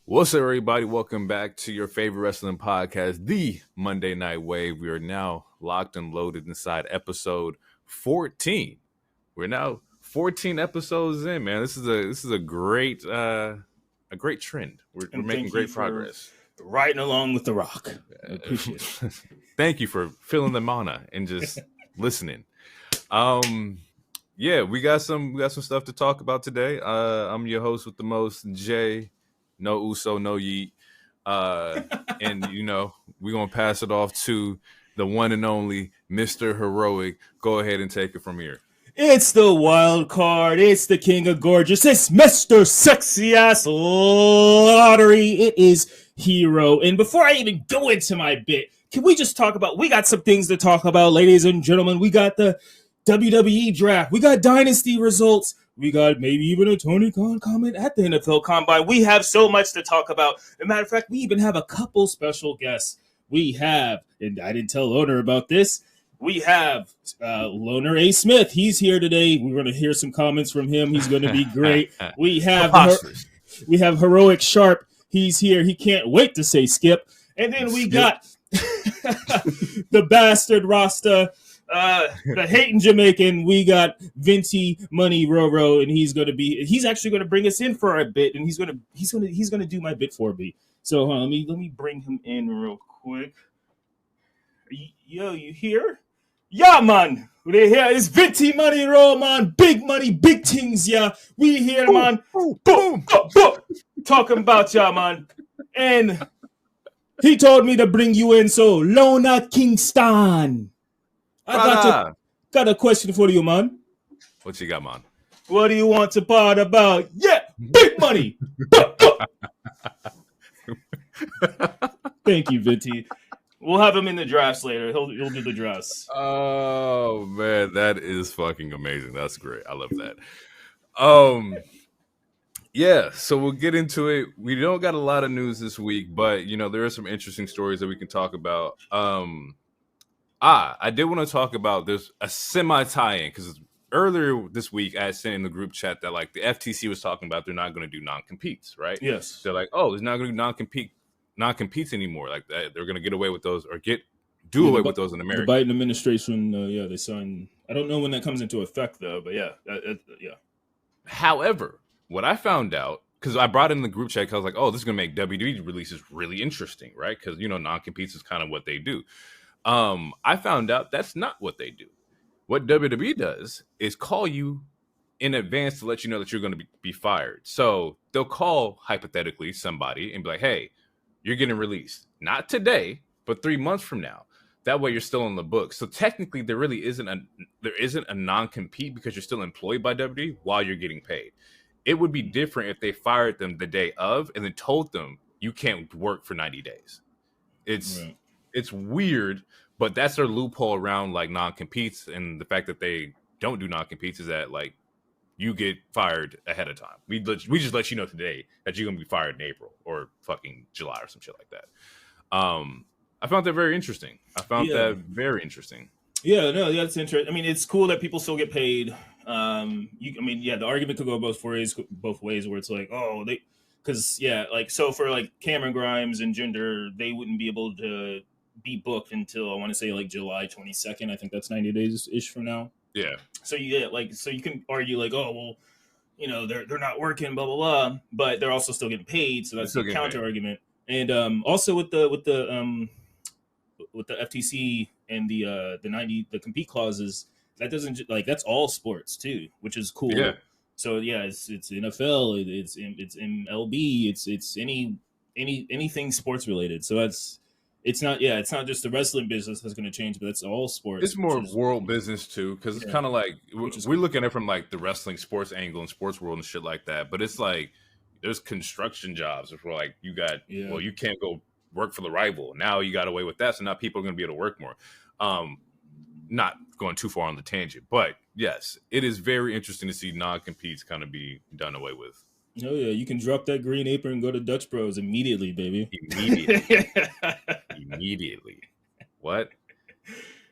What's up, everybody? Welcome back to your favorite wrestling podcast, the Monday Night Wave. We are now locked and loaded inside episode 14. We're now 14 episodes in, man. This is a great trend. We're making great progress. Riding along with The Rock. I appreciate it. Thank you for filling the mana and just listening. Yeah, we got some stuff to talk about today. I'm your host with the most, Jay. No Uso, no Yeet. And, we're going to pass it off to the one and only Mr. Heroic. Go ahead and take it from here. It's the wild card. It's the king of gorgeous. It's Mr. Sexy Ass Lottery. It is Hero. And before I even go into my bit, can we just talk about, we got some things to talk about, ladies and gentlemen. We got the WWE draft. We got dynasty results. We got maybe even a Tony Khan comment at the NFL Combine. We have so much to talk about. As a matter of fact, we even have a couple special guests. We have, and I didn't tell Loner about this, we have Loner A. Smith. He's here today. We're going to hear some comments from him. He's going to be great. We have Heroic Sharp. He's here. He can't wait to say Skip. And then we got the Bastard Rasta. The hating Jamaican, we got Venti Money Roro, and he's actually gonna bring us in for a bit, and he's gonna do my bit for me. So let me bring him in real quick. Yo, you here? Yeah, man. They here. It's Venti Money Roro, man. Big money, big things, yeah. We here, man. Boom, boom, boom. Talking about ya, man. And he told me to bring you in, so Lona Kingston. I got a question for you, man. What you got, man? What do you want to part about? Yeah, big money. Thank you, Vinty. We'll have him in the drafts later. He'll do the drafts. Oh man, that is fucking amazing. That's great. I love that. Yeah, so we'll get into it. We don't got a lot of news this week, but there are some interesting stories that we can talk about. I did want to talk about there's a semi tie-in because earlier this week I had sent in the group chat that like the FTC was talking about they're not going to do non-competes, right? Yes. They're like, oh, there's not going to do non-competes anymore. Like they're going to get away with those or do away with those in America. The Biden administration, they signed. I don't know when that comes into effect though, but yeah. However, what I found out, because I brought in the group chat, because I was like, oh, this is going to make WWE releases really interesting, right? Because non-competes is kind of what they do. I found out that's not what they do. What WWE does is call you in advance to let you know that you're going to be fired. So they'll call, hypothetically, somebody and be like, hey, you're getting released. Not today, but 3 months from now. That way you're still on the book. So technically there isn't a non-compete because you're still employed by WWE while you're getting paid. It would be different if they fired them the day of and then told them you can't work for 90 days. It's weird, but that's their loophole around like non-competes, and the fact that they don't do non-competes is that like you get fired ahead of time. We just let you know today that you're gonna be fired in April or fucking July or some shit like that. I found that very interesting. Yeah, no, that's interesting. I mean, it's cool that people still get paid. The argument could go both ways, where it's like, oh, so for like Cameron Grimes and Jinder, they wouldn't be able to be booked until I want to say like July 22nd. I think that's 90 days ish from now. Yeah. So you can argue like, oh well, they're not working, blah blah blah, but they're also still getting paid. So that's the counter argument. And also with the FTC and the compete clauses, that doesn't that's all sports too, which is cool. Yeah. So yeah, it's NFL, it's MLB, it's anything sports related. So it's not just the wrestling business that's going to change, but that's all sports. It's more world business too, because it's kind of like we're looking at it from like the wrestling sports angle and sports world and shit like that. But it's like there's construction jobs where like you can't go work for the rival. Now you got away with that, so now people are going to be able to work more. Not going too far on the tangent, but yes, it is very interesting to see non-competes kind of be done away with. Oh yeah, you can drop that green apron and go to Dutch Bros immediately, baby. Immediately. What?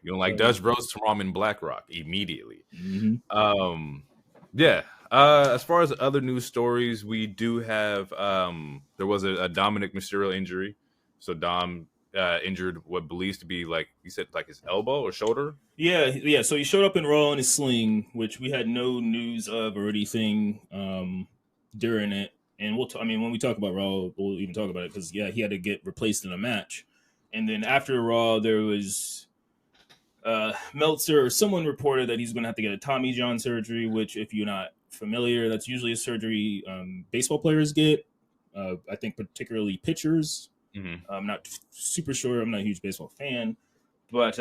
You don't like Dutch Bros? Throw them in Black Rock immediately. Mm-hmm. Yeah. As far as other news stories, we do have there was a Dominic Mysterio injury. So Dom injured what believes to be like you said, like his elbow or shoulder. Yeah. So he showed up in Raw in his sling, which we had no news of or anything during it. And I mean, when we talk about Raw, we'll even talk about it because yeah, he had to get replaced in a match. And then after Raw, there was Meltzer or someone reported that he's going to have to get a Tommy John surgery, which, if you're not familiar, that's usually a surgery baseball players get. I think particularly pitchers. Mm-hmm. I'm not super sure. I'm not a huge baseball fan, but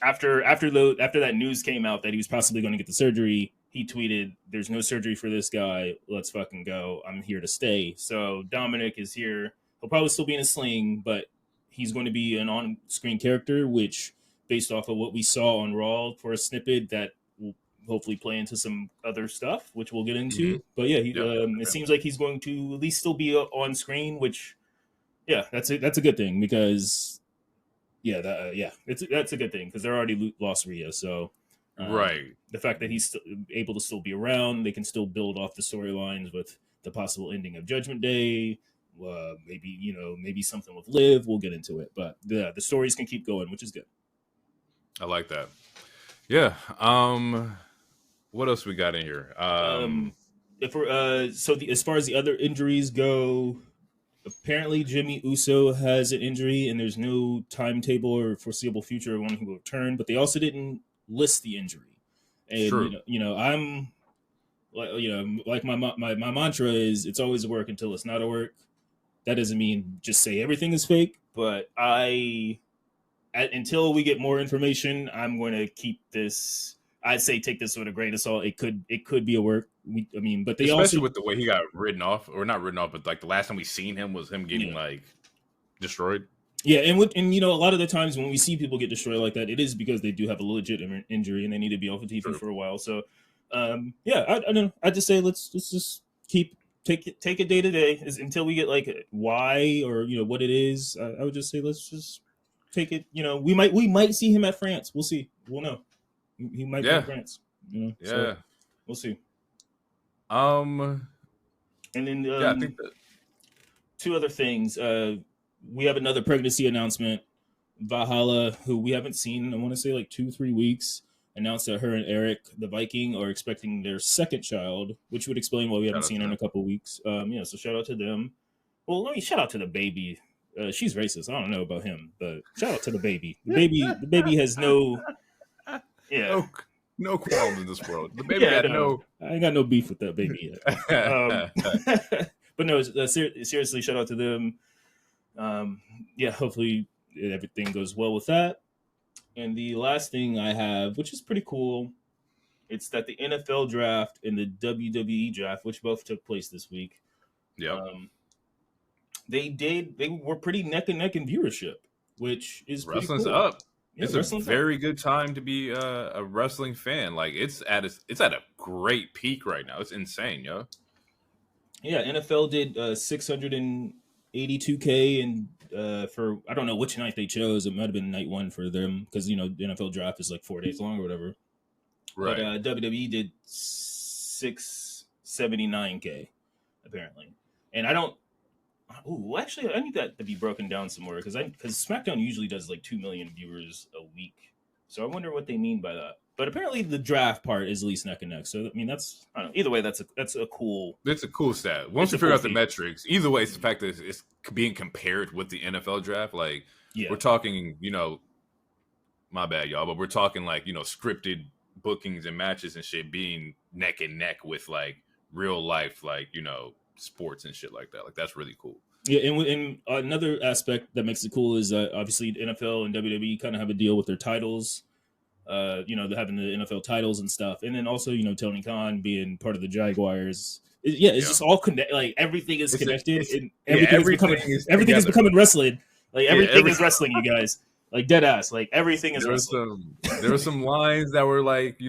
after that news came out that he was possibly going to get the surgery, he tweeted, "There's no surgery for this guy. Let's fucking go. I'm here to stay." So Dominic is here. He'll probably still be in a sling, but he's going to be an on-screen character, which, based off of what we saw on Raw for a snippet, that will hopefully play into some other stuff, which we'll get into. Mm-hmm. But yeah, Yep. it seems like he's going to at least still be on screen, which yeah, that's a good thing because that's a good thing because they're already lost Rhea. So Right. the fact that he's able to still be around, they can still build off the storylines with the possible ending of Judgment Day. Maybe something with Liv. We'll get into it, but the stories can keep going, which is good. I like that. Yeah. What else we got in here? If we're as far as the other injuries go, apparently Jimmy Uso has an injury, and there's no timetable or foreseeable future of when he will return. But they also didn't list the injury, and True. I'm like my mantra is it's always a work until it's not a work. That doesn't mean just say everything is fake, but until we get more information, I'm going to keep this. I'd say take this with a grain of salt. It could be a work. But they Especially also with the way he got written off, or not written off, but like the last time we seen him was him getting like destroyed. yeah, and a lot of the times when we see people get destroyed like that, it is because they do have a legit injury and they need to be off of TV for a while. So, I don't know. I just say let's just take it day to day until we get like why or what it is. I would just say let's just take it. We might see him at France. We'll see. We'll know. He might be in France. Yeah. So we'll see. And then I think that two other things. We have another pregnancy announcement. Valhalla, who we haven't seen, I want to say like 2-3 weeks, announced that her and Eric, the Viking, are expecting their second child, which would explain why we haven't seen her in a couple weeks. So shout out to them. Well, let me shout out to the baby. She's racist. I don't know about him, but shout out to the baby. The baby has no. Yeah. No qualms in this world. The baby had no. I ain't got no beef with that baby yet. But no, seriously, shout out to them. Hopefully everything goes well with that. And the last thing I have, which is pretty cool, it's that the NFL draft and the WWE draft, which both took place this week, they were pretty neck and neck in viewership, which is wrestling's pretty cool. up. Yeah, it's a very good time to be a wrestling fan. Like it's at a great peak right now. It's insane, yo. Yeah, NFL did 682K, and for I don't know which night they chose. It might have been night one for them because the NFL draft is like 4 days long or whatever. Right. But WWE did 679K apparently, and I don't. Oh, actually, I need that to be broken down some more because Smackdown usually does like 2 million viewers a week. So I wonder what they mean by that. But apparently, the draft part is at least neck and neck. So I mean, that's I don't know. Either way, that's a cool. It's a cool stat. Once you figure out the metrics, either way, it's the fact that it's being compared with the NFL draft. Like we're talking, my bad, y'all, but we're talking like scripted bookings and matches and shit being neck and neck with like real life, like sports and shit like that. Like that's really cool. Yeah, and another aspect that makes it cool is obviously the NFL and WWE kind of have a deal with their titles. They're having the NFL titles and stuff, and then also Tony Khan being part of the Jaguars. It's just all connected. Like everything is connected, and everything is becoming wrestling. Like everything is wrestling, you guys. Like dead ass. Like everything is wrestling. There were some lines that were like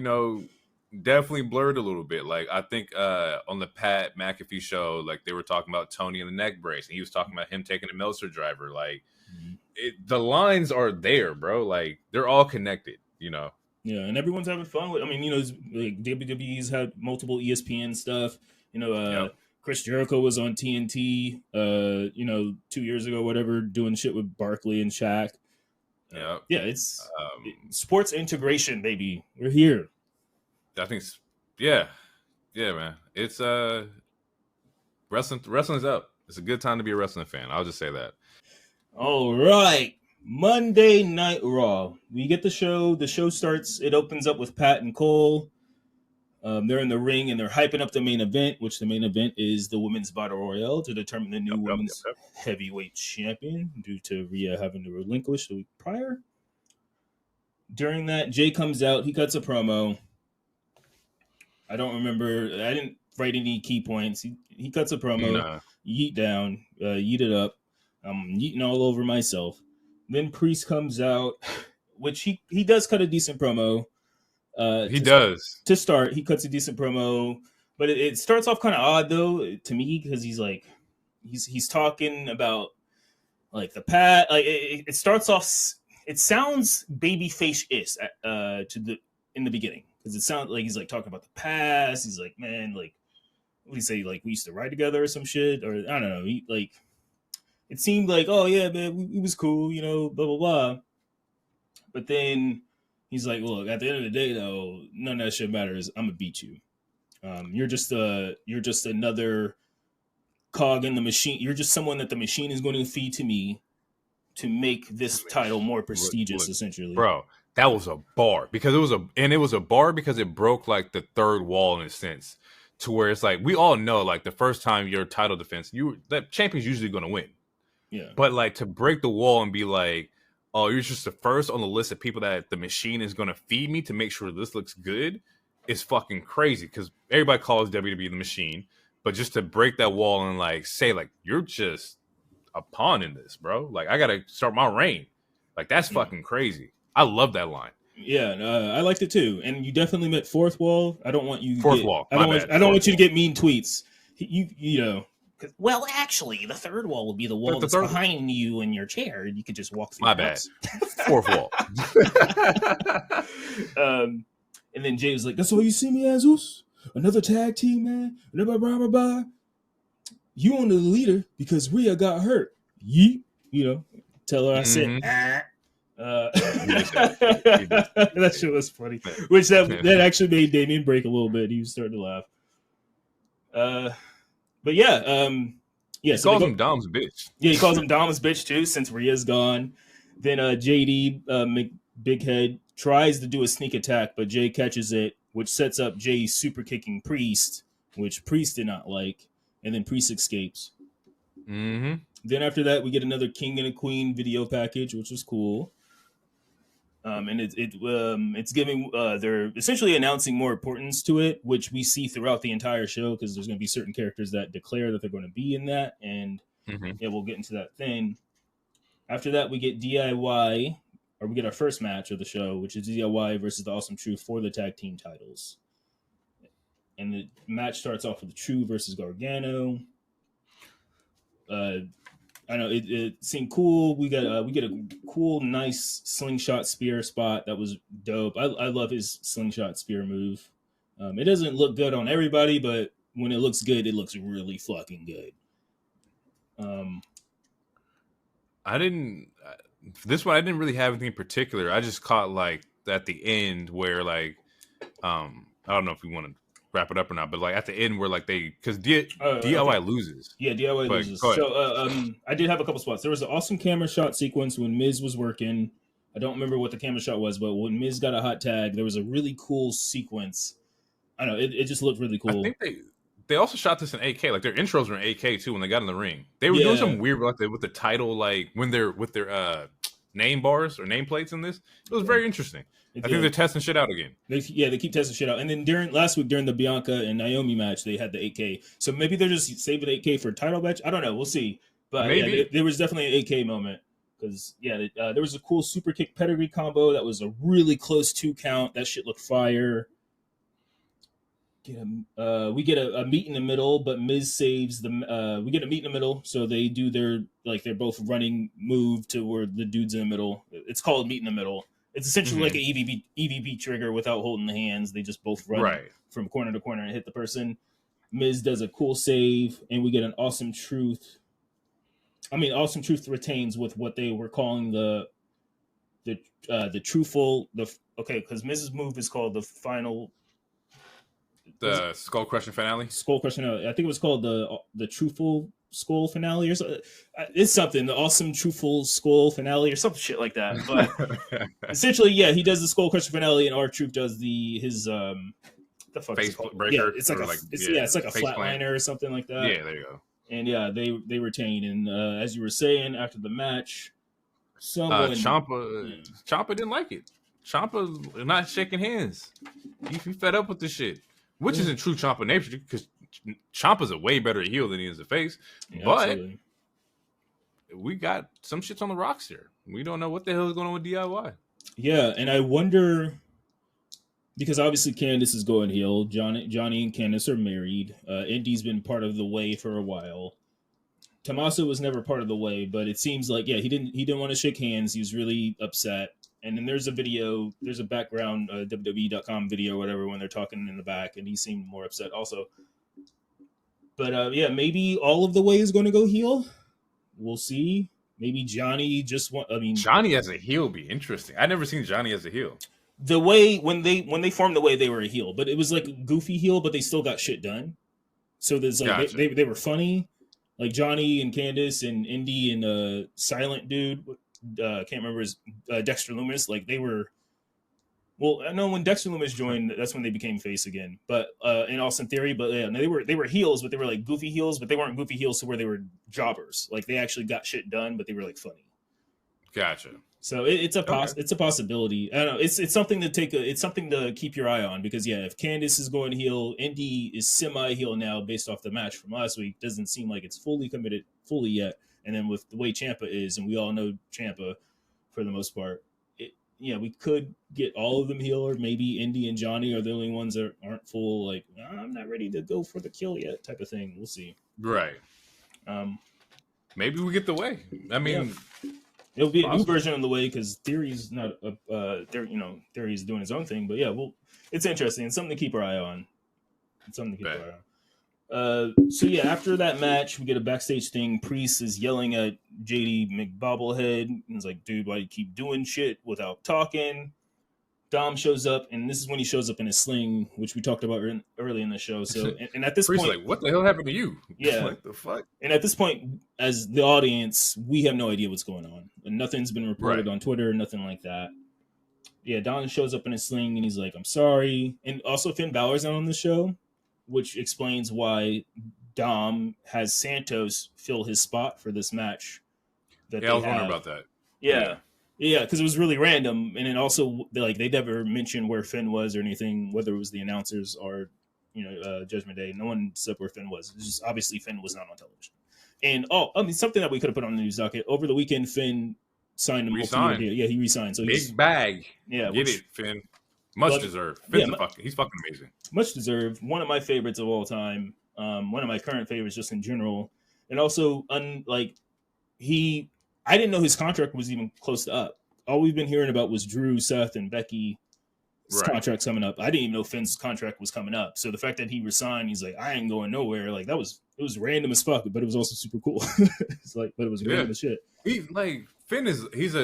definitely blurred a little bit. Like I think on the Pat McAfee show, like they were talking about Tony and the neck brace, and he was talking about him taking a Meltzer driver. Like the lines are there, bro. Like they're all connected. Yeah, and everyone's having fun with. I mean, like WWE's had multiple ESPN stuff. You know, Yep. Chris Jericho was on TNT. 2 years ago, whatever, doing shit with Barkley and Shaq. Yep. Yeah, it's Um, sports integration, baby. We're here. I think, yeah, yeah, man. It's wrestling. Wrestling's up. It's a good time to be a wrestling fan. I'll just say that. All right. Monday Night Raw. We get the show. The show starts. It opens up with Pat and Cole. They're in the ring and they're hyping up the main event, which the main event is the women's battle royale to determine the new Yep, yep, yep, women's yep. heavyweight champion due to Rhea having to relinquish the week prior. During that, Jay comes out. He cuts a promo. I don't remember. I didn't write any key points. He cuts a promo. Nah. Yeet down. Yeet it up. I'm yeeting all over myself. Then Priest comes out, which he does cut a decent promo. He does. To start, he cuts a decent promo, but it starts off kind of odd though to me because he's talking about like the pat. Like it starts off. It sounds babyface ish to the in the beginning because it sounds like he's like talking about the past. He's like, man, like what do you say? Like we used to ride together or some shit, or I don't know. He like it seemed like, oh yeah, man, we was cool, blah blah blah. But then he's like, look, at the end of the day, though, none of that shit matters. I'm gonna beat you. You're just another cog in the machine. You're just someone that the machine is going to feed to me to make this title more prestigious, Look, essentially. bro, that was a bar because it was a bar because it broke like the third wall in a sense to where it's like we all know like the first time your title defense, the champion's usually going to win. Yeah. But like to break the wall and be like, oh, you're just the first on the list of people that the machine is going to feed me to make sure this looks good is fucking crazy because everybody calls WWE the machine. But just to break that wall and like say like you're just a pawn in this, bro. Like I gotta start my reign. Like that's Yeah. fucking crazy. I love that line. Yeah, I liked it too. And you definitely met fourth wall. I don't want you. Fourth wall. I don't My want. bad. I don't Fourth want you to wall. get mean tweets. Well, actually, the third wall will be the wall The that's third- behind you in your chair. You could just walk through. My the bad. house. Fourth wall. And then Jay was like, "That's all you see me as, Us? Another tag team, man. Blah, blah, blah, blah. You on the leader because Rhea got hurt. Yeet. Tell her I said, ah. That shit was funny. Which that actually made Damien break a little bit. He was starting to laugh. But yeah, He calls him Dom's bitch. Yeah, he calls him Dom's bitch too, since Rhea's gone. Then JD Big Head tries to do a sneak attack, but Jay catches it, which sets up Jay super kicking Priest, which Priest did not like, and then Priest escapes. Mm-hmm. Then after that, we get another King and a Queen video package, which was cool. And it's giving they're essentially announcing more importance to it, which we see throughout the entire show because there's going to be certain characters that declare that they're going to be in that, and yeah, we'll get into that thing. After that, we get DIY, or we get our first match of the show, which is DIY versus the Awesome Truth for the tag team titles. And the match starts off with the True versus Gargano. I know it seemed cool. We get a cool, nice slingshot spear spot that was dope. I love his slingshot spear move. It doesn't look good on everybody, but when it looks good, it looks really fucking good. This one I didn't really have anything in particular. I just caught like at the end where like I don't know if we want to wrap it up or not, but like at the end where like because DIY loses. Yeah, DIY loses. So I did have a couple spots. There was an awesome camera shot sequence when Miz was working. I don't remember what the camera shot was, but when Miz got a hot tag, there was a really cool sequence. I don't know, it just looked really cool. I think they also shot this in 8K. Like their intros were in 8K too when they got in the ring. They were doing some weird like with the title, like when they're with their name bars or nameplates in this. It was very interesting. I think they're testing shit out again. They keep testing shit out. And then last week during the Bianca and Naomi match, they had the 8K. So maybe they're just saving 8K for a title match. I don't know. We'll see. But maybe. Yeah, there was definitely an 8K moment. Because, there was a cool super kick pedigree combo that was a really close 2 count. That shit looked fire. We get a meet in the middle, but Miz saves the. We get a meet in the middle, so they do they're both running move to where the dude's in the middle. It's called meet in the middle. It's essentially like an EVP trigger without holding the hands. They just both run Right. from corner to corner and hit the person. Miz does a cool save, and we get an Awesome Truth. Awesome Truth retains with what they were calling the truthful because Miz's move is called the final Skull crushing finale. Skull crushing. I think it was called the truthful skull finale or something. It's something, the awesome truthful skull finale or some shit like that. But essentially, yeah, he does the skull crushing finale, and R-Truth does his the fuck face breaker. Yeah, it's like it's like a flatliner or something like that. Yeah, there you go. And yeah, they retain. And as you were saying after the match, Ciampa didn't like it. Ciampa not shaking hands. He fed up with this shit, which isn't true Ciampa nature because Ciampa's a way better heel than he is a face. Yeah, but absolutely. We got some shits on the rocks here. We don't know what the hell is going on with DIY. Yeah, and I wonder because obviously Candice is going heel. Johnny and Candice are married. Indy's been part of the way for a while. Tommaso was never part of the way, but it seems like he didn't want to shake hands. He was really upset. And then there's a background WWE.com video or whatever when they're talking in the back, and he seemed more upset also. But maybe all of the way is going to go heel. We'll see. Maybe Johnny Johnny as a heel would be interesting. I never seen Johnny as a heel. The way when they formed the way, they were a heel, but it was like a goofy heel, but they still got shit done. So there's like gotcha. they were funny, like Johnny and Candice and Indy and Silent Dude. Can't remember his Dexter Lumis. Like they were. Well, I know when Dexter Lumis joined, that's when they became face again. But in Austin Theory, but yeah, they were heels, but they were like goofy heels, but they weren't goofy heels to where they were jobbers. Like they actually got shit done, but they were like funny. Gotcha. So it's a possibility. I don't know. It's something to it's something to keep your eye on because if Candice is going heel, Indy is semi heel now based off the match from last week. Doesn't seem like it's fully committed yet. And then with the way Ciampa is, and we all know Ciampa for the most part, we could get all of them heel, or maybe Indy and Johnny are the only ones that aren't full. Like I'm not ready to go for the kill yet, type of thing. We'll see. Right. Maybe we get the way. I mean. Yeah. It'll be a new version on the way because Theory's not Theory's doing his own thing, but it's interesting. It's something to keep our eye on. So after that match, we get a backstage thing. Priest is yelling at JD McBobblehead. And he's like, dude, why do you keep doing shit without talking? Dom shows up, and this is when he shows up in his sling, which we talked about early in the show. So, and at this Priest point, like, what the hell happened to you? Yeah, what the fuck? And at this point, as the audience, we have no idea what's going on, and nothing's been reported on Twitter, nothing like that. Yeah, Dom shows up in his sling, and he's like, "I'm sorry." And also, Finn Balor's not on the show, which explains why Dom has Santos fill his spot for this match. I was wondering about that. Yeah, because it was really random, and then also they never mentioned where Finn was or anything, whether it was the announcers or Judgment Day. No one said where Finn was. It's just obviously Finn was not on television. And something that we could have put on the news docket over the weekend. Finn signed a multi-year deal. Yeah, he re-signed. So big bag. Yeah, get it, Finn. Much deserved. Finn's he's fucking amazing. Much deserved. One of my favorites of all time. One of my current favorites just in general, and also I didn't know his contract was even close to up. All we've been hearing about was Drew, Seth, and Becky's contracts coming up. I didn't even know Finn's contract was coming up. So the fact that he resigned, he's like, I ain't going nowhere. Like it was random as fuck, but it was also super cool. But it was random as shit. Finn is he's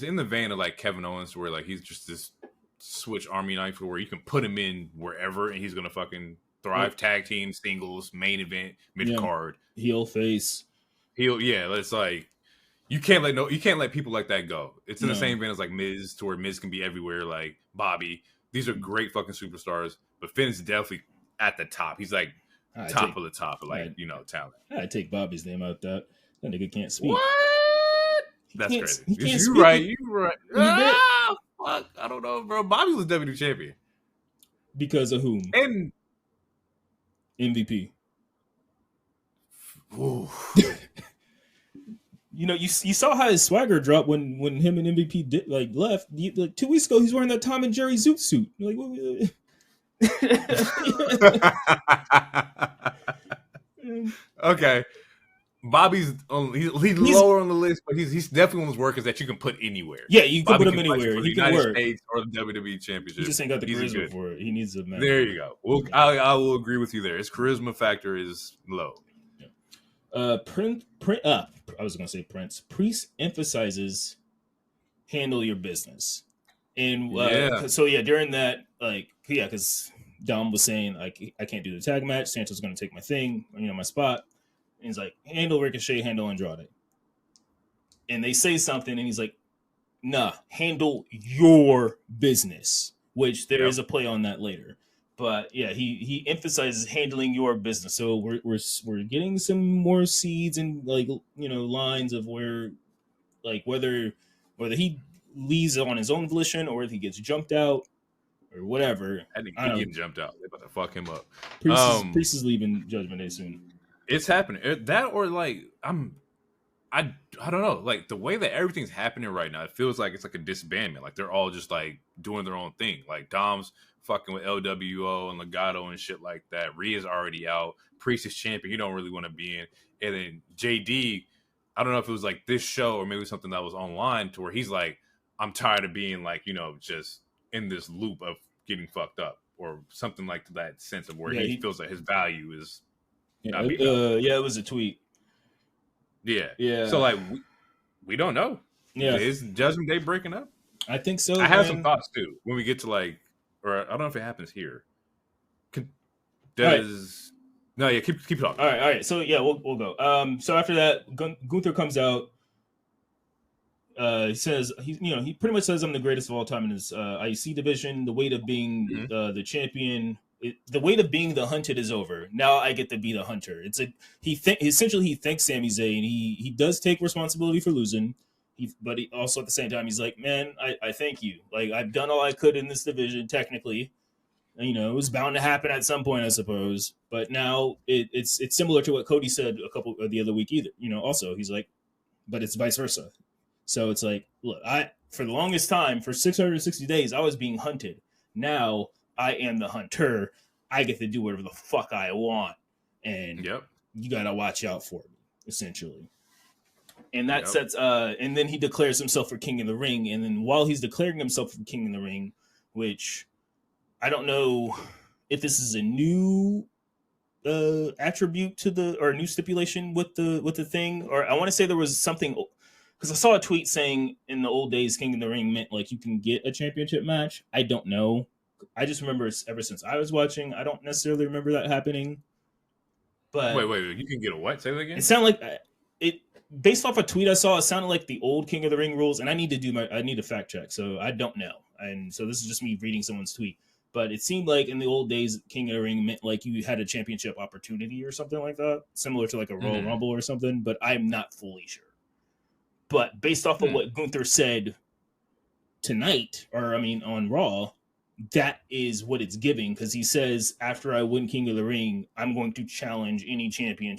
in the vein of like Kevin Owens, where like he's just this switch army knife where you can put him in wherever and he's gonna fucking thrive. Tag team, singles, main event, mid card, heel, face. It's like you can't let people like that go. It's in the same vein as like Miz, to where Miz can be everywhere. Like Bobby, these are great fucking superstars, but Finn's definitely at the top. He's like top of the top, talent. I'd take Bobby's name out. That nigga can't speak. What? That's crazy. You right. Fuck, I don't know, bro. Bobby was WWE champion because of whom? And MVP. You saw how his swagger dropped when him and MVP left. 2 weeks ago, he's wearing that Tom and Jerry zoot suit. Like, what? Okay. Bobby's he's lower on the list, but he's definitely one of those workers that you can put anywhere. Yeah, you can Bobby put him can fight you anywhere. for the He can United work. States or the WWE He Championship. just ain't got the Easy charisma good. for it. He needs a man. There you go. Well, I will agree with you there. His charisma factor is low. I was gonna say Prince. Priest emphasizes handle your business, and Yeah. so yeah, during that, because Dom was saying like I can't do the tag match. Santos gonna take my thing, my spot. And he's like, handle Ricochet, handle Andrade. And they say something, and he's like, nah, handle your business, which there is a play on that later. But yeah, he emphasizes handling your business. So we're getting some more seeds and lines of where whether he leaves on his own volition or if he gets jumped out or whatever. I think I he don't know. getting jumped out. They're about to fuck him up. Priest is leaving Judgment Day soon. It's happening. That or I don't know. Like the way that everything's happening right now, it feels like it's like a disbandment. Like they're all just like doing their own thing. Like Dom's fucking with LWO and Legato and shit like that. Rhea's already out. Priest is champion. He don't really want to be in. And then JD, I don't know if it was like this show or maybe something that was online to where he's like, I'm tired of being like, just in this loop of getting fucked up or something like that sense of where he feels like his value is. It was a tweet. Yeah. So like we don't know. Yeah. Is Judgment Day breaking up? I think so. I have some thoughts too when we get to or I don't know if it happens here. No, yeah, keep talking. All right. So yeah, we'll go. So after that, Gunther comes out. He says he pretty much says I'm the greatest of all time in his IC division. The weight of being the champion, the weight of being the hunted is over. Now I get to be the hunter. Essentially he thanks Sami Zayn. He does take responsibility for losing. But he also at the same time he's like, man, I thank you. Like I've done all I could in this division technically. It was bound to happen at some point, I suppose. But now it's similar to what Cody said the other week either. Also he's like, but it's vice versa. So it's like, look, for the longest time, for 660 days, I was being hunted. Now I am the hunter. I get to do whatever the fuck I want. And you got to watch out for me, essentially. And that sets, and then he declares himself for King of the Ring. And then while he's declaring himself for King of the Ring, which I don't know if this is a new attribute or a new stipulation with the thing, or I want to say there was something. Because I saw a tweet saying in the old days, King of the Ring meant like you can get a championship match. I don't know. I just remember ever since I was watching, I don't necessarily remember that happening. But wait, you can get a what? Say that again. It sounded like it based off a tweet I saw. It sounded like the old King of the Ring rules, and I need to fact check. So I don't know, and so this is just me reading someone's tweet. But it seemed like in the old days, King of the Ring meant like you had a championship opportunity or something like that, similar to like a Royal Rumble or something. But I'm not fully sure. But based off of what Gunther said tonight, on Raw, that is what it's giving. Because he says, after I win King of the Ring, I'm going to challenge any champion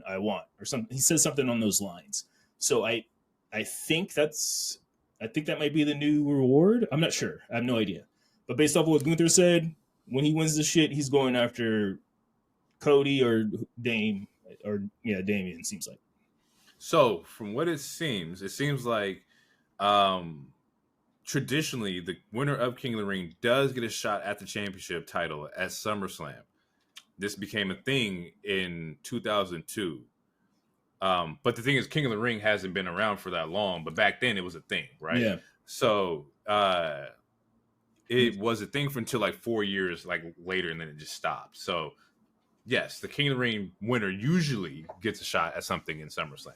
I want, or something. He says something on those lines. So I think that might be the new reward. I'm not sure. I have no idea. But based off of what Gunther said, when he wins the shit, he's going after Cody or Dame Damian. Seems like. So, from what it seems like traditionally the winner of King of the Ring does get a shot at the championship title at SummerSlam. This became a thing in 2002. But the thing is, King of the Ring hasn't been around for that long, but back then it was a thing, right? Yeah. So, it was a thing for until like 4 years later, and then it just stopped. So, yes, the King of the Ring winner usually gets a shot at something in SummerSlam.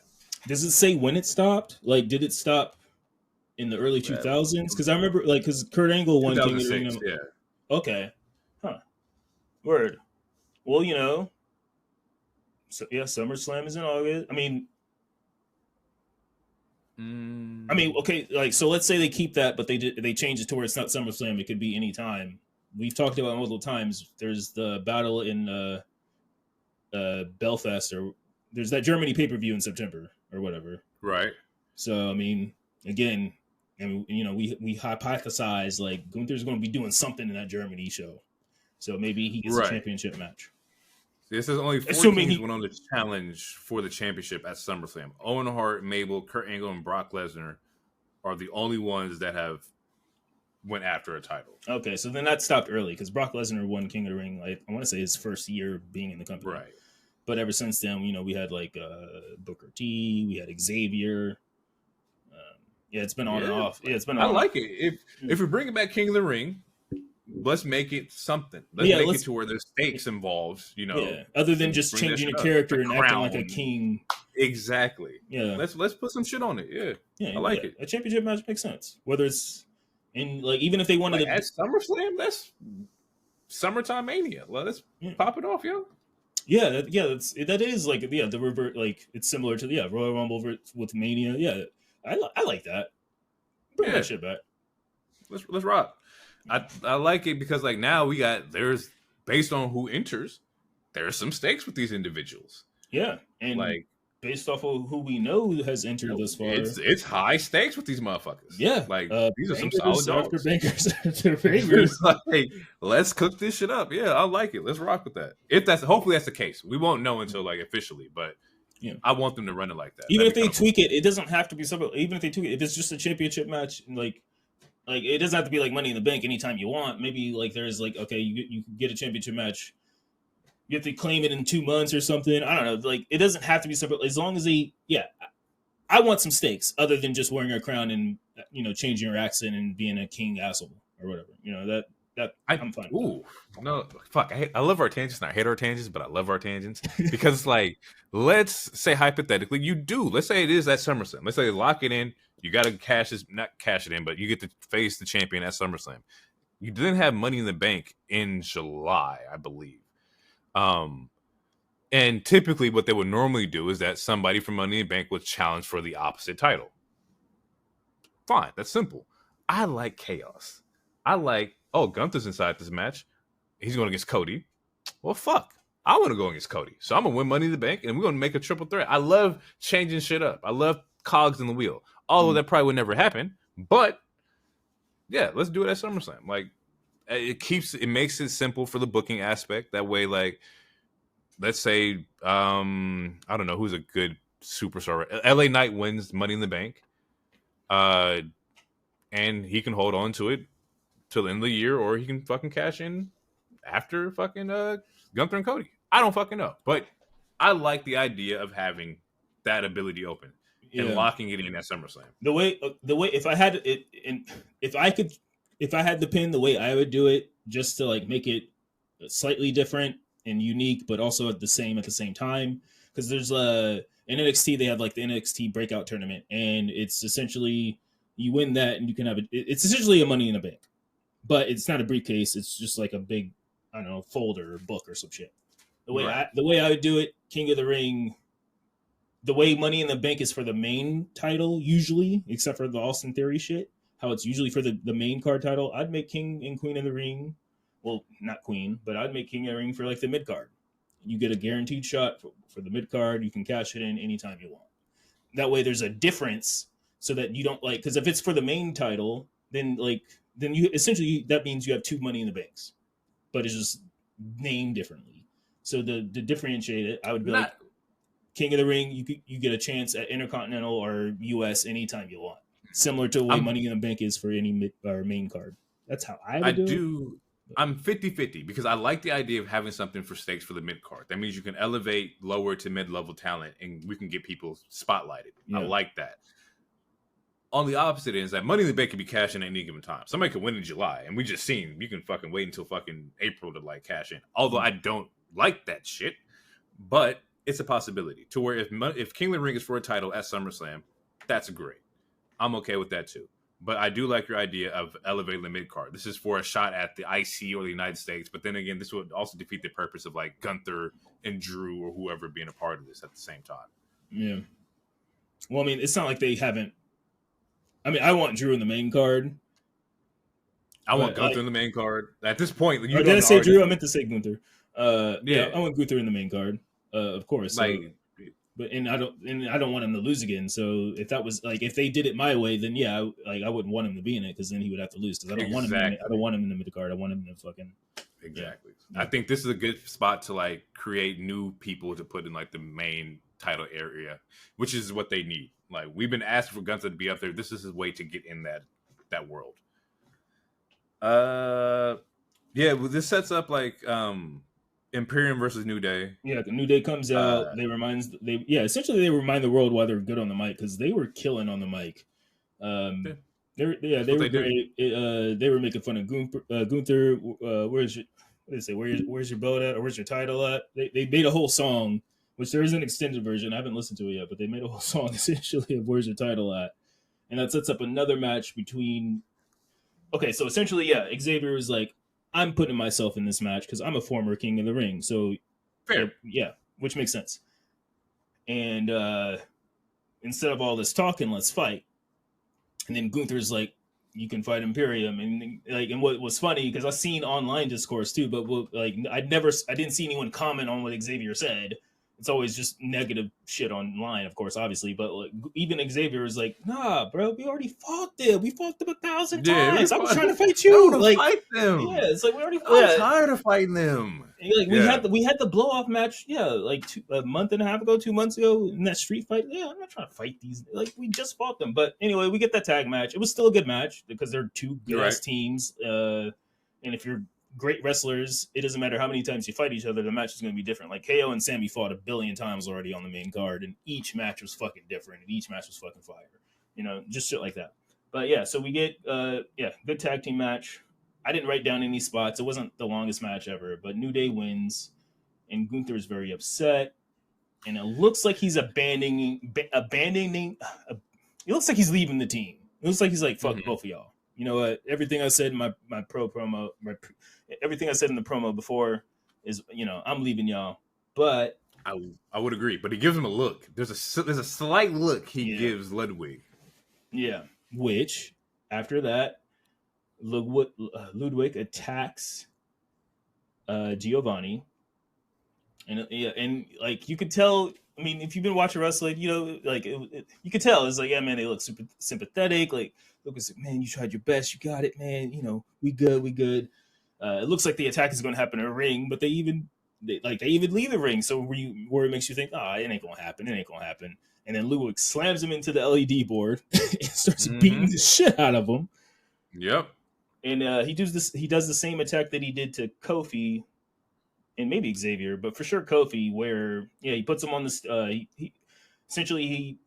Does it say when it stopped? Like, did it stop in the early 2000s? Because I remember, because Kurt Angle won King of the Ring. Yeah. Okay. Huh. Word. Well, so yeah, SummerSlam is in August. Okay. So let's say they keep that, but they change it to where it's not SummerSlam. It could be any time. We've talked about it multiple times. There's the battle in Belfast, or there's that Germany pay-per-view in September or whatever. Right. So, again, we hypothesize like Gunther's going to be doing something in that Germany show. So maybe he gets a championship match. This is only 4 Assuming teams he, went on the challenge for the championship at SummerSlam. Owen Hart, Mabel, Kurt Angle, and Brock Lesnar are the only ones that have went after a title. okay, so then that stopped early because Brock Lesnar won King of the Ring. Like I want to say his first year being in the company, Right. But ever since then, we had like Booker T, we had Xavier. Yeah, it's been on and off. Yeah, it's been. I like it. If we bring it back, King of the Ring, let's make it something. Let's make it to where there's stakes involved. Other than just changing a character and acting like a king. Exactly. Yeah. Let's put some shit on it. Yeah. I like it. A championship match makes sense. Whether it's in like even if they wanted to at SummerSlam, that's summertime mania. Let's pop it off, yo. Yeah, that is like the revert, like it's similar to the Royal Rumble with Mania. Yeah, I like that. Bring that shit back. Let's rock. I like it because like now there's based on who enters, there's some stakes with these individuals. Yeah, and like based off of who we know has entered thus far, it's high stakes with these motherfuckers. Yeah, like these are some solid dogs. After bankers after bankers. Like, let's cook this shit up. Yeah, I like it. Let's rock with that. Hopefully that's the case. We won't know until like officially, but I want them to run it like that. Even if they tweak it, it doesn't have to be something. Even if they tweak it, if it's just a championship match, like it doesn't have to be like Money in the Bank anytime you want. Maybe like there's like okay, you can get a championship match. You have to claim it in 2 months or something. I don't know. Like it doesn't have to be separate. As long as I want some stakes other than just wearing a crown and changing your accent and being a king asshole or whatever. I'm fine. Ooh, no, fuck. I love our tangents. And I hate our tangents, but I love our tangents because like let's say hypothetically let's say it is at SummerSlam. Let's say lock it in. You got to not cash it in, but you get to face the champion at SummerSlam. You didn't have Money in the Bank in July, I believe. And typically what they would normally do is that somebody from Money in the Bank would challenge for the opposite title. Fine. That's simple. I like chaos. I like, Gunther's inside this match. He's going against Cody. Well, fuck. I want to go against Cody. So I'm going to win Money in the Bank and we're going to make a triple threat. I love changing shit up. I love cogs in the wheel. Although that probably would never happen. But yeah, let's do it at SummerSlam. Like, it makes it simple for the booking aspect. That way, like, let's say, I don't know who's a good superstar. LA Knight wins Money in the Bank, and he can hold on to it till the end of the year, or he can fucking cash in after fucking Gunther and Cody. I don't fucking know, but I like the idea of having that ability open and locking it in at SummerSlam. The way if I had it, if I had the pin, the way I would do it, just to like make it slightly different and unique, but also at the same time, because there's in NXT they have like the NXT Breakout Tournament, and it's essentially you win that and you can have it. It's essentially a Money in the Bank, but it's not a briefcase. It's just like a big, I don't know, folder or book or some shit. The way I would do it, King of the Ring. The way Money in the Bank is for the main title usually, except for the Austin Theory shit. How it's usually for the main card title, I'd make King and Queen of the Ring. Well, not Queen, but I'd make King of the Ring for like the mid card. You get a guaranteed shot for the mid card. You can cash it in anytime you want. That way there's a difference so that you don't like, because if it's for the main title, then you essentially, that means you have 2 Money in the Banks, but it's just named differently. So to differentiate it, I would be like, King of the Ring, you get a chance at Intercontinental or US anytime you want. Similar to the way Money in the Bank is for any main card. That's how I would do it. I'm 50-50 because I like the idea of having something for stakes for the mid card. That means you can elevate lower to mid-level talent and we can get people spotlighted. Yeah. I like that. On the opposite end is that Money in the Bank can be cashed in at any given time. Somebody could win in July, and we just seen you can fucking wait until fucking April to like cash in. Although I don't like that shit, but it's a possibility to where if King of the Ring is for a title at SummerSlam, that's great. I'm okay with that too. But I do like your idea of elevating the mid card. This is for a shot at the IC or the United States. But then again, this would also defeat the purpose of like Gunther and Drew or whoever being a part of this at the same time. Yeah. Well, I mean, it's not like they haven't. I mean, I want Drew in the main card. I want Gunther in the main card. At this point, you did I say Drew? I meant to say Gunther. Yeah, I want Gunther in the main card. Of course. Like, but I don't want him to lose again. So if that was like if they did it my way, then yeah, I wouldn't want him to be in it because then he would have to lose because I don't want him. I don't want him in the mid card. I want him to fucking Yeah. Exactly. I think this is a good spot to like create new people to put in like the main title area, which is what they need. Like we've been asking for Gunther to be up there. This is his way to get in that world. Yeah, well, this sets up like Imperium versus New Day. Yeah, the New Day comes out. Uh, Essentially they remind the world why they're good on the mic because they were killing on the mic. yeah, that's They what were they do. great. They were making fun of Gunther. Where's your what did they say? Where's your belt at, or where's your title at? They made a whole song, which there is an extended version. I haven't listened to it yet, but they made a whole song essentially of where's your title at, and that sets up another match between. Okay, so essentially, yeah, Xavier is like, I'm putting myself in this match because I'm a former King of the Ring, so Fair. yeah, which makes sense. And instead of all this talking, let's fight. And then Gunther's like, you can fight Imperium, and what was funny because I've seen online discourse too, but I didn't see anyone comment on what Xavier said. It's always just negative shit online, of course, obviously. But like, even Xavier is like, nah, bro, we already fought them. We fought them 1,000 Yeah, times. I was trying to fight I you. want to Like, fight them. yeah, it's like we already. I'm tired of fighting them. Like we had the blow off match, yeah, like a month and a half ago, 2 months ago in that street fight. Yeah, I'm not trying to fight these. Like we just fought them, but anyway, we get that tag match. It was still a good match because they're two good ass teams. And if you're great wrestlers, it doesn't matter how many times you fight each other. The match is going to be different. Like KO and Sammy fought 1 billion times already on the main card, and each match was fucking different, and each match was fucking fire. Just shit like that. But yeah, so we get good tag team match. I didn't write down any spots. It wasn't the longest match ever, but New Day wins, and Gunther is very upset, and it looks like he's abandoning. It looks like he's leaving the team. It looks like he's like, fuck both of y'all. You know what? Everything I said in my promo, everything I said in the promo before is, I'm leaving y'all. But I would agree, but he gives him a look. There's a slight look he gives Ludwig. Yeah, which after that, Ludwig attacks Giovanni, and like you could tell. I mean, if you've been watching wrestling, you could tell. It's like, yeah, man, they look super sympathetic. Like, look, man, you tried your best, you got it, man. We good. It looks like the attack is going to happen in a ring, but they even leave the ring. So where it makes you think, it ain't gonna happen. And then Ludwig slams him into the LED board and starts beating the shit out of him. Yep. And he does the same attack that he did to Kofi and maybe Xavier, but for sure Kofi, where he puts him on this. He essentially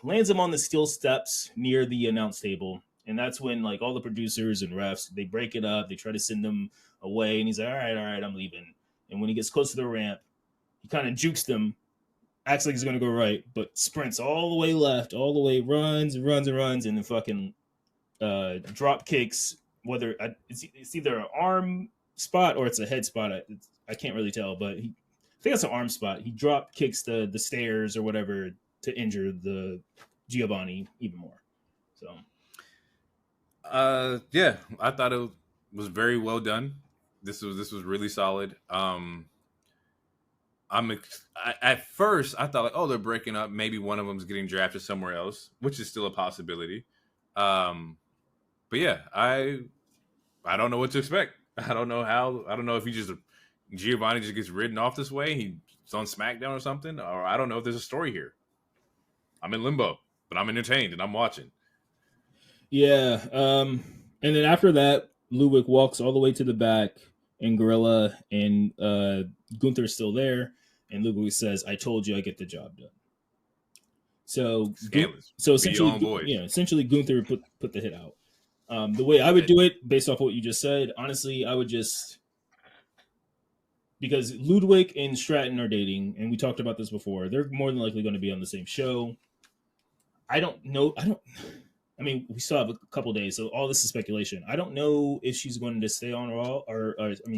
lands him on the steel steps near the announce table, and that's when like all the producers and refs, they break it up. They try to send him away, and he's like, all right, I'm leaving. And when he gets close to the ramp, he kind of jukes them, acts like he's going to go right, but sprints all the way left, all the way, runs, and then fucking drop kicks. Whether it's either an arm spot or it's a head spot, I can't really tell, but I think it's an arm spot. He drop kicks the stairs or whatever to injure the Giovanni even more. So, yeah, I thought it was very well done. This was really solid. At first I thought like, oh, they're breaking up. Maybe one of them's getting drafted somewhere else, which is still a possibility. But yeah, I don't know what to expect. I don't know if Giovanni just gets ridden off this way. He's on Smackdown or something, or I don't know if there's a story here. I'm in limbo, but I'm entertained and I'm watching. Yeah. And then after that, Ludwig walks all the way to the back, and Gorilla and Gunther's still there, and Ludwig says, "I told you I get the job done." So essentially Gunther put the hit out. The way I would do it, based off what you just said, honestly, I would just, because Ludwig and Stratton are dating, and we talked about this before, they're more than likely going to be on the same show. I don't know. I mean, we still have a couple days, so all this is speculation. I don't know if she's going to stay on Raw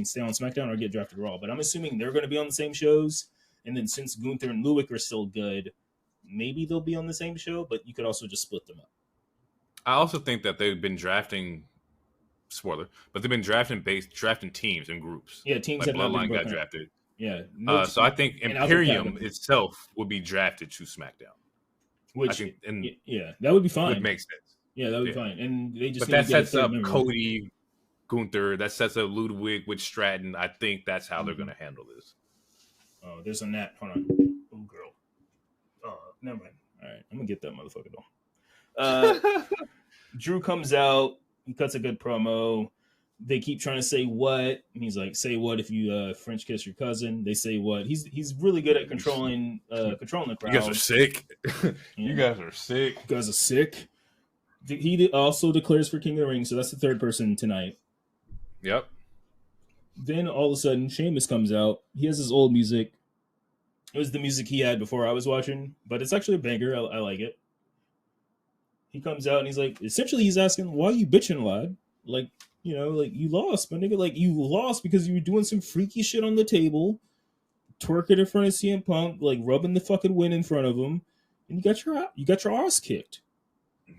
stay on SmackDown or get drafted Raw, but I'm assuming they're going to be on the same shows. And then since Gunther and Ludwig are still good, maybe they'll be on the same show, but you could also just split them up. I also think that they've been drafting, spoiler, but they've been drafting teams and groups. Yeah, teams like have Bloodline got drafted. Yeah. So I think Imperium itself would be drafted to SmackDown. That would be fine. Would make sense. Yeah, that would be fine. And they just that sets up Cody Gunther. That sets up Ludwig with Stratton. I think that's how they're going to handle this. Oh, there's a gnat. Hold on. Oh, girl. Oh, never mind. All right, I'm gonna get that motherfucker though. Drew comes out. He cuts a good promo. They keep trying to say what, and he's like, "Say what if you French kiss your cousin?" They say what. He's really good at controlling the crowd. You guys are sick. You guys are sick. You guys are sick. He also declares for King of the Ring, so that's the third person tonight. Yep. Then all of a sudden, Sheamus comes out. He has his old music. It was the music he had before I was watching, but it's actually a banger. I like it. He comes out and he's like, essentially, he's asking, "Why are you bitching, lad? Like, you know, like you lost, my nigga. Like you lost because you were doing some freaky shit on the table, twerking in front of CM Punk, like rubbing the fucking win in front of him, and you got your ass kicked."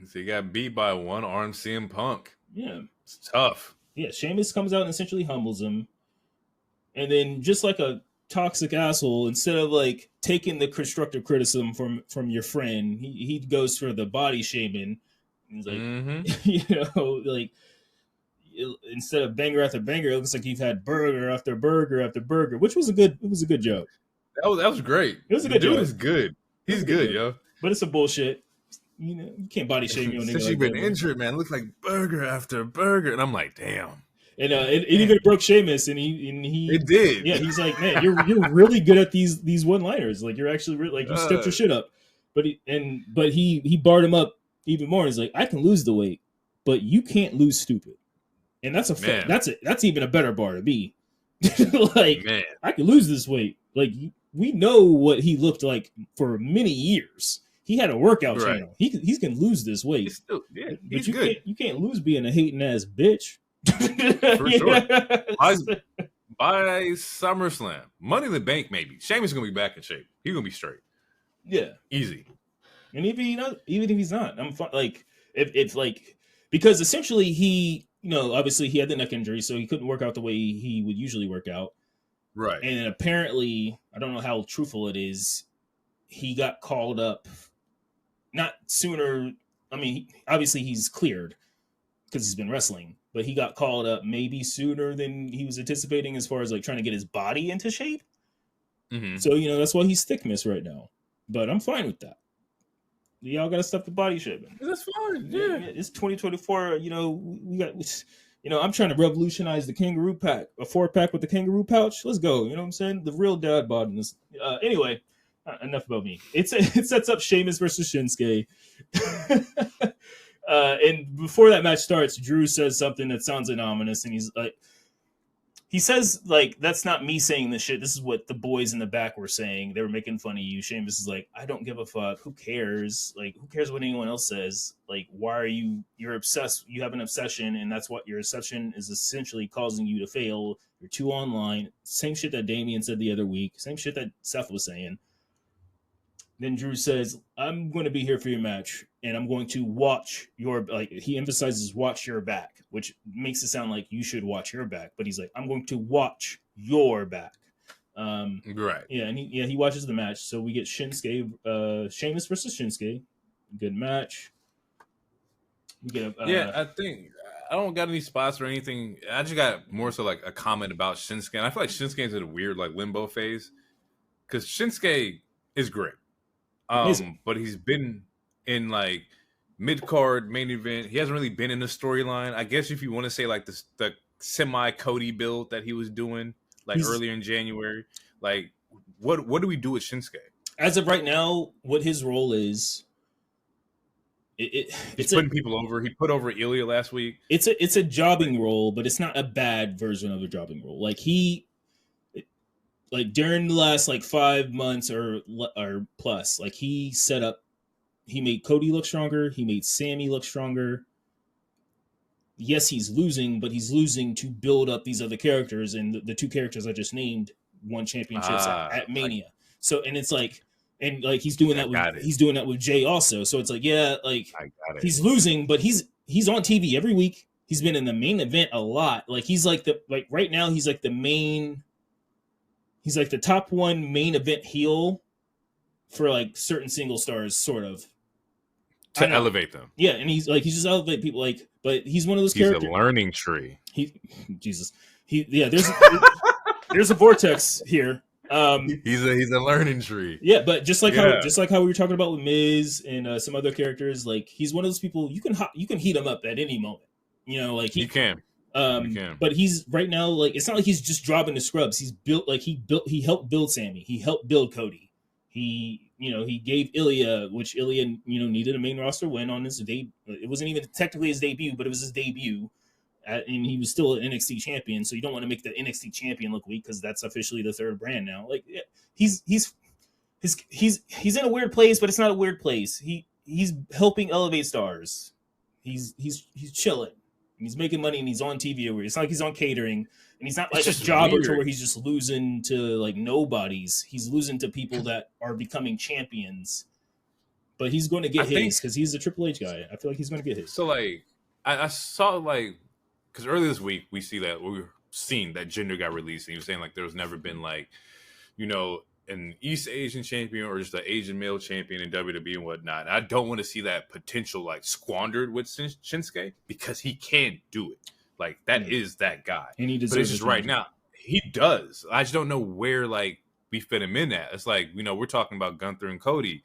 So you got beat by one armed CM Punk. Yeah, it's tough. Yeah, Sheamus comes out and essentially humbles him, and then just like a toxic asshole, instead of like taking the constructive criticism from your friend, he goes for the body shaming. He's like, you know, like instead of banger after banger, it looks like you've had burger after burger after burger, which was a good joke. That was great. It was a good dude joke. Is good. He's good, yo. But it's a bullshit. You know, you can't body shame your nigga. Since you've been injured, man, it looks like burger after burger, and I'm like, damn. And it even broke Sheamus, and he it did. Yeah, he's like, man, you're really good at these one liners. Like you're actually like you stepped your shit up. But he barred him up even more. He's like, I can lose the weight, but you can't lose stupid. And that's that's even a better bar to be. Like, man, I can lose this weight. Like we know what he looked like for many years. He had a workout channel. He can lose this weight. He's still, yeah, but you can't lose being a hating ass bitch. For sure. By SummerSlam, Money in the Bank, maybe Sheamus is gonna be back in shape. He's gonna be straight. Yeah, easy. And even if he's not, I'm fine. Like if like because essentially he, you know, obviously he had the neck injury, so he couldn't work out the way he would usually work out. Right. And apparently, I don't know how truthful it is, he got called up. Not sooner. I mean, obviously he's cleared because he's been wrestling, but he got called up maybe sooner than he was anticipating as far as like trying to get his body into shape. Mm-hmm. So, you know, that's why he's thickness right now. But I'm fine with that. Y'all got to stop the body shaming. That's fine. Yeah. It's 2024. You know, we got, you know, I'm trying to revolutionize the kangaroo pack, a 4-pack with the kangaroo pouch. Let's go. You know what I'm saying? The real dad bod in this. Anyway. Enough about me. It sets up Sheamus versus Shinsuke. And before that match starts, Drew says something that sounds ominous, and he's like, he says, like, that's not me saying this shit. This is what the boys in the back were saying. They were making fun of you. Sheamus is like, I don't give a fuck. Who cares? Like, who cares what anyone else says? Like, why are you're obsessed? You have an obsession, and that's what your obsession is essentially causing you to fail. You're too online. Same shit that Damian said the other week. Same shit that Seth was saying. Then Drew says, I'm going to be here for your match, and I'm going to watch your, like, he emphasizes watch your back, which makes it sound like you should watch your back. But he's like, I'm going to watch your back. Right. Yeah, and he watches the match. So we get Sheamus versus Shinsuke. Good match. We get I think I don't got any spots or anything. I just got more so like a comment about Shinsuke. And I feel like Shinsuke's in a weird like limbo phase because Shinsuke is great. But he's been in like mid-card main event. He hasn't really been in the storyline. I guess if you want to say like the semi Cody build that he was doing like earlier in January, like what do we do with Shinsuke? As of right now, what his role is, he's putting people over. He put over Ilya last week. It's a jobbing role, but it's not a bad version of a jobbing role. Like during the last like 5 months or plus, like he made Cody look stronger. He made Sammy look stronger. Yes, he's losing, but he's losing to build up these other characters. And the 2 characters I just named won championships at Mania. So, and it's like, and like he's doing that with Jay also. So it's like, yeah, like he's losing, but he's on TV every week. He's been in the main event a lot. Like he's like right now he's like the main. He's like the top 1 main event heel for like certain single stars, sort of. I to know. elevate them. Yeah, and he's just elevate people but he's one of those He's a characters. learning tree. He Jesus. There's a vortex here. He's a learning tree. Yeah, but Yeah, just like how we were talking about with Miz and some other characters, like he's one of those people you can heat him up at any moment. Like you can. You can. but he's right now, like it's not like he's just dropping the scrubs. He's built like he helped build Sammy. He helped build Cody. He gave Ilya, which Ilya needed a main roster win on his debut. It wasn't even technically his debut, but it was his debut. And he was still an NXT champion, so you don't want to make the NXT champion look weak because that's officially the third brand now. Like he's in a weird place, but it's not a weird place. He's helping elevate stars. He's chilling. He's making money and he's on TV everywhere. It's not like he's on catering and he's not like a jobber to where he's just losing to like nobodies. He's losing to people that are becoming champions. But he's going to get his because he's a Triple H guy. I feel like he's going to get his. So like I saw like because earlier this week we were seeing that Jinder got released and he was saying like there was never been like an East Asian champion or just an Asian male champion in WWE and whatnot. And I don't want to see that potential like squandered with Shinsuke because he can do it. Like that is that guy. And he deserves but it's just right now he does. I just don't know where like we fit him in at. It's like we're talking about Gunther and Cody.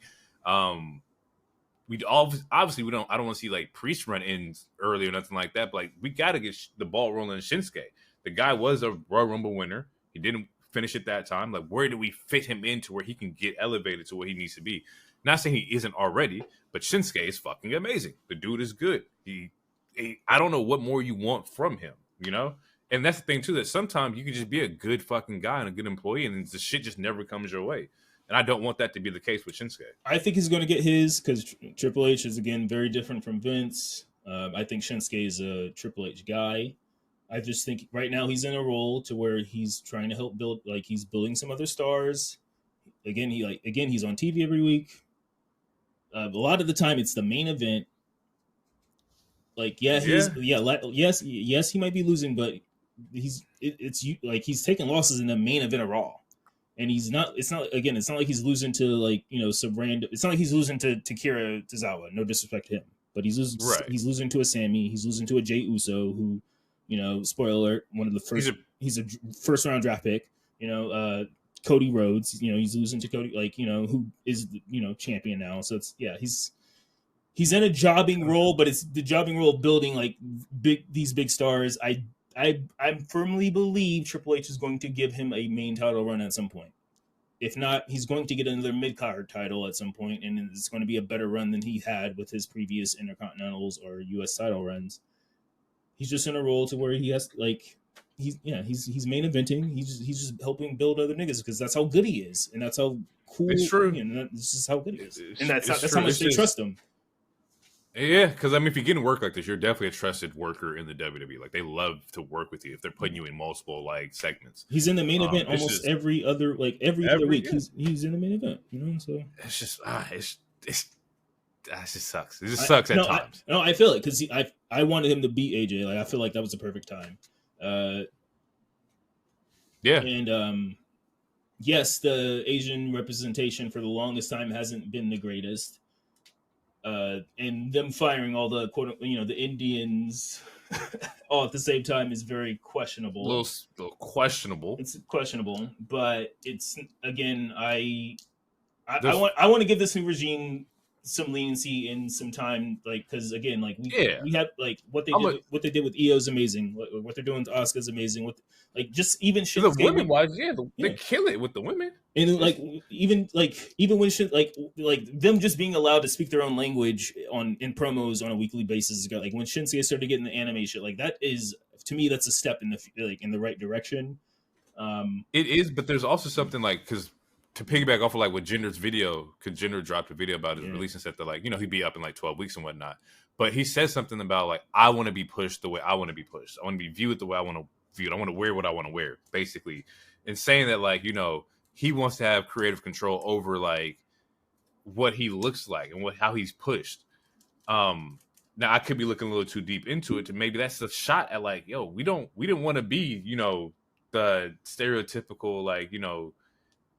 We obviously we don't. I don't want to see like Priest run in early or nothing like that. But like we got to get the ball rolling in Shinsuke. The guy was a Royal Rumble winner. He didn't finish at that time. Like where do we fit him into where he can get elevated to what he needs to be? Not saying he isn't already, but Shinsuke is fucking amazing. The dude is good. I don't know what more you want from him. And that's the thing too. That sometimes you can just be a good fucking guy and a good employee, and the shit just never comes your way. And I don't want that to be the case with Shinsuke. I think he's going to get his because Triple H is, again, very different from Vince. I think Shinsuke is a Triple H guy. I just think right now he's in a role to where he's trying to help build, like he's building some other stars. Again, he's on TV every week. A lot of the time, it's the main event. Like, yes, he might be losing, but he's taking losses in the main event of Raw. And it's not like he's losing to like, some random, it's not like he's losing to Kira Tozawa, no disrespect to him, but he's losing to a Sammy, he's losing to a Jey Uso who, spoiler alert, one of the first, he's a first round draft pick, Cody Rhodes, he's losing to Cody, like, who is, champion now. So it's, he's in a jobbing role, but it's the jobbing role of building like these big stars. I firmly believe Triple H is going to give him a main title run at some point. If not, he's going to get another mid-card title at some point, and it's going to be a better run than he had with his previous Intercontinentals or U.S. title runs. He's just in a role to where he has like he's main eventing. He's just helping build other niggas because that's how good he is, and that's how cool. It's true. This is how good he is, and that's how much they trust him. Yeah, because if you're getting work like this, you're definitely a trusted worker in the WWE. Like they love to work with you if they're putting you in multiple like segments. He's in the main event almost every other week. Yeah. He's in the main event. So it's just it just sucks. It just sucks at times. I feel it because I wanted him to beat AJ. Like I feel like that was the perfect time. Yeah, and yes, the Asian representation for the longest time hasn't been the greatest. And them firing all the the Indians all at the same time is very questionable. A little questionable. It's questionable, but it's again, I want to give this new regime some leniency and some time, like because again, like we have like what they did with Io is amazing. What they're doing with Asuka is amazing. With like just even shit. The women wise, they kill it with the women. And like even when shit like them just being allowed to speak their own language in promos on a weekly basis, like when Shinsuke started getting the anime shit, like that is to me that's a step in the right direction. It is, but there's also something like because to piggyback off of like with Jinder's video, because Jinder dropped a video about his release and said that like he'd be up in like 12 weeks and whatnot, but he said something about like I want to be pushed the way I want to be pushed. I want to be viewed the way I want to view it. I want to wear what I want to wear, basically, and saying that like he wants to have creative control over like what he looks like and how he's pushed. Now I could be looking a little too deep into it to maybe that's a shot at like, we didn't want to be, the stereotypical like,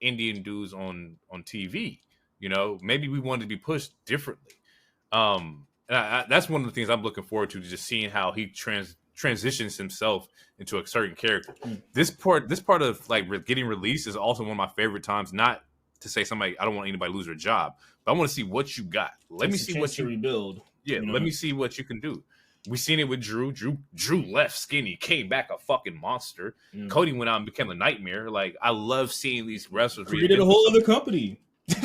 Indian dudes on TV, maybe we wanted to be pushed differently. That's one of the things I'm looking forward to, just seeing how he transitions himself into a certain character. This part of like getting released is also one of my favorite times. Not to say somebody, I don't want anybody to lose their job, but I want to see what you got. Let me see what you rebuild. Yeah, let me see what you can do. We seen it with Drew. Drew left skinny, came back a fucking monster. Cody went out and became a nightmare. Like, I love seeing these wrestlers created a whole other company. You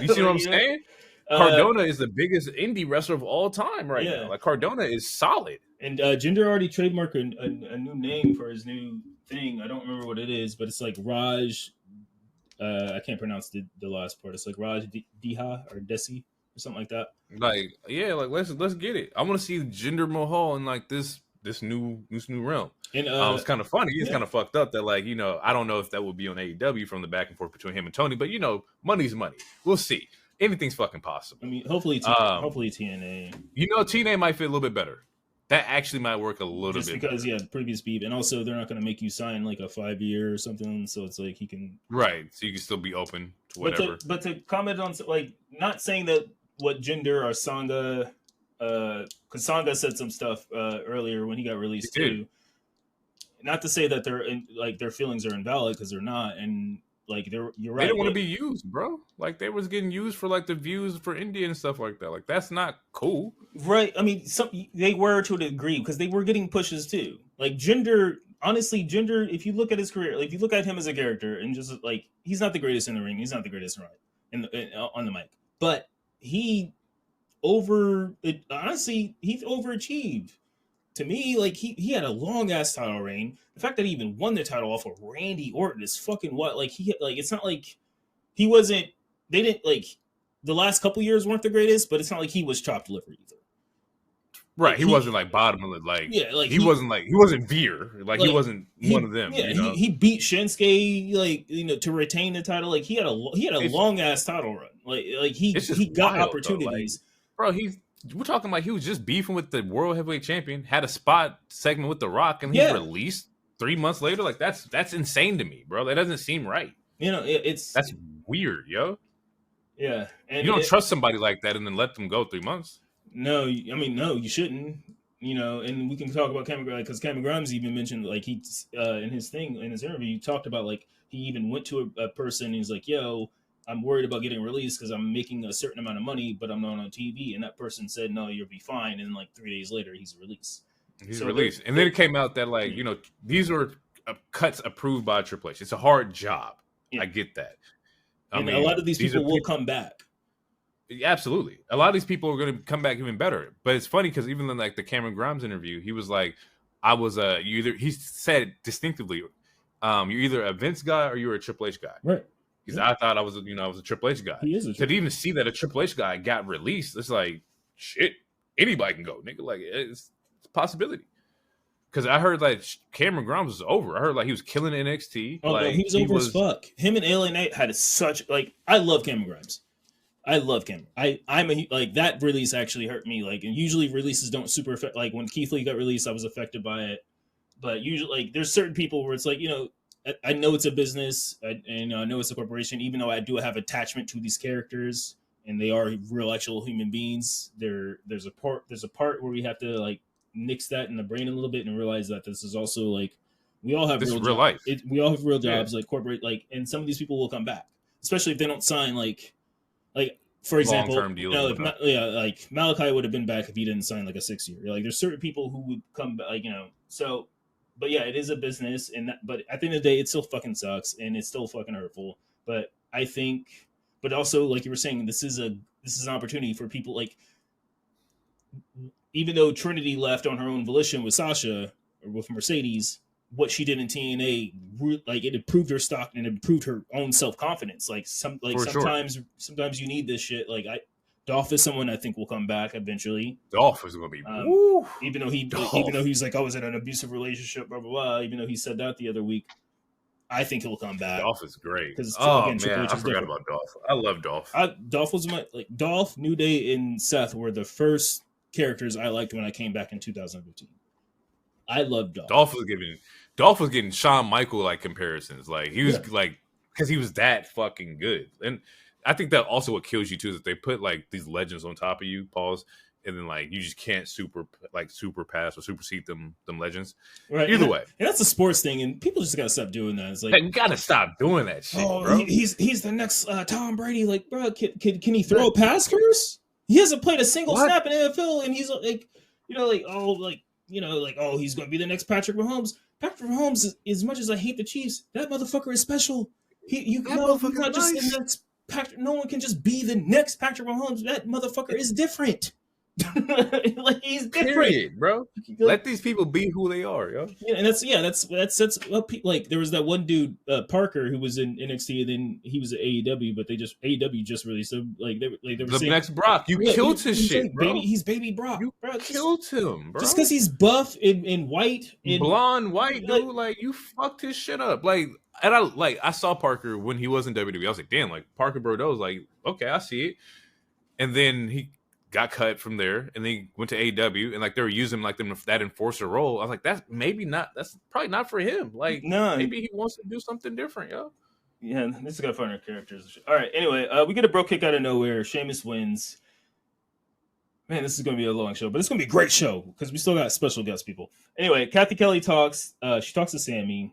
see what I'm saying? Cardona is the biggest indie wrestler of all time right now. Like, Cardona is solid. And Jinder already trademarked a new name for his new thing. I don't remember what it is, but it's like Raj. I can't pronounce the last part. It's like Raj Diha or Desi or something like that. Like, yeah, like let's get it. I want to see Jinder Mahal in like this new realm. And it's kind of funny. It's kind of fucked up that, like, you know, I don't know if that would be on AEW from the back and forth between him and Tony, but you know, money's money. We'll see. Anything's fucking possible. I mean, hopefully TNA. You know, TNA might fit a little bit better. That actually might work a little bit. Just because, previous beef. And also, they're not going to make you sign like a 5-year or something. So it's like he can. Right. So you can still be open to whatever. But to comment on, like, not saying that what Jinder or Sangha, because Sangha said some stuff earlier when he got released too. Not to say that their feelings are invalid, because they're not. And like, you're right. They didn't want to be used, bro. Like, they was getting used for like the views for India and stuff like that. Like, that's not cool. Right. I mean, they were to a degree, because they were getting pushes too. Like, Jinder, honestly, if you look at his career, like, if you look at him as a character, and just like, he's not the greatest in the ring. He's not the greatest on the mic. But he overachieved. To me, like, he had a long ass title reign. The fact that he even won the title off of Randy Orton is fucking what? Like, it's not like he wasn't. They didn't, like, the last couple years weren't the greatest, but it's not like he was chopped liver either. Right, like, he wasn't like bottom of it. He wasn't Veer. Like, he wasn't one of them. Yeah, you know? he beat Shinsuke, like, you know, to retain the title. Like, he had a long ass title run. Like he got opportunities, though, like, bro. We're talking like he was just beefing with the World Heavyweight Champion, had a spot segment with The Rock, and he's released 3 months later. Like, that's insane to me, bro. That doesn't seem right. You know, that's weird, yo. Yeah, and you don't trust somebody like that and then let them go 3 months. No, I mean, no, you shouldn't. You know, and we can talk about Cameron Grimes, because Cameron Grimes even mentioned, like, he in his interview, he talked about, like, he even went to a person and he's like, yo, I'm worried about getting released because I'm making a certain amount of money, but I'm not on TV. And that person said, no, you'll be fine. And like 3 days later, he's released. And then it came out that, like, you know, these are cuts approved by Triple H. It's a hard job. Yeah. I get that. I mean, a lot of these people will come back. Absolutely. A lot of these people are going to come back even better. But it's funny because even in like the Cameron Grimes interview, he was like, he said distinctively, you're either a Vince guy or you're a Triple H guy. Right. Because I thought I was a Triple H guy. He is to even see that a Triple H guy got released, it's like, shit, anybody can go, nigga. Like, it's a possibility. Because I heard like Cameron Grimes was over. I heard like he was killing NXT. Oh, like, no, he was over as fuck. Him and LA Knight had such, like, I love Cameron Grimes. I love Cameron. Like, that release actually hurt me. Like, and usually releases don't super affect. Like, when Keith Lee got released, I was affected by it. But usually, like, there's certain people where it's like, you know, I know it's a business, and I know it's a corporation, even though I do have attachment to these characters, and they are real, actual human beings. There's a part where we have to, like, nix that in the brain a little bit and realize that this is also, like, we all have real life. We all have real jobs, like corporate, like, and some of these people will come back, especially if they don't sign, like for example, long-term deals. Like Malachi would have been back if he didn't sign like a 6-year. Like, there's certain people who would come back, like, you know, so. But yeah, it is a business, but at the end of the day, it still fucking sucks and it's still fucking hurtful. But I think, but also, like you were saying, this is an opportunity for people, like, even though Trinity left on her own volition with Sasha or with Mercedes, what she did in TNA, like, it improved her stock and improved her own self-confidence. Like, sometimes you need this shit. Like, Dolph is someone I think will come back eventually. Dolph is going to be even though he's like, I was in an abusive relationship, blah blah blah. Even though he said that the other week, I think he'll come back. Dolph is great. Oh man, I forgot about Dolph. I love Dolph. Dolph was Dolph, New Day, and Seth were the first characters I liked when I came back in 2015. I loved Dolph. Dolph was getting Shawn Michael like comparisons. Like, he was like, because he was that fucking good. And I think that also what kills you too is that they put like these legends on top of you, pause, and then like you just can't super pass or supersede them legends. Right, Either way, and that's a sports thing, and people just gotta stop doing that. It's like, hey, you gotta stop doing that shit, oh, bro. he's the next Tom Brady. Like, bro, can he throw a pass first? He hasn't played a single What? snap in the NFL, and he's like, oh, he's gonna be the next Patrick Mahomes. Patrick Mahomes, as much as I hate the Chiefs, that motherfucker is special. He's not just nice. the next Patrick. No one can just be the next Patrick Mahomes. That motherfucker is different. Like, he's different. Period, bro. Let these people be who they are, yo. Yeah, and that's what like there was that one dude Parker who was in NXT, and then he was at AEW, but AEW just released him. Like they were The saying, next Brock, you killed his shit, bro. He's baby Brock. You bro, killed him, bro. Just because he's buff and white, and blonde white dude, like you fucked his shit up. Like, and I saw Parker when he was in WWE. I was like, damn, like Parker Bordeaux's like, okay, I see it. And then he got cut from there, and then he went to AEW, and like they were using like that enforcer role. I was like, that's probably not for him. Like, no, maybe he wants to do something different, yo. Yeah, this is gotta find our characters. All right, anyway, we get a bro kick out of nowhere. Sheamus wins. Man, this is gonna be a long show, but it's gonna be a great show because we still got special guest people. Anyway, Kathy Kelly talks. She talks to Sammy,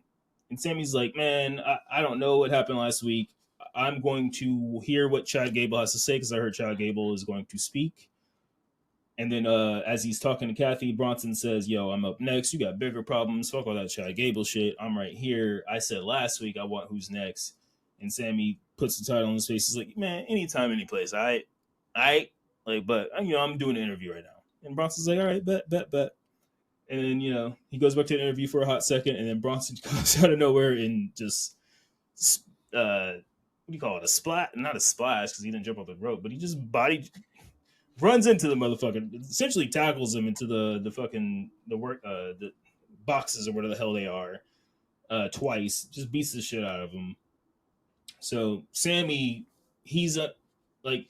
and Sammy's like, "Man, I don't know what happened last week. I'm going to hear what Chad Gable has to say because I heard Chad Gable is going to speak." And then as he's talking to Kathy, Bronson says, "Yo, I'm up next. You got bigger problems. Fuck all that Chad Gable shit. I'm right here. I said last week I want who's next." And Sammy puts the title on his face. He's like, "Man, anytime, any place. I like, but I'm doing an interview right now." And Bronson's like, "All right, bet." And then he goes back to the interview for a hot second, and then Bronson comes out of nowhere and just what do you call it? A splat? Not a splash because he didn't jump off the rope, but he just runs into the motherfucker, essentially tackles him into the boxes or whatever the hell they are, twice. Just beats the shit out of him. So Sammy, he's like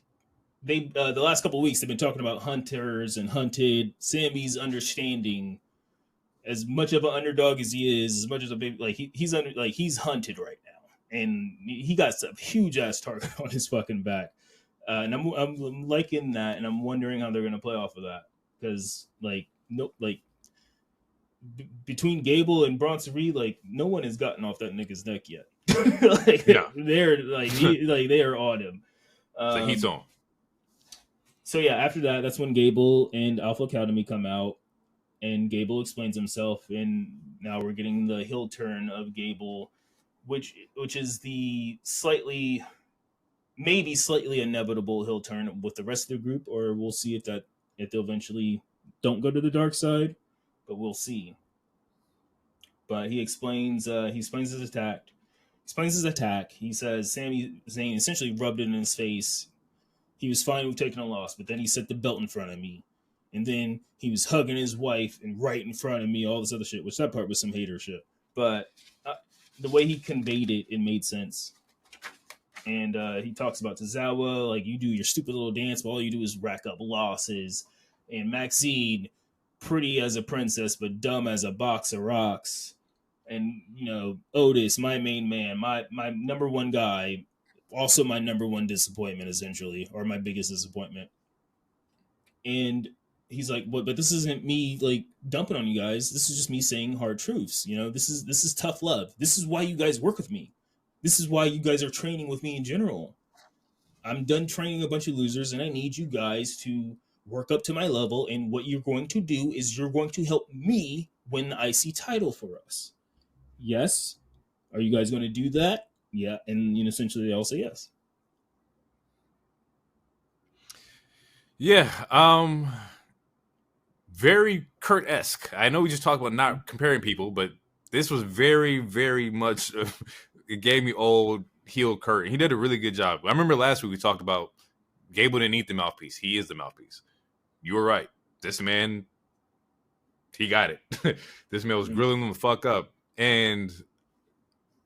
they the last couple of weeks they've been talking about hunters and hunted. Sammy's understanding, as much of an underdog as he is, as much as a big he's hunted right now, and he got a huge ass target on his fucking back. And I'm liking that, and I'm wondering how they're gonna play off of that because between Gable and Bronson Reed, like no one has gotten off that nigga's neck yet. They're they are on him. So he's on. So yeah, after that's when Gable and Alpha Academy come out, and Gable explains himself, and now we're getting the heel turn of Gable, which is the maybe slightly inevitable heel turn with the rest of the group, or we'll see if they'll eventually don't go to the dark side, but we'll see. But he explains his attack. He says Sami Zayn essentially rubbed it in his face. He was fine with taking a loss, but then he set the belt in front of me. And then he was hugging his wife and right in front of me, all this other shit, which that part was some hater shit. But the way he conveyed it, it made sense. And he talks about Tozawa, like, you do your stupid little dance, but all you do is rack up losses. And Maxine, pretty as a princess, but dumb as a box of rocks. And, Otis, my main man, my number one guy, also my number one disappointment, essentially, or my biggest disappointment. And he's like, but this isn't me, like, dumping on you guys. This is just me saying hard truths. This is tough love. This is why you guys work with me. This is why you guys are training with me in general. I'm done training a bunch of losers, and I need you guys to work up to my level. And what you're going to do is you're going to help me win the IC title for us. Yes. Are you guys going to do that? Yeah. And essentially they all say yes. Yeah. Very Kurt-esque. I know we just talked about not comparing people, but this was very, very much it gave me old heel Kurt. He did a really good job. I remember last week we talked about Gable didn't need the mouthpiece. He is the mouthpiece. You were right. This man, he got it. This man was grilling them the fuck up. And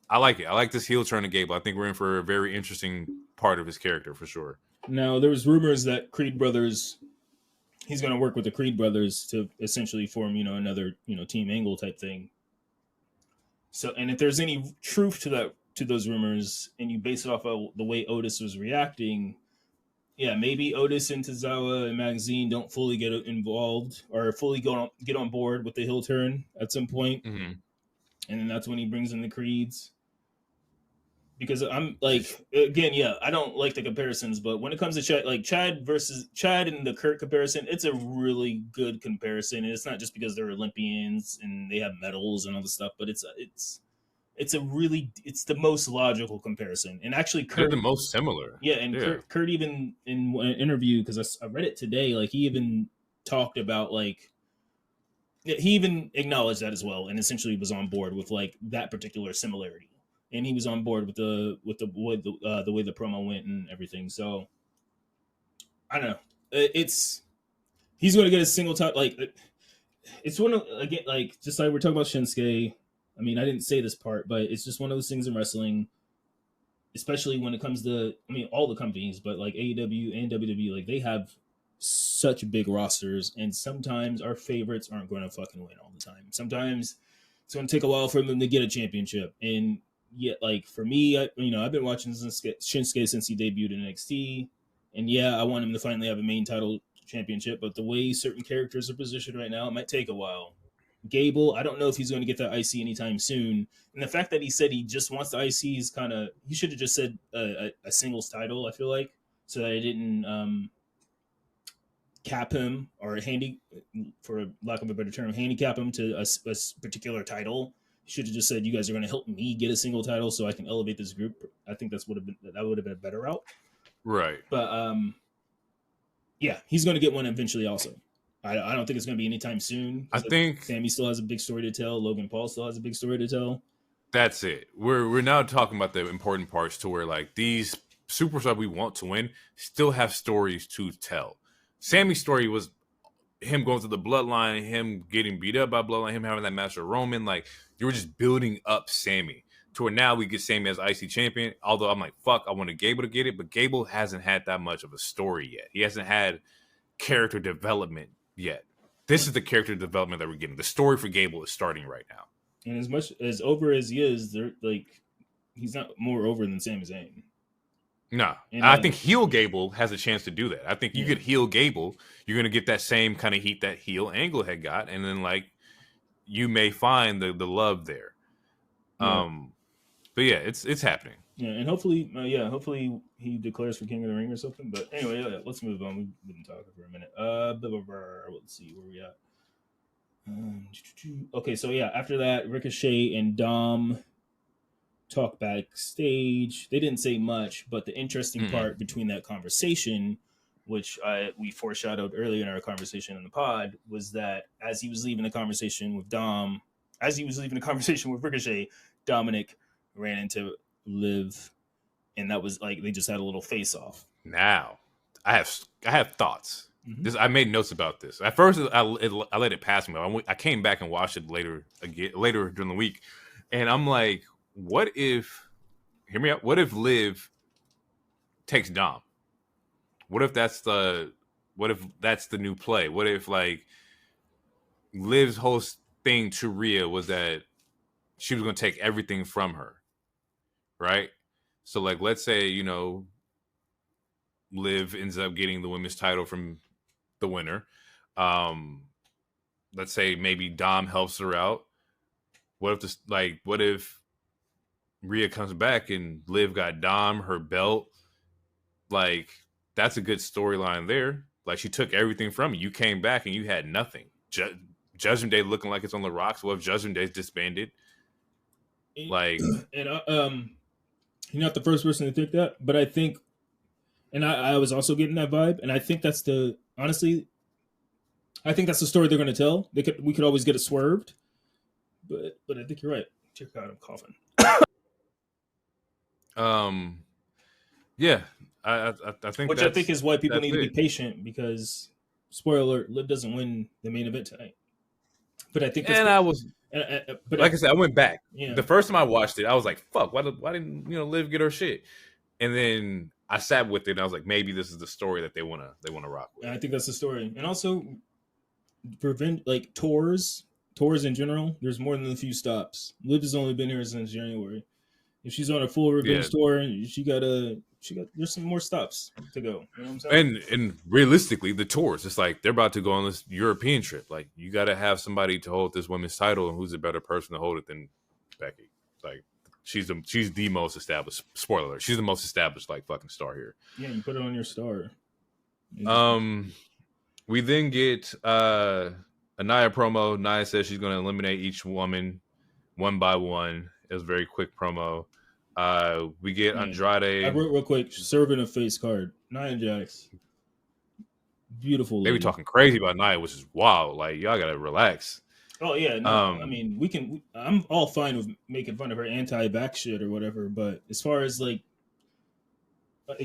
I like it. I like this heel turn of Gable. I think we're in for a very interesting part of his character for sure. Now, there was rumors that Creed Brothers, he's going to work with the Creed Brothers to essentially form, another, Team Angle type thing. So, and if there's any truth to to those rumors and you base it off of the way Otis was reacting, yeah, maybe Otis and Tozawa and Magazine don't fully get involved or fully get on board with the heel turn at some point, Mm-hmm. and then that's when he brings in the Creeds. Because I'm like, again, yeah, I don't like the comparisons, but when it comes to Chad, like Chad versus Chad and the Kurt comparison, it's a really good comparison, and it's not just because they're Olympians and they have medals and all this stuff, but it's the most logical comparison. And actually, They're Kurt, the most similar. yeah, and Yeah. Kurt even in an interview, because I read it today, like he even talked about like he even acknowledged that as well, and essentially was on board with like that particular similarity, and he was on board with the way the promo went and everything. So I don't know. It's he's going to get a single time. Like it's one of again like just like we're talking about Shinsuke. I mean, I didn't say this part, but it's just one of those things in wrestling, especially when it comes to all the companies, but like AEW and WWE, like they have such big rosters, and sometimes our favorites aren't going to fucking win all the time. Sometimes it's going to take a while for them to get a championship, and yet, like for me, I've been watching Shinsuke since he debuted in NXT, and yeah, I want him to finally have a main title championship, but the way certain characters are positioned right now, it might take a while. Gable, I don't know if he's going to get that IC anytime soon. And the fact that he said he just wants the IC is kind of, he should have just said a singles title, I feel like, so that it didn't cap him or for lack of a better term, handicap him to a particular title. He should have just said, you guys are going to help me get a single title so I can elevate this group. I think that would have been a better route. Right. But yeah, he's going to get one eventually also. I don't think it's going to be anytime soon. I think Sammy still has a big story to tell. Logan Paul still has a big story to tell. That's it. We're now talking about the important parts to where like these superstars we want to win still have stories to tell. Sammy's story was him going through the bloodline, him getting beat up by bloodline, him having that match with Roman. Like you were just building up Sammy to where now we get Sammy as IC champion. Although I'm like, fuck, I wanted Gable to get it, but Gable hasn't had that much of a story yet. He hasn't had character development yet. This is the character development that we're getting. The story for Gable is starting right now. And as much as over as he is, he's not more over than Sami Zayn. No, I think heel Gable has a chance to do that. I think you could heel Gable, you're going to get that same kind of heat that heel Angle had got, and then like you may find the love there. Yeah. But yeah, it's happening. Yeah, and hopefully he declares for King of the Ring or something. But anyway, let's move on. We've been talking for a minute. Let's see where we at. Okay, so yeah, after that, Ricochet and Dom talk backstage. They didn't say much, but the interesting part between that conversation, which we foreshadowed earlier in our conversation in the pod, was that as he was leaving the conversation with Ricochet, Dominic ran into Liv, and that was like they just had a little face off. Now, I have thoughts. I made notes about this. At first, I let it pass me. I came back and watched it later during the week, and I'm like, what if? Hear me out. What if Liv takes Dom? What if that's the new play? What if like Liv's whole thing to Rhea was that she was going to take everything from her, right? So like, let's say Liv ends up getting the women's title from the winner. Let's say maybe Dom helps her out. What if Rhea comes back and Liv got Dom her belt? Like that's a good storyline there. Like she took everything from you. You came back and you had nothing. Judgment Day looking like it's on the rocks. What if Judgment Day's disbanded? Like, and you're not the first person to think that, but I think, and I was also getting that vibe, and I think that's the story they're going to tell. We could always get it swerved, but I think you're right. Check out, I'm coughing. Yeah, I think which I think is why people need to be patient because, spoiler alert, Liv doesn't win the main event tonight. But I think, but like I said, I went back. Yeah. The first time I watched it, I was like, "Fuck, why didn't Liv get her shit?" And then I sat with it, and I was like, "Maybe this is the story that they wanna rock with." And I think that's the story, and also prevent like tours in general. There's more than a few stops. Liv has only been here since January, If she's on a full Yeah, revenge tour, she got there's some more stops to go. You know what I'm saying? and realistically, the tours, it's like they're about to go on this European trip. Like you got to have somebody to hold this women's title, and who's a better person to hold it than Becky? Like she's the most established. Spoiler alert: she's the most established like fucking star here. Yeah, you put it on your star. We then get a Nia promo. Nia says she's going to eliminate each woman one by one. It was a very quick promo. We get Andrade. I wrote real quick, serving a face card. Nia Jax. Beautiful lady. They were talking crazy about Nia, which is wild. Like, y'all got to relax. Oh, yeah. No, I mean, I'm all fine with making fun of her anti-back shit or whatever, but as far as, like,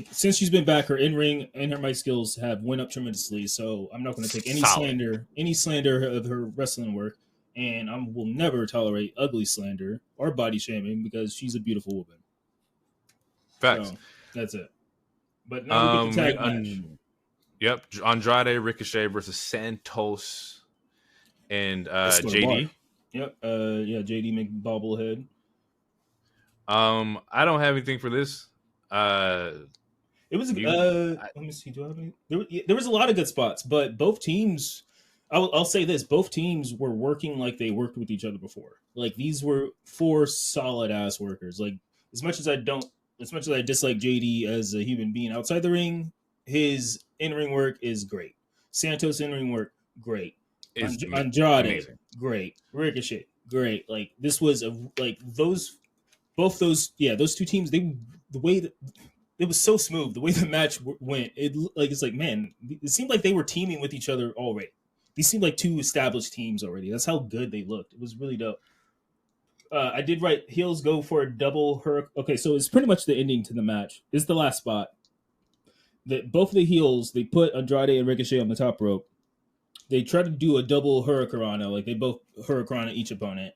since she's been back, her in-ring and her mic skills have went up tremendously, so I'm not going to take any slander of her wrestling work, and I will never tolerate ugly slander or body shaming because she's a beautiful woman. Facts. So, that's it. But now we get the tag match. Yep, Andrade, Ricochet versus Santos and JD. Yep, JD McBobblehead. I don't have anything for this. It was. Let me see. Do I have any? There was a lot of good spots, but both teams. I'll say this: both teams were working like they worked with each other before. Like these were 4 solid ass workers. Like as much as I dislike JD as a human being outside the ring, his in-ring work is great. Santos in-ring work, great. Andrade, amazing. Great. Ricochet, great. Like this was those two teams. The way that it was so smooth, the way the match went, it's like, man, it seemed like they were teaming with each other already. These seemed like 2 established teams already. That's how good they looked. It was really dope. I did write heels go for a double hurricane. Okay, so it's pretty much the ending to the match. This is the last spot. Both of the heels, they put Andrade and Ricochet on the top rope. They try to do a double hurricanrana, like they both hurricanrana each opponent.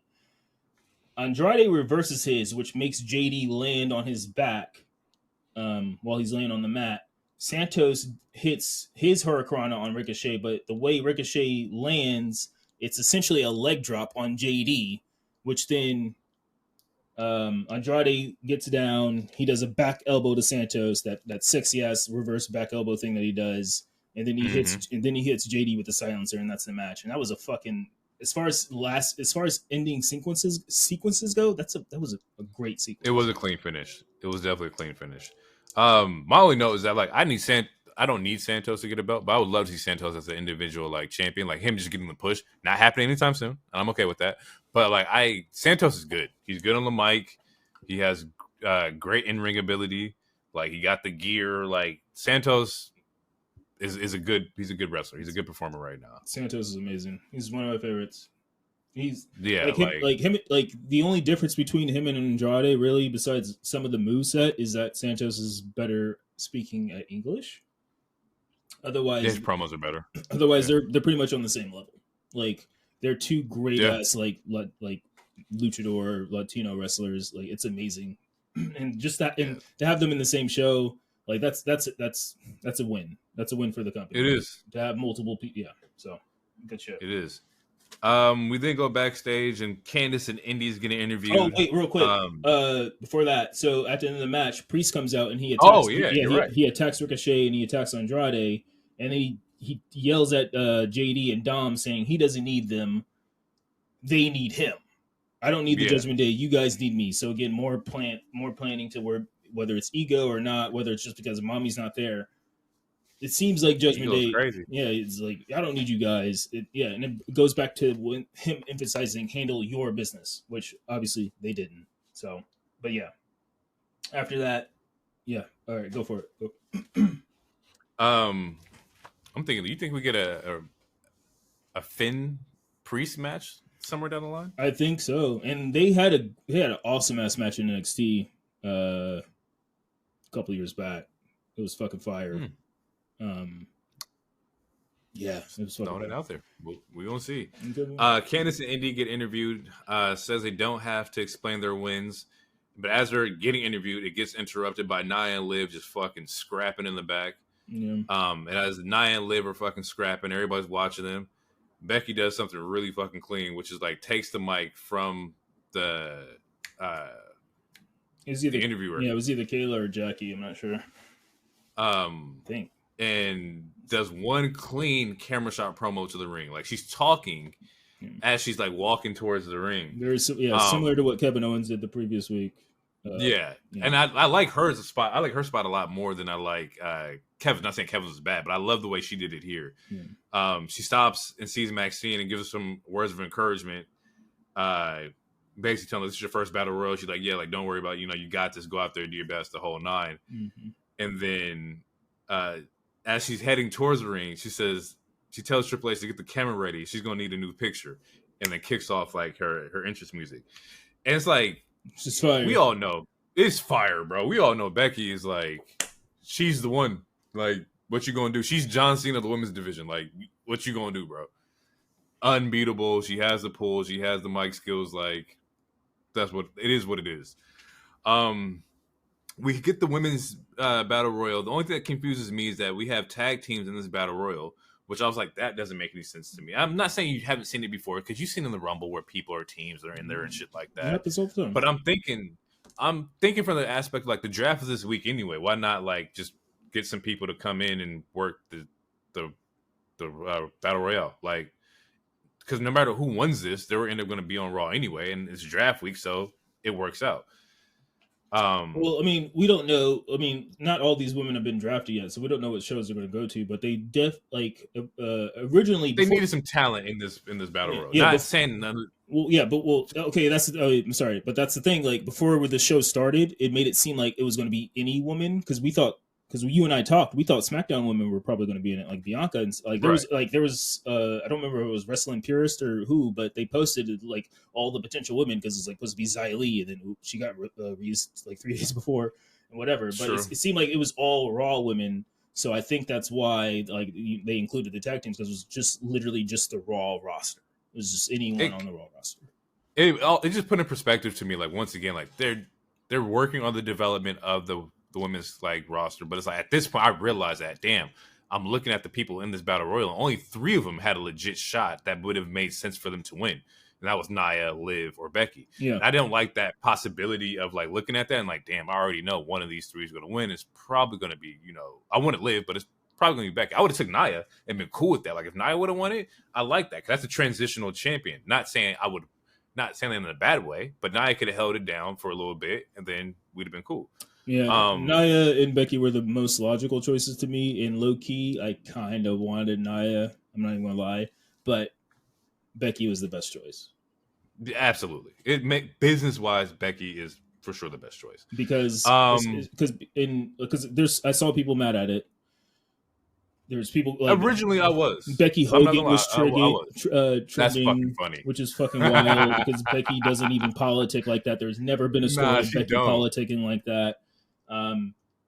Andrade reverses his, which makes JD land on his back while he's laying on the mat. Santos hits his hurricanrana on Ricochet, but the way Ricochet lands, it's essentially a leg drop on JD, which then Andrade gets down. He does a back elbow to Santos, that sexy ass reverse back elbow thing that he does, and then he hits JD with the silencer, and that's the match. And that was a fucking as far as ending sequences go, that was a great sequence. It was a clean finish. It was definitely a clean finish. My only note is that like I don't need Santos to get a belt, but I would love to see Santos as an individual like champion, like him just getting the push. Not happening anytime soon, and I'm okay with that. But like Santos is good. He's good on the mic. He has great in-ring ability. Like he got the gear. Like Santos is a good wrestler. He's a good performer right now. Santos is amazing. He's one of my favorites. He's like the only difference between him and Andrade, really, besides some of the moveset, is that Santos is better speaking at English. Otherwise, his promos are better. Otherwise, they're pretty much on the same level. Like they're 2 great ass like luchador Latino wrestlers. Like it's amazing, and just that and to have them in the same show, like that's a win. That's a win for the company. It is to have multiple people. Yeah, so good show. It is. We then go backstage and Candice and Indy's getting interviewed. Oh wait, real quick. Before that, so at the end of the match, Priest comes out and he attacks. He attacks Ricochet and he attacks Andrade, and then he yells at JD and Dom saying he doesn't need them, they need him. I don't need the Judgment Day. You guys need me. So again, more planning to whether it's ego or not, whether it's just because mommy's not there. It seems like Judgment Day. Crazy. Yeah, it's like I don't need you guys. And it goes back to him emphasizing handle your business, which obviously they didn't. So, but yeah, after that, yeah. All right, go for it. Go. I'm thinking. Do you think we get a Finn Priest match somewhere down the line? I think so. And they had an awesome ass match in NXT a couple years back. It was fucking fire. Yeah, it was throwing it out there. We're gonna see. Candice and Indy get interviewed. Says they don't have to explain their wins, but as they're getting interviewed, it gets interrupted by Nia and Liv just fucking scrapping in the back. Yeah. And as Nia and Liv are fucking scrapping, everybody's watching them. Becky does something really fucking clean, which is like takes the mic from the It was either the interviewer. yeah, it was either Kayla or Jackie. I'm not sure. I Um, think. and does one clean camera shot promo to the ring. Like she's talking as she's like walking towards the ring. Very similar to what Kevin Owens did the previous week. Yeah. And I like her as a spot. I like her spot a lot more than I like Kevin. Not saying Kevin was bad, but I love the way she did it here. Yeah. She stops and sees Maxine and gives her some words of encouragement. Basically telling her this is your first battle royal. She's like, yeah, like don't worry about it. You got this. Go out there and do your best, the whole nine. Mm-hmm. And then as she's heading towards the ring, she tells Triple H to get the camera ready. She's gonna need a new picture, and then kicks off like her interest music. And it's like it's fire. We all know it's fire, bro. We all know Becky is like she's the one. Like, what you gonna do? She's John Cena of the women's division. Like, what you gonna do, bro? Unbeatable. She has the pull. She has the mic skills. Like, that's what it is. What it is. We get the women's battle royal. The only thing that confuses me is that we have tag teams in this battle royal, which I was like, that doesn't make any sense to me. I'm not saying you haven't seen it before, because you've seen in the Rumble where people are teams that are in there and shit like that. But I'm thinking from the aspect of, like, the draft is this week anyway. Why not like just get some people to come in and work the battle royale? Like, because no matter who wins this, they were end up going to be on Raw anyway, and it's draft week, so it works out. Well, I mean, we don't know. I mean, not all these women have been drafted yet, so we don't know what shows they're going to go to. But they originally they needed some talent in this battle royal. Yeah, not saying none. Okay. I'm sorry, but that's the thing. Like before the show started, it made it seem like it was going to be any woman because you and I talked, we thought SmackDown women were probably going to be in it, like Bianca, and like there was I don't remember if it was Wrestling Purist or who, but they posted like all the potential women because it's like supposed to be Xia Li, and then she got released like 3 days before and whatever. But sure. it seemed like it was all Raw women, so I think that's why like they included the tag teams because it was just literally just the Raw roster. It was just anyone on the Raw roster. It just put in perspective to me, like once again, like they're working on the development of the women's like roster, but it's like at this point I realized that I'm looking at the people in this battle royal, and only 3 of them had a legit shot that would have made sense for them to win, and that was Nia, Liv, or Becky. Yeah, and I don't like that possibility of like looking at that and like, damn, I already know one of these 3 is going to win. It's probably going to be, I want to Liv, but it's probably going to be Becky. I would have took Nia and been cool with that. Like if Nia would have won it, I like that because that's a transitional champion. Not saying that in a bad way, but Nia could have held it down for a little bit, and then we'd have been cool. Yeah, Nia and Becky were the most logical choices to me. In low key, I kind of wanted Nia. I'm not even gonna lie, but Becky was the best choice. Absolutely, business wise, Becky is for sure the best choice because there's I saw people mad at it. There's people like originally I was Becky Hogan was trending. That's fucking funny, which is fucking wild because Becky doesn't even politic like that. There's never been a story of Becky politicking like that.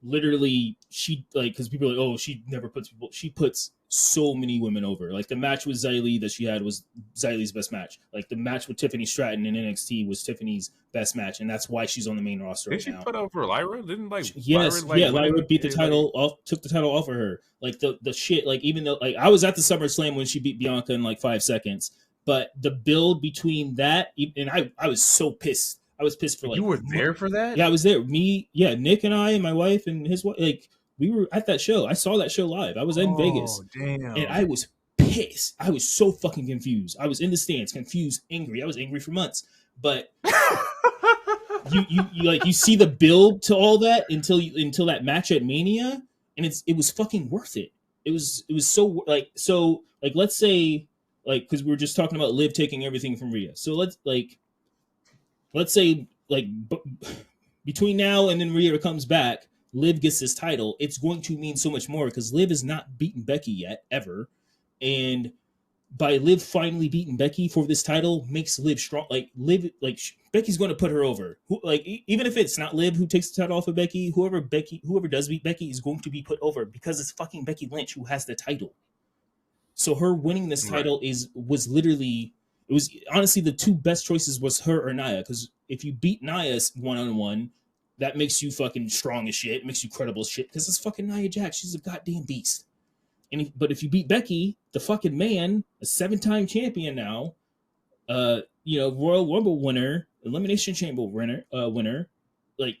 Literally, she like because people are like, oh, she never puts people. She puts so many women over. Like the match with Xia Li that she had was Xia Li's best match. Like the match with Tiffany Stratton in NXT was Tiffany's best match, and that's why she's on the main roster. Did she put over Lyra? Didn't like yes, Lyra beat the title off, took the title off of her. Like the shit. Like even though like I was at the SummerSlam when she beat Bianca in like 5 seconds, but the build between that and I was so pissed. I was pissed for like you were there for that. Yeah, I was there. Nick and I and my wife and his wife, like we were at that show. I saw that show live. I was in Vegas. Damn. And I was pissed. I was so fucking confused. I was in the stands, confused, angry. I was angry for months. But you see the build to all that until that match at Mania, and it was fucking worth it. It was so let's say like because we were just talking about Liv taking everything from Rhea. So let's say like between now and then Rhea comes back, Liv gets this title. It's going to mean so much more because Liv has not beaten Becky yet ever, and by Liv finally beating Becky for this title makes Liv strong. Like Becky's going to put her over. Even if it's not Liv who takes the title off of Becky, whoever does beat Becky is going to be put over because it's fucking Becky Lynch who has the title. So her winning this title was literally. It was honestly the 2 best choices was her or Nia, because if you beat Nia 1-on-1, that makes you fucking strong as shit, makes you credible as shit, because it's fucking Nia Jax. She's a goddamn beast. But if you beat Becky, the fucking man, a 7-time champion now, Royal Rumble winner, Elimination Chamber winner, like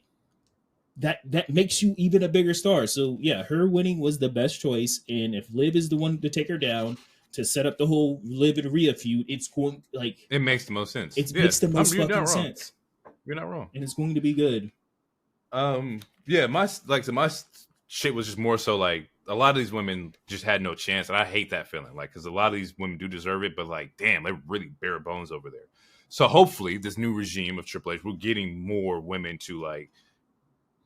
that makes you even a bigger star. So yeah, her winning was the best choice. And if Liv is the one to take her down to set up the whole Liv and Rhea feud, it's going like It makes the most sense. it Yeah, makes the most you're not fucking wrong. sense, You're not wrong. and it's going to be good. Yeah, my shit was just more so like a lot of these women just had no chance, and I hate that feeling. Like, because a lot of these women do deserve it, but like, damn, they're really bare bones over there. So hopefully, this new regime of Triple H, we're getting more women to like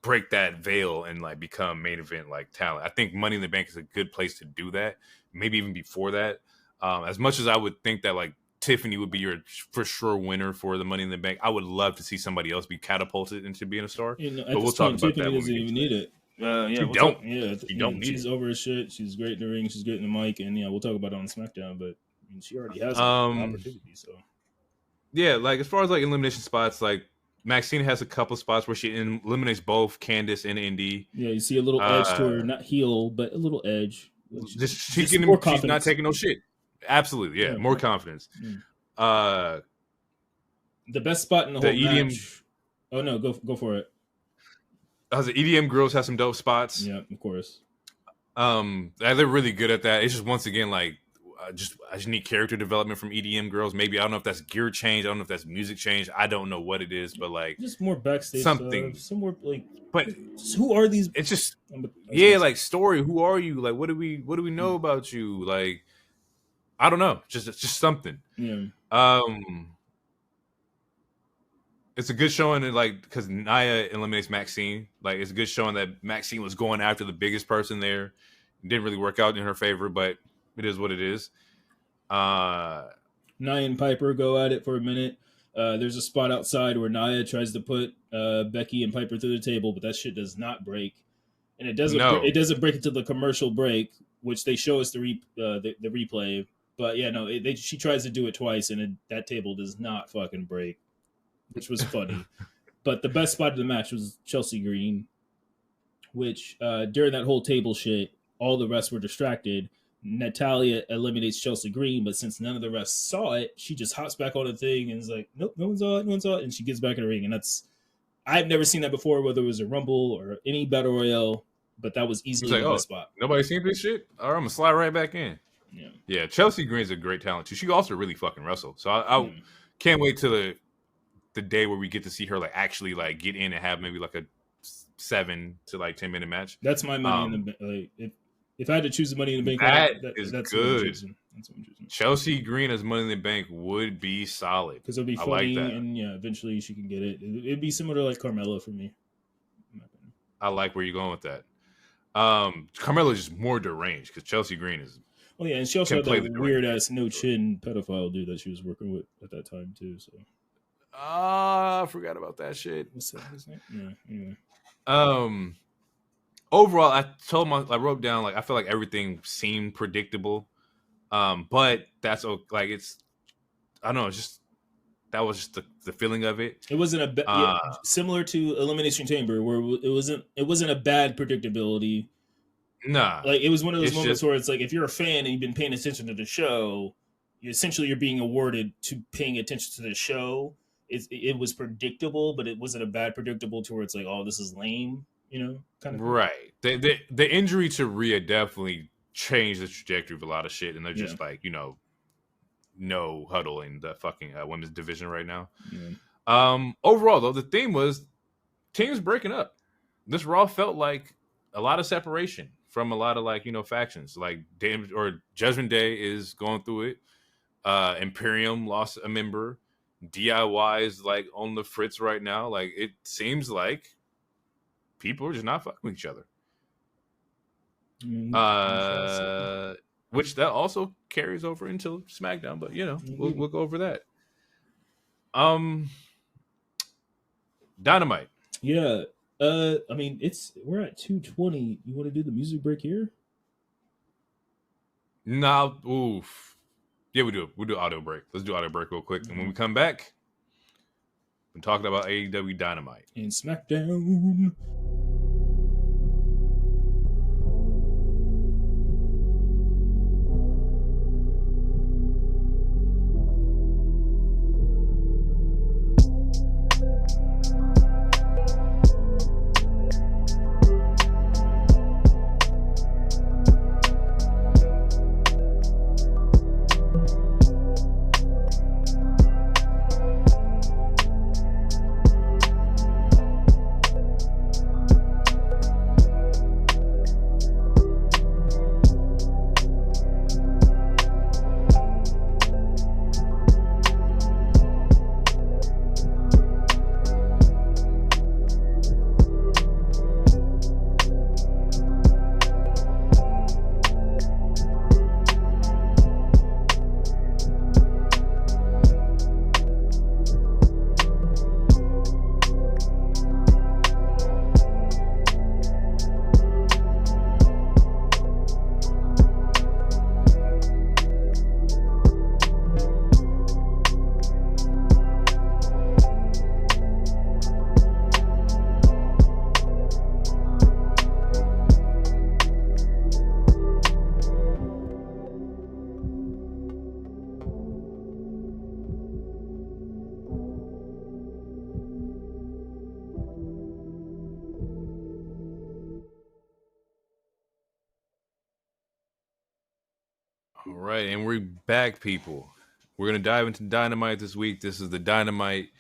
break that veil and like become main event like talent. I think Money in the Bank is a good place to do that. Maybe even before that. As much as I would think that like Tiffany would be your for sure winner for the Money in the Bank, I would love to see somebody else be catapulted into being a star. You know, at But we'll this talk point, about that Tiffany when doesn't we get even to need that. it. Yeah, You we'll don't. talk, yeah, You don't need she's it. over her shit. She's great in the ring. She's great in the mic, and yeah, we'll talk about it on SmackDown. But I mean, she already has an opportunity. So Yeah, like as far as like elimination spots, like Maxine has a couple spots where she eliminates both Candice and Indy. yeah, you see a little edge to her, not heel, but a little edge. She's more she's not confidence. taking no shit. Absolutely, yeah, more confidence. The best spot in the whole EDM match. Oh no, go for it. The EDM girls have some dope spots. Yeah, of course. They're really good at that. It's just once again like I just need character development from EDM girls. Maybe I don't know if that's gear change. I don't know if that's music change. I don't know what it is, but like just more backstage something. Stuff, some more like. But who are these? It's just like story. Who are you? Like what do we know about you? Like I don't know. Just something. Yeah. It's a good showing that like because Nia eliminates Maxine. Like it's a good showing that Maxine was going after the biggest person there. It didn't really work out in her favor, but it is what it is. Nia and Piper go at it for a minute. There's a spot outside where Nia tries to put Becky and Piper through the table, but that shit does not break, and it doesn't. No. It doesn't break until the commercial break, which they show us the replay. But yeah, no, she tries to do it twice, and that table does not fucking break, which was funny. But the best spot of the match was Chelsea Green, which during that whole table shit, all the rest were distracted. Natalya eliminates Chelsea Green, but since none of the refs saw it, she just hops back on the thing and is like, nope, no one saw it, and she gets back in the ring. And I've never seen that before, whether it was a Rumble or any Battle Royale, but that was easily the best spot. Nobody seen this shit? All right, I'm going to slide right back in. Yeah, Chelsea Green's a great talent, too. She also really fucking wrestled. So I can't wait till the day where we get to see her like actually like get in and have maybe like a 7 to like 10 minute match. That's my money in the like, if I had to choose the Money in the Bank, that's good. That's what I'm choosing. Chelsea Green as Money in the Bank would be solid because it'll be funny, and yeah, eventually she can get it. It'd be similar to like Carmella for me. I like where you're going with that. Carmella is just more deranged because Chelsea Green is. Oh yeah, and she also had that weird ass no chin pedophile dude that she was working with at that time too. So. I forgot about that shit. What's that? His name? Yeah. Anyway. Overall, I wrote down like I feel like everything seemed predictable, but that's like it's I don't know, it's just that was just the feeling of it. It wasn't similar to Elimination Chamber where it wasn't a bad predictability. Nah, like it was one of those moments where it's like if you're a fan and you've been paying attention to the show, you're being awarded to paying attention to the show. It was predictable, but it wasn't a bad predictable to where it's like, oh, this is lame. Kind of right. The injury to Rhea definitely changed the trajectory of a lot of shit, and they're just like no huddle in the fucking women's division right now. Yeah. Overall, though, the theme was teams breaking up. This Raw felt like a lot of separation from a lot of factions. Like Judgment Day is going through it. Imperium lost a member. DIY is like on the fritz right now. Like it seems like people are just not fucking with each other. Which that also carries over into SmackDown, but we'll go over that. Dynamite. Yeah. I mean we're at 2:20. You want to do the music break here? Nah, oof. Yeah, we'll do audio break. Let's do audio break real quick. And when we come back, we're talking about AEW Dynamite. And SmackDown. right, and we're back, people. We're gonna dive into Dynamite this week. This is the Dynamite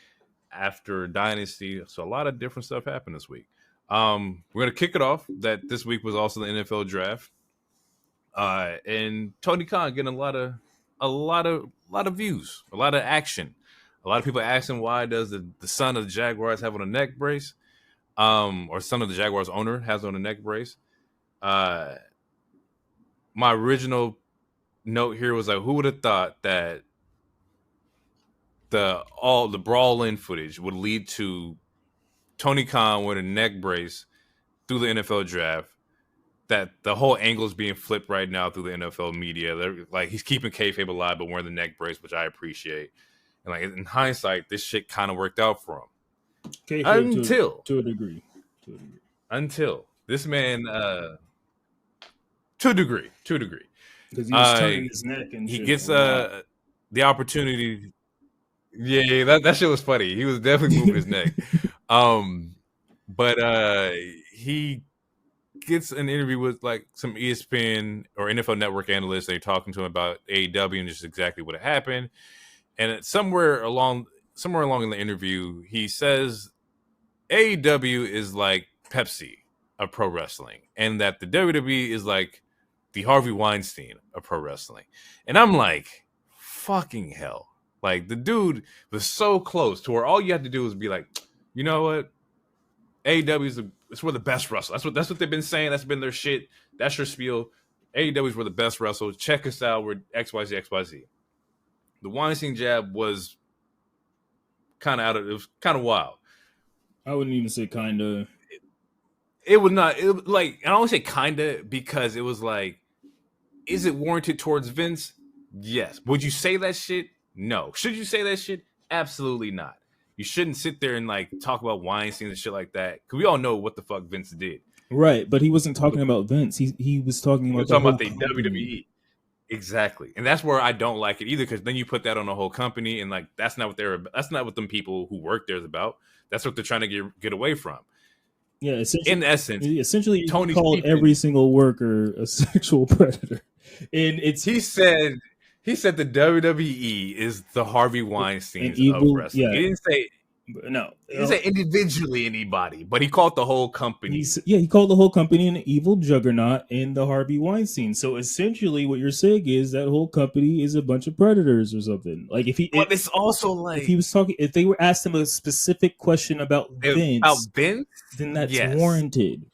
after Dynasty, so a lot of different stuff happened this week. We're gonna kick it off. That this week was also the NFL draft, and Tony Khan getting a lot of views, a lot of action. A lot of people asking why does the son of the Jaguars have on a neck brace, or son of the Jaguars owner has on a neck brace. My original note here was like, who would have thought that the brawl-in footage would lead to Tony Khan with a neck brace through the NFL draft? That the whole angle is being flipped right now through the NFL media. They're, like, he's keeping kayfabe alive, but wearing the neck brace, which I appreciate. And like in hindsight, this shit kind of worked out for him. Kayfabe to a degree. Until this man, to a degree, because he was turning his neck and he shit gets the opportunity. Yeah, that shit was funny. He was definitely moving his neck. But he gets an interview with like some ESPN or NFL Network analysts. They're talking to him about AEW and just exactly what happened. And somewhere along in the interview, he says AEW is like Pepsi of pro wrestling, and that the WWE is like the Harvey Weinstein of pro wrestling. And I'm like, fucking hell. Like, the dude was so close to where all you had to do was be like, you know what? AEW is where the best wrestle. That's what they've been saying. That's been their shit. That's your spiel. AEW is where the best wrestle. Check us out. We're XYZ. The Weinstein jab was kind of it was kind of wild. I wouldn't even say kind of. It was not. It was like, I don't want to say kind of because it was like, is it warranted towards Vince? Yes. Would you say that shit? No. Should you say that shit? Absolutely not. You shouldn't sit there and like talk about Weinstein and shit like that, because we all know what the fuck Vince did. Right, but he wasn't talking about Vince. He was talking about the WWE. Exactly, and that's where I don't like it either, because then you put that on the whole company, and like that's not what them people who work there is about. That's what they're trying to get away from. Yeah, in essence, essentially, Tony called every single worker a sexual predator, and he said the WWE is the Harvey Weinstein of wrestling. Yeah. He didn't say no. He didn't say individually anybody, but he called the whole company. He called the whole company an evil juggernaut in the Harvey Weinstein. So essentially, what you're saying is that whole company is a bunch of predators or something. Like but it's also like if they were asked him a specific question about Vince, then that's warranted.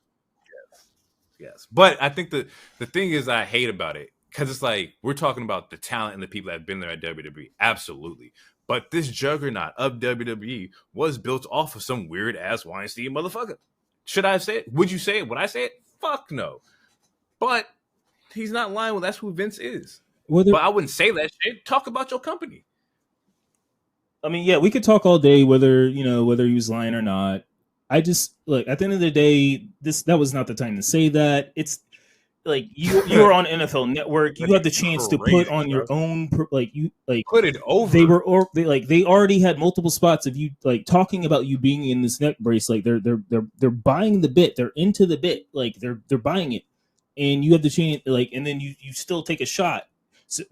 Yes. But I think the thing is I hate about it, because it's like we're talking about the talent and the people that have been there at WWE. Absolutely. But this juggernaut of WWE was built off of some weird ass Weinstein motherfucker. Should I say it? Would you say it? Would I say it? Fuck no. But he's not lying. Well, that's who Vince is. But I wouldn't say that shit. Talk about your company. I mean, yeah, we could talk all day whether he was lying or not. I just look, at the end of the day, that was not the time to say that. It's like you were on NFL Network. You had the chance to put on your own, put it over. They already had multiple spots of you like talking about you being in this neck brace. Like they're buying the bit. They're into the bit. Like they're buying it, and you have the chance. Like, and then you still take a shot. So,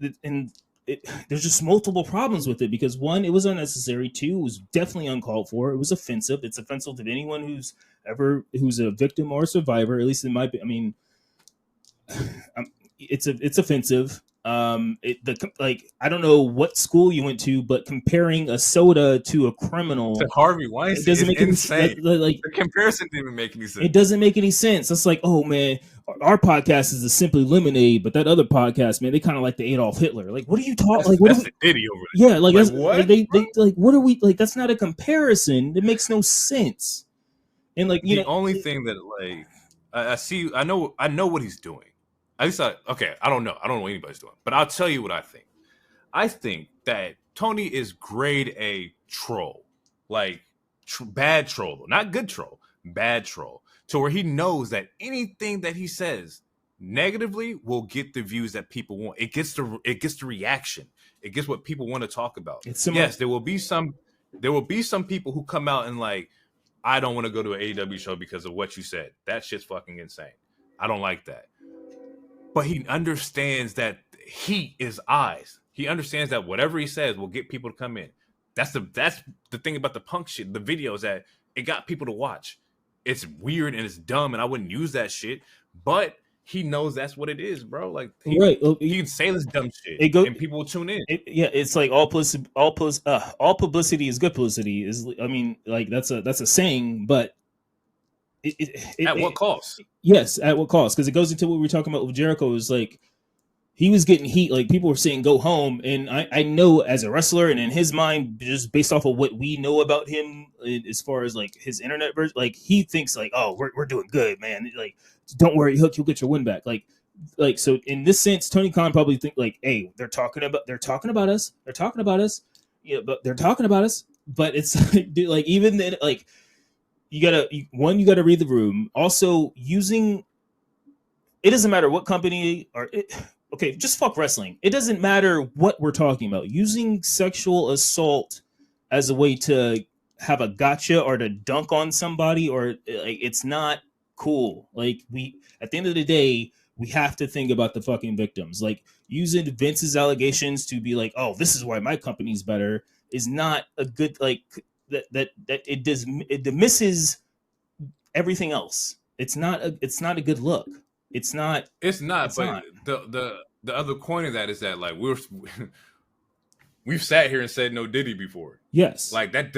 there's just multiple problems with it, because one, it was unnecessary. Two, it was definitely uncalled for. It was offensive. It's offensive to anyone who's a victim or a survivor. At least in my, I mean. It's offensive. I don't know what school you went to, but comparing a soda to a criminal, to Harvey Weinstein, doesn't make insane. The comparison didn't even make any sense. It doesn't make any sense. It's like, oh man, our podcast is the Simply Lemonade, but that other podcast, man, they kind of like the Adolf Hitler. Like, what are you talking? Like, what that's the Diddy over there. Yeah, like that's, what? They like, what are we like? That's not a comparison. It makes no sense. And like, the only thing that like I know what he's doing. At least I don't know. I don't know what anybody's doing. But I'll tell you what I think. I think that Tony is grade A troll. Like, bad troll. Not good troll. Bad troll. To where he knows that anything that he says negatively will get the views that people want. It gets the reaction. It gets what people want to talk about. Yes, there will be some people who come out and like, I don't want to go to an AEW show because of what you said. That shit's fucking insane. I don't like that. but he understands that heat is eyes. He understands that whatever he says will get people to come in. That's the thing about the Punk shit. The videos that it got people to watch. It's weird and it's dumb, and I wouldn't use that shit. But he knows that's what it is, bro. Like he can say this dumb shit, and people will tune in. It's like all publicity is good publicity. I mean, like that's a saying, but at what cost? Yes, at what cost? Because it goes into what we were talking about with Jericho. Is like he was getting heat. Like people were saying, "Go home." And I know as a wrestler, and in his mind, just based off of what we know about him, as far as like his internet version, like he thinks like, "Oh, we're doing good, man." Like, don't worry, Hook, you'll get your win back. Like so. In this sense, Tony Khan probably think like, "Hey, they're talking about us. They're talking about us. Yeah, but they're talking about us." But it's like, dude, like even then, like you gotta read the room. Also, using it doesn't matter what company or. Okay, just fuck wrestling. It doesn't matter what we're talking about. Using sexual assault as a way to have a gotcha or to dunk on somebody, or like, it's not cool. Like at the end of the day, we have to think about the fucking victims. Like using Vince's allegations to be like, "Oh, this is why my company's better," is not a good like that it misses everything else. It's not a good look. It's not. But the other coin of that is that like we've sat here and said no Diddy before. Yes. Like that's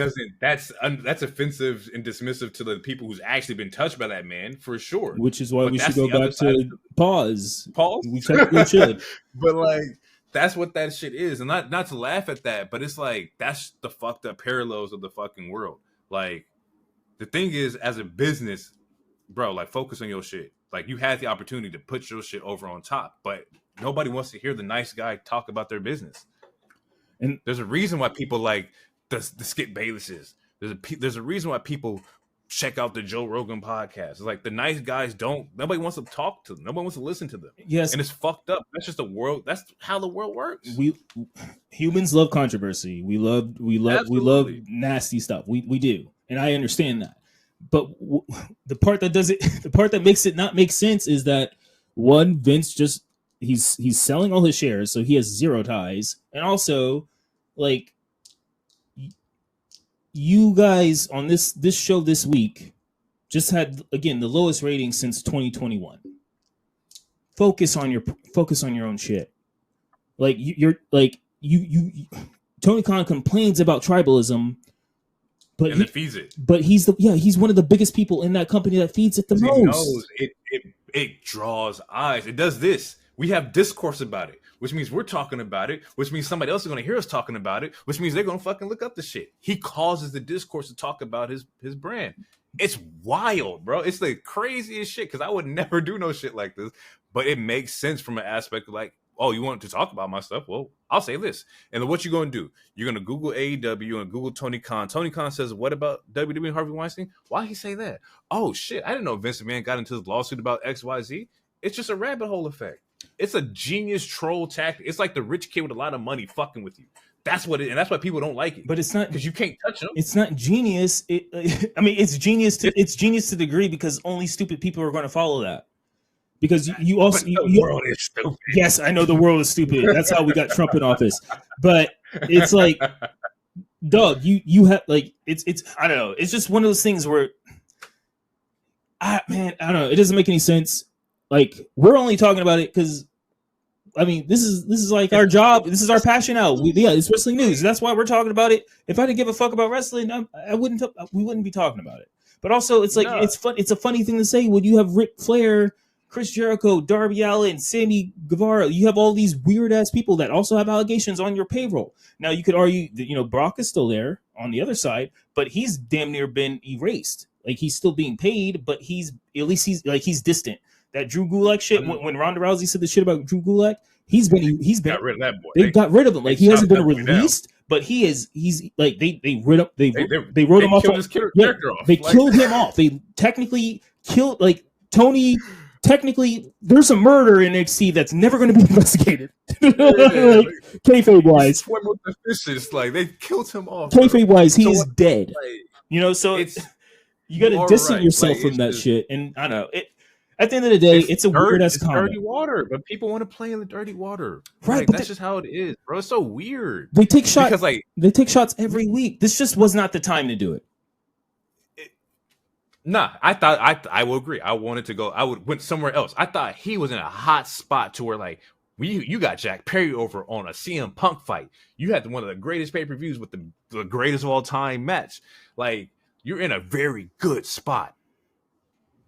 offensive and dismissive to the people who's actually been touched by that man for sure. Which is why we should go back to pause. We should. But like that's what that shit is, and not to laugh at that, but it's like that's the fucked up parallels of the fucking world. Like the thing is, as a business, bro, like focus on your shit. Like you had the opportunity to put your shit over on top, but nobody wants to hear the nice guy talk about their business. And there's a reason why people like the Skip Baylesses. There's a reason why people check out the Joe Rogan podcast. It's like the nice guys nobody wants to talk to them. Nobody wants to listen to them. Yes. And it's fucked up. That's just the world. That's how the world works. Humans love controversy. We love nasty stuff. We do. And I understand that. But the part that makes it not make sense is that one, Vince just he's selling all his shares, so he has zero ties, and also like you guys on this show this week just had again the lowest rating since 2021. Focus on your own shit. Like you're like you Tony Khan complains about tribalism. But he feeds it. But he's one of the biggest people in that company that feeds it the most. He knows it draws eyes. It does this. We have discourse about it, which means we're talking about it, which means somebody else is going to hear us talking about it, which means they're going to fucking look up the shit. He causes the discourse to talk about his brand. It's wild, bro. It's the craziest shit because I would never do no shit like this, but it makes sense from an aspect of like, oh, you want to talk about my stuff? Well, I'll say this. And then what you going to do? You're going to Google AEW, you're going to Google Tony Khan. Tony Khan says, what about WWE and Harvey Weinstein? Why he say that? Oh, shit. I didn't know Vince McMahon got into his lawsuit about XYZ. It's just a rabbit hole effect. It's a genius troll tactic. It's like the rich kid with a lot of money fucking with you. That's what it, and that's why people don't like it. But it's not because you can't touch them. It's not genius. I mean, it's genius to the degree because only stupid people are going to follow that. Because you also the world is stupid. Yes, I know the world is stupid. That's how we got Trump in office. But it's like, dog, you have like it's I don't know. It's just one of those things where I don't know. It doesn't make any sense. Like we're only talking about it because I mean this is like our job. This is our passion out. It's wrestling news. That's why we're talking about it. If I didn't give a fuck about wrestling, we wouldn't be talking about it. But also, it's like it's fun. It's a funny thing to say when you have Ric Flair, Chris Jericho, Darby Allin, Sammy Guevara. You have all these weird ass people that also have allegations on your payroll. Now you could argue that Brock is still there on the other side, but he's damn near been erased. Like he's still being paid, but he's distant. That Drew Gulak shit when Ronda Rousey said the shit about Drew Gulak, he's been got rid of that boy. They got rid of him. Like he hasn't been released, but he's like they wrote him off. They killed him off. They technically killed like Tony. Technically, there's a murder in NXT that's never going to be investigated. Like, kayfabe wise, swim with the fishes. Like they killed him off. Kayfabe wise, he is dead. So it's you got to distance yourself from that shit. And I don't know it. At the end of the day, it's a weird ass It's dirty comment, water, but people want to play in the dirty water. right? Like But that's just how it is, bro. It's so weird they take shots. because like They take shots every week. This just was not the time to do it. nah, I will agree. I wanted to go. I would went somewhere else. I thought he was in a hot spot to where like you got Jack Perry over on a CM Punk fight. You had one of the greatest pay-per-views with the greatest of all time match. Like you're in a very good spot.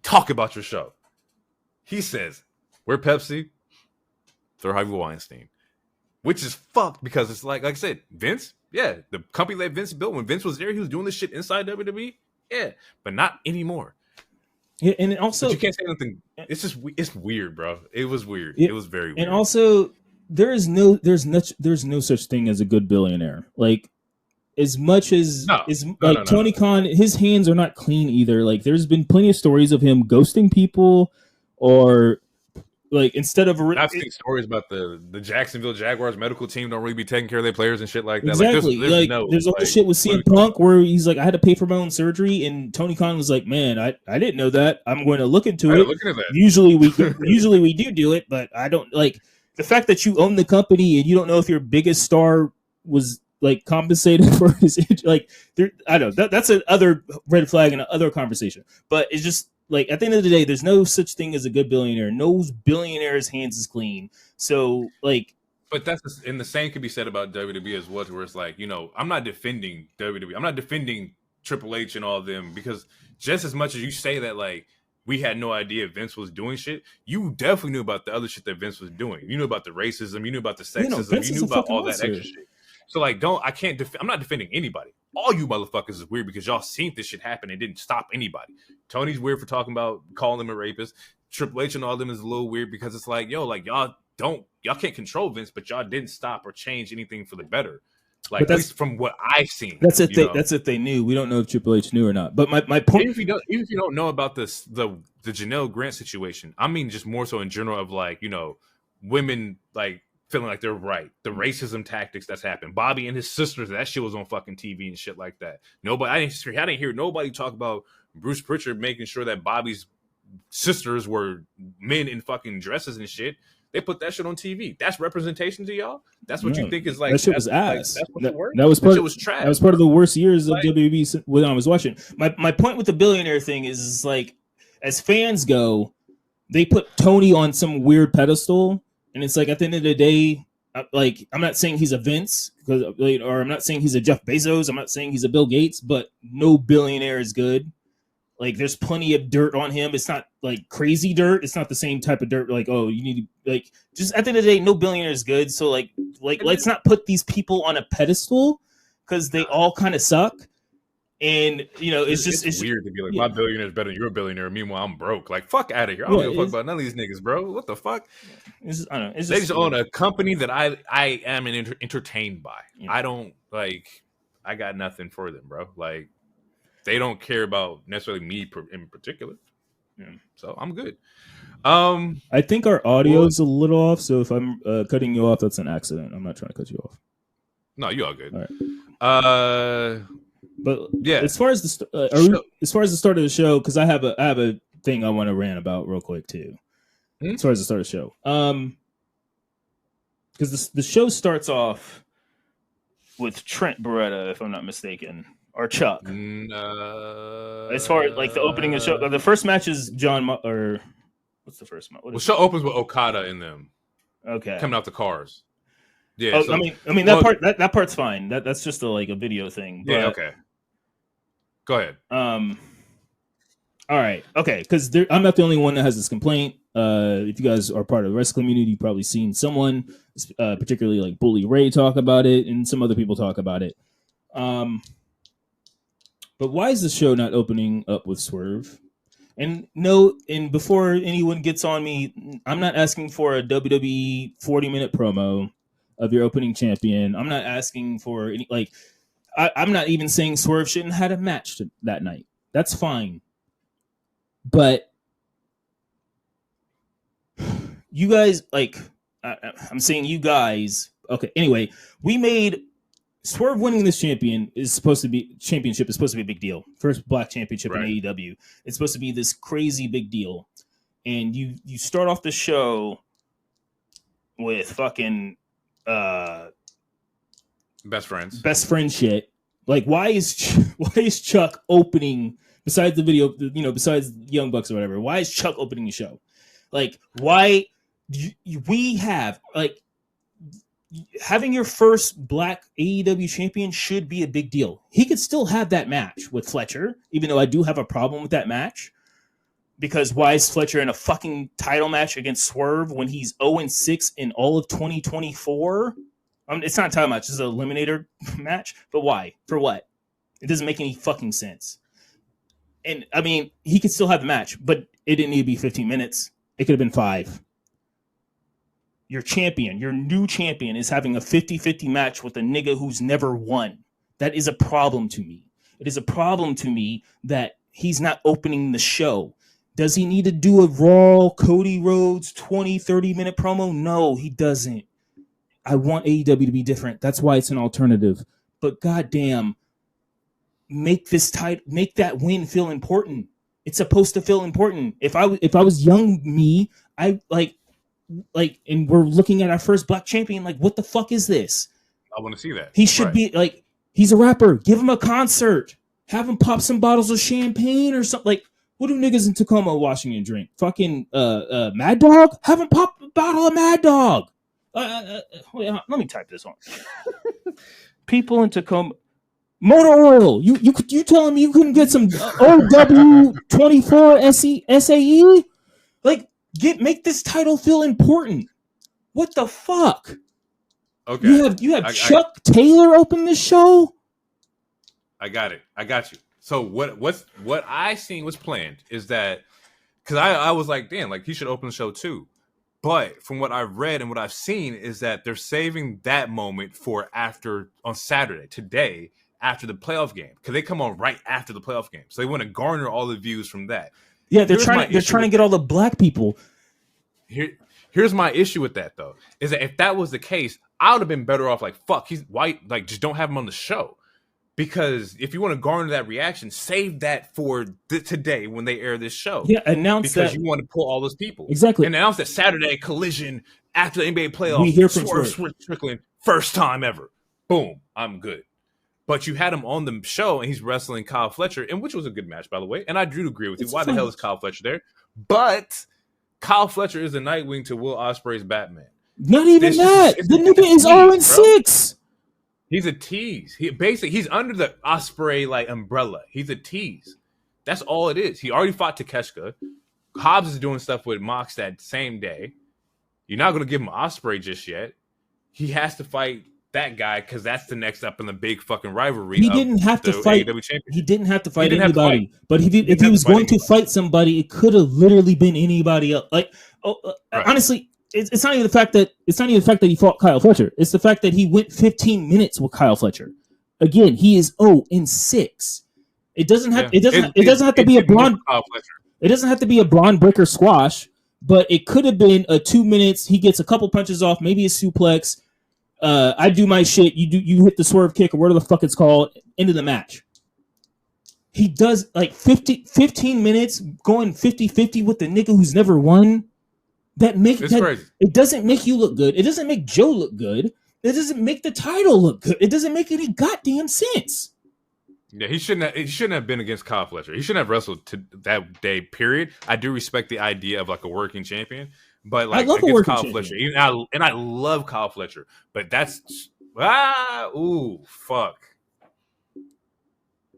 Talk about your show. He says, "We're Pepsi. They're Harvey Weinstein," which is fucked because it's like I said, Vince. Yeah, the company that Vince built when Vince was there, he was doing this shit inside WWE. Yeah, but not anymore. Yeah, and also but you can't say anything. It's weird, bro. It was weird. Yeah, It was very weird. And also, there's no such thing as a good billionaire. Like as much as Tony Khan, his hands are not clean either. Like there's been plenty of stories of him ghosting people, or like instead of I've seen stories about the Jacksonville Jaguars medical team don't really be taking care of their players and shit like that. Exactly. There's all this shit with CM Punk where he's like, I had to pay for my own surgery, and Tony Khan was like, man, I didn't know that. I'm going to look into it. Usually we do it, but I don't like the fact that you own the company and you don't know if your biggest star was like compensated for his like. I don't know. That's another red flag and another conversation. But it's just. Like at the end of the day, there's no such thing as a good billionaire. No billionaire's hands is clean. So like, but and the same could be said about WWE as well, where it's like I'm not defending WWE. I'm not defending Triple H and all of them because just as much as you say that like we had no idea Vince was doing shit, you definitely knew about the other shit that Vince was doing. You knew about the racism. You knew about the sexism. You knew about all that extra shit. So like, I'm not defending anybody. All you motherfuckers is weird because y'all seen this shit happen and didn't stop anybody. Tony's weird for talking about calling him a rapist. Triple H and all them is a little weird because it's like, y'all can't control Vince, but y'all didn't stop or change anything for the better. Like at least from what I've seen. That's if they knew. We don't know if Triple H knew or not. But my point, even if you don't know about the Janelle Grant situation, I mean just more so in general of like women like feeling like they're right. The racism tactics that's happened. Bobby and his sisters, that shit was on fucking TV and shit like that. I didn't hear nobody talk about Bruce Pritchard making sure that Bobby's sisters were men in fucking dresses and shit. They put that shit on TV. That's representation to y'all? That's what you think is like... That shit was ass. That was trash. That was part of the worst years of WWE when I was watching. My point with the billionaire thing is like, as fans go, they put Tony on some weird pedestal. And it's like at the end of the day, like I'm not saying he's a Vince, or I'm not saying he's a Jeff Bezos. I'm not saying he's a Bill Gates, but no billionaire is good. Like there's plenty of dirt on him. It's not like crazy dirt. It's not the same type of dirt. Like you need to like just at the end of the day, no billionaire is good. So like let's not put these people on a pedestal because they all kind of suck. And it's weird to be like my billionaire is better than your billionaire. Meanwhile, I'm broke. Like fuck out of here. I don't give a fuck about none of these niggas, bro. What the fuck? They just own a company that I am entertained by. Yeah. I don't like. I got nothing for them, bro. Like they don't care about necessarily me in particular. Yeah. So I'm good. I think our audio is a little off. So if I'm cutting you off, that's an accident. I'm not trying to cut you off. No, you all good. All right. But yeah, as far as the start of the show, because I have a thing I want to rant about real quick too. As far as the start of the show, because the show starts off with Trent Beretta, if I'm not mistaken, or Chuck. As far as like the opening of the show, the first match is or what's the first match? The show opens with Okada in them. Okay, coming out the cars. Yeah, I mean that part's fine. That's just a video thing. But, yeah, okay. Go ahead. All right, okay, because I'm not the only one that has this complaint. If you guys are part of the wrestling community, you've probably seen someone, particularly like Bully Ray, talk about it, and some other people talk about it. But why is the show not opening up with Swerve? And before anyone gets on me, I'm not asking for a WWE 40-minute promo of your opening champion. I'm not asking for any I'm not even saying Swerve shouldn't have had a match that night. That's fine. But you guys, I'm saying you guys. Okay. Anyway, we made Swerve winning this championship is supposed to be a big deal. First black championship in AEW. It's supposed to be this crazy big deal. and you start off the show with fucking best friend shit. Like, why is Chuck opening, besides the video, besides Young Bucks or whatever? Why is Chuck opening the show? Like, why we have like having your first black AEW champion should be a big deal. He could still have that match with Fletcher, even though I do have a problem with that match. Because why is Fletcher in a fucking title match against Swerve when he's 0-6 in all of 2024? It's not a title match, it's an eliminator match. But why? For what? It doesn't make any fucking sense. And, I mean, he could still have the match, but it didn't need to be 15 minutes. It could have been 5. Your champion, your new champion, is having a 50-50 match with a nigga who's never won. That is a problem to me. It is a problem to me that he's not opening the show. Does he need to do a Raw Cody Rhodes 20, 30-minute promo? No, he doesn't. I want AEW to be different. That's why it's an alternative. But goddamn, make that win feel important. It's supposed to feel important. If I was young me, I like, and we're looking at our first black champion. Like, what the fuck is this? I want to see that. He should be like, he's a rapper. Give him a concert. Have him pop some bottles of champagne or something. Like, what do niggas in Tacoma, Washington drink? Fucking Mad Dog? Have him pop a bottle of Mad Dog. Wait, let me type this on. People in Tacoma, motor oil. You telling me you couldn't get some OW24 SAE? Like, make this title feel important. What the fuck? Okay. You have Chuck Taylor open this show? I got it. I got you. So what I seen was planned is that, because I was like, damn, like he should open the show too. But from what I've read and what I've seen is that they're saving that moment for on Saturday, today, after the playoff game, because they come on right after the playoff game. So they want to garner all the views from that. Yeah, they're trying to get all the black people. Here's my issue with that though, is that if that was the case, I would have been better off like, fuck, he's white, like just don't have him on the show. Because if you want to garner that reaction, save that for today when they air this show. Yeah, announce because that. You want to pull all those people. Exactly. And announce that Saturday Collision after the NBA playoffs. We hear from Swerve Strickland, first time ever. Boom, I'm good. But you had him on the show and he's wrestling Kyle Fletcher, and which was a good match, by the way. And I do agree with you. Why the hell is Kyle Fletcher there? But Kyle Fletcher is the Nightwing to Will Ospreay's Batman. Not even that. The nigga is 0-6. He's a tease. He's under the Ospreay like umbrella. He's a tease. That's all it is. He already fought Takeshita. Hobbs is doing stuff with Mox that same day. You're not going to give him Ospreay just yet. He has to fight that guy because that's the next up in the big fucking rivalry. He didn't have to fight. He didn't have to fight anybody. But if he was going to fight somebody, it could have literally been anybody else. Like, honestly. It's not even the fact that he fought Kyle Fletcher. It's the fact that he went 15 minutes with Kyle Fletcher. Again, he is 0-6. It doesn't have to be a blonde. It doesn't have to be a blonde breaker squash, but it could have been a 2 minutes. He gets a couple punches off, maybe a suplex. I do my shit. You hit the swerve kick or whatever the fuck it's called. End of the match. He does like 15 minutes going 50-50 with the nigga who's never won. Crazy. It doesn't make you look good. It doesn't make Joe look good. It doesn't make the title look good. It doesn't make any goddamn sense. Yeah, he shouldn't have been against Kyle Fletcher. He shouldn't have wrestled to that day, period. I do respect the idea of like a working champion, but like against Kyle Fletcher. And I love Kyle Fletcher, but that's fuck.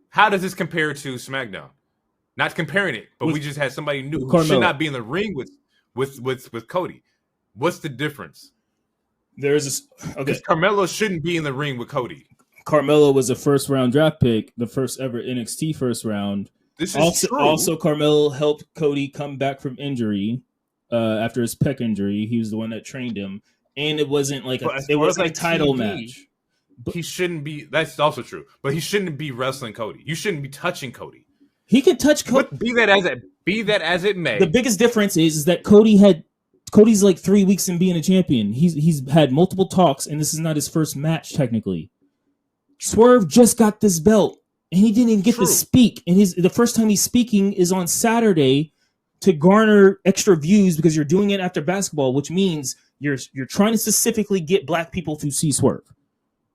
How does this compare to SmackDown? Not comparing it, but we just had somebody new who should not be in the ring with Cody. What's the difference? Carmelo shouldn't be in the ring with Cody. Carmelo was a first round draft pick, the first ever NXT first round. This is true. Also, Carmelo helped Cody come back from injury after his pec injury. He was the one that trained him, and it wasn't like a title match. He shouldn't be. That's also true, but he shouldn't be wrestling Cody. You shouldn't be touching Cody. He can touch Cody. Be that as it may. The biggest difference is that Cody's like 3 weeks in being a champion. He's had multiple talks, and this is not his first match technically. Swerve just got this belt, and he didn't even get to speak. And the first time he's speaking is on Saturday, to garner extra views because you're doing it after basketball, which means you're trying to specifically get black people to see Swerve.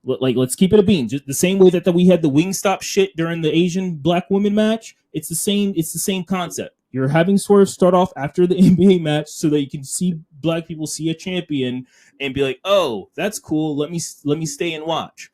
Like, let's keep it a bean. Just the same way that we had the Wingstop shit during the Asian black women match. It's the same. It's the same concept. You're having Swerve start off after the NBA match so that you can see black people see a champion and be like, "Oh, that's cool. Let me stay and watch."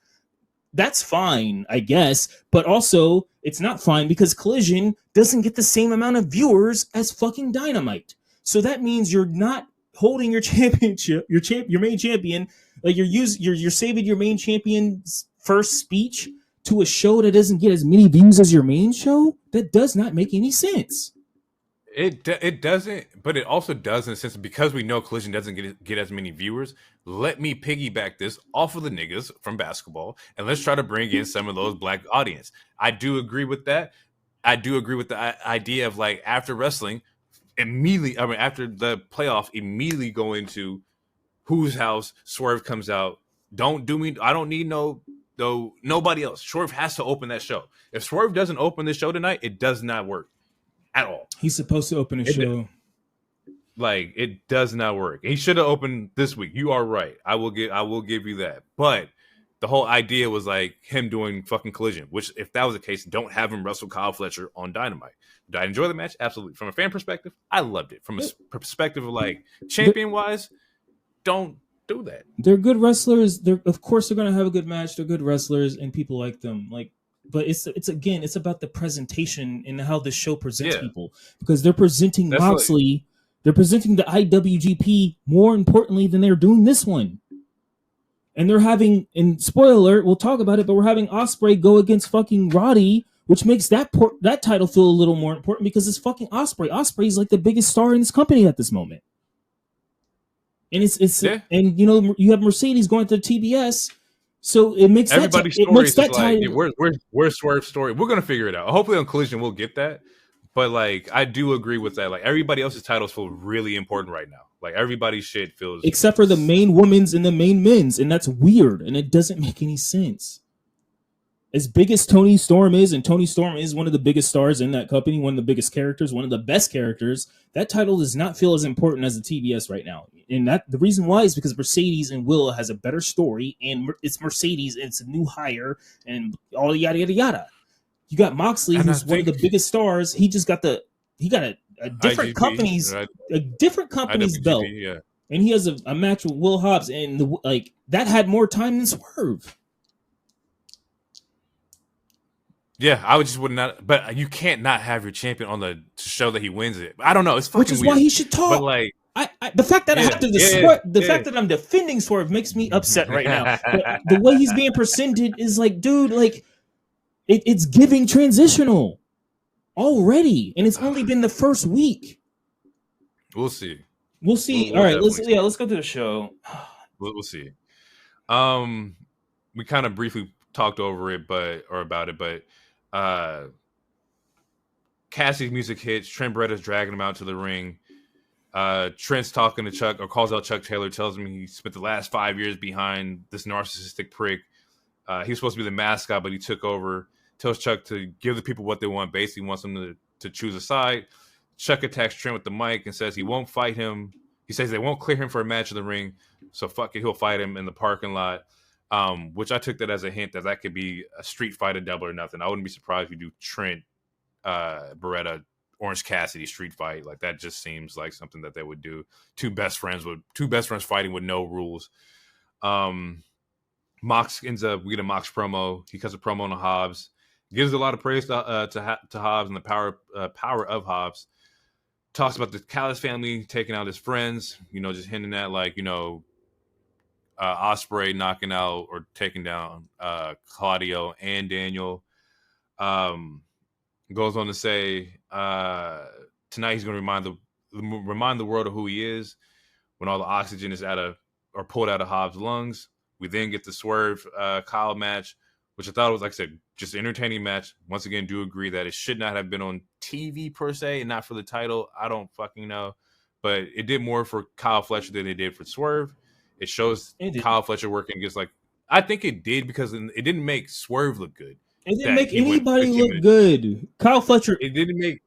That's fine, I guess, but also it's not fine because Collision doesn't get the same amount of viewers as fucking Dynamite. So that means you're not holding your championship, your main champion, like you're saving your main champion's first speech to a show that doesn't get as many views as your main show. That does not make any sense. It doesn't, but it also does in a sense because we know Collision doesn't get as many viewers. Let me piggyback this off of the niggas from basketball, and let's try to bring in some of those black audience. I do agree with that. I do agree with the idea of like after wrestling, after the playoff, immediately go into whose house Swerve comes out. Don't do me. I don't need nobody else. Swerve has to open that show. If Swerve doesn't open this show tonight, it does not work at all. He's supposed to open a show. Like, it does not work. He should have opened this week. You are right. I will give you that. But the whole idea was like him doing fucking Collision, which if that was the case, don't have him wrestle Kyle Fletcher on Dynamite. Did I enjoy the match? Absolutely. From a fan perspective, I loved it. From a perspective of like champion wise, don't do that. They're good wrestlers. Of course they're gonna have a good match. They're good wrestlers and people like them. Like, but it's about the presentation and how the show presents people, because they're presenting Moxley, they're presenting the IWGP more importantly than they're doing this one. And they're having, and spoiler alert, we'll talk about it, but we're having Ospreay go against fucking Roddy, which makes that title feel a little more important because it's fucking Ospreay. Ospreay is like the biggest star in this company at this moment. And and you know, you have Mercedes going to TBS. So it makes everybody's story is like, where's Swerve's story? We're gonna figure it out. Hopefully on Collision we'll get that. But like, I do agree with that. Like, everybody else's titles feel really important right now. Like, everybody's shit feels, except for the main women's and the main men's, and that's weird, and it doesn't make any sense. As big as Toni Storm is, and Toni Storm is one of the biggest stars in that company, one of the biggest characters, one of the best characters, that title does not feel as important as the TBS right now. And that the reason why is because Mercedes and Willa has a better story, and it's Mercedes, and it's a new hire, and all yada yada yada. You got Moxley, who's one of the biggest stars. He just got a different company's belt, and he has a match with Will Hobbs, and that had more time than Swerve. Yeah, I would just would not, but you can't not have your champion on to show that he wins it. I don't know, it's fucking which is weird. Why he should talk. But like, the fact that I have to fact that I'm defending Swerve makes me upset right now. But the way he's being presented is like, dude, like it's giving transitional already, and it's only been the first week. We'll see. We'll see. All right, let's go to the show. We'll see. We kind of briefly talked over it, about it, but Cassie's music hits. Trent Beretta's dragging him out to the ring. Trent's talking to Chuck, or calls out Chuck Taylor, tells him he spent the last 5 years behind this narcissistic prick. He was supposed to be the mascot, but he took over. Tells Chuck to give the people what they want. Basically wants them to choose a side. Chuck attacks Trent with the mic and says he won't fight him. He says they won't clear him for a match in the ring, so fuck it, he'll fight him in the parking lot. Which I took that as a hint that could be a street fight, a double or nothing. I wouldn't be surprised if you do Trent, Beretta, Orange Cassidy street fight. Like, that just seems like something that they would do. Two best friends fighting with no rules. Mox ends up, we get a Mox promo. He cuts a promo on Hobbs. Gives a lot of praise to Hobbs and the power of Hobbs. Talks about the Callis family taking out his friends. You know, just hinting at, like, you know, Ospreay knocking out or taking down Claudio and Daniel. Goes on to say tonight he's going to remind the world of who he is when all the oxygen is pulled out of Hobbs' lungs. We then get the Swerve Kyle match, which I thought was, like I said, just an entertaining match. Once again, do agree that it should not have been on TV per se and not for the title. I don't fucking know, but it did more for Kyle Fletcher than it did for Swerve. It shows Kyle Fletcher working against, like, I think it did because it didn't make Swerve look good. It didn't make anybody look good. Kyle Fletcher. It didn't make.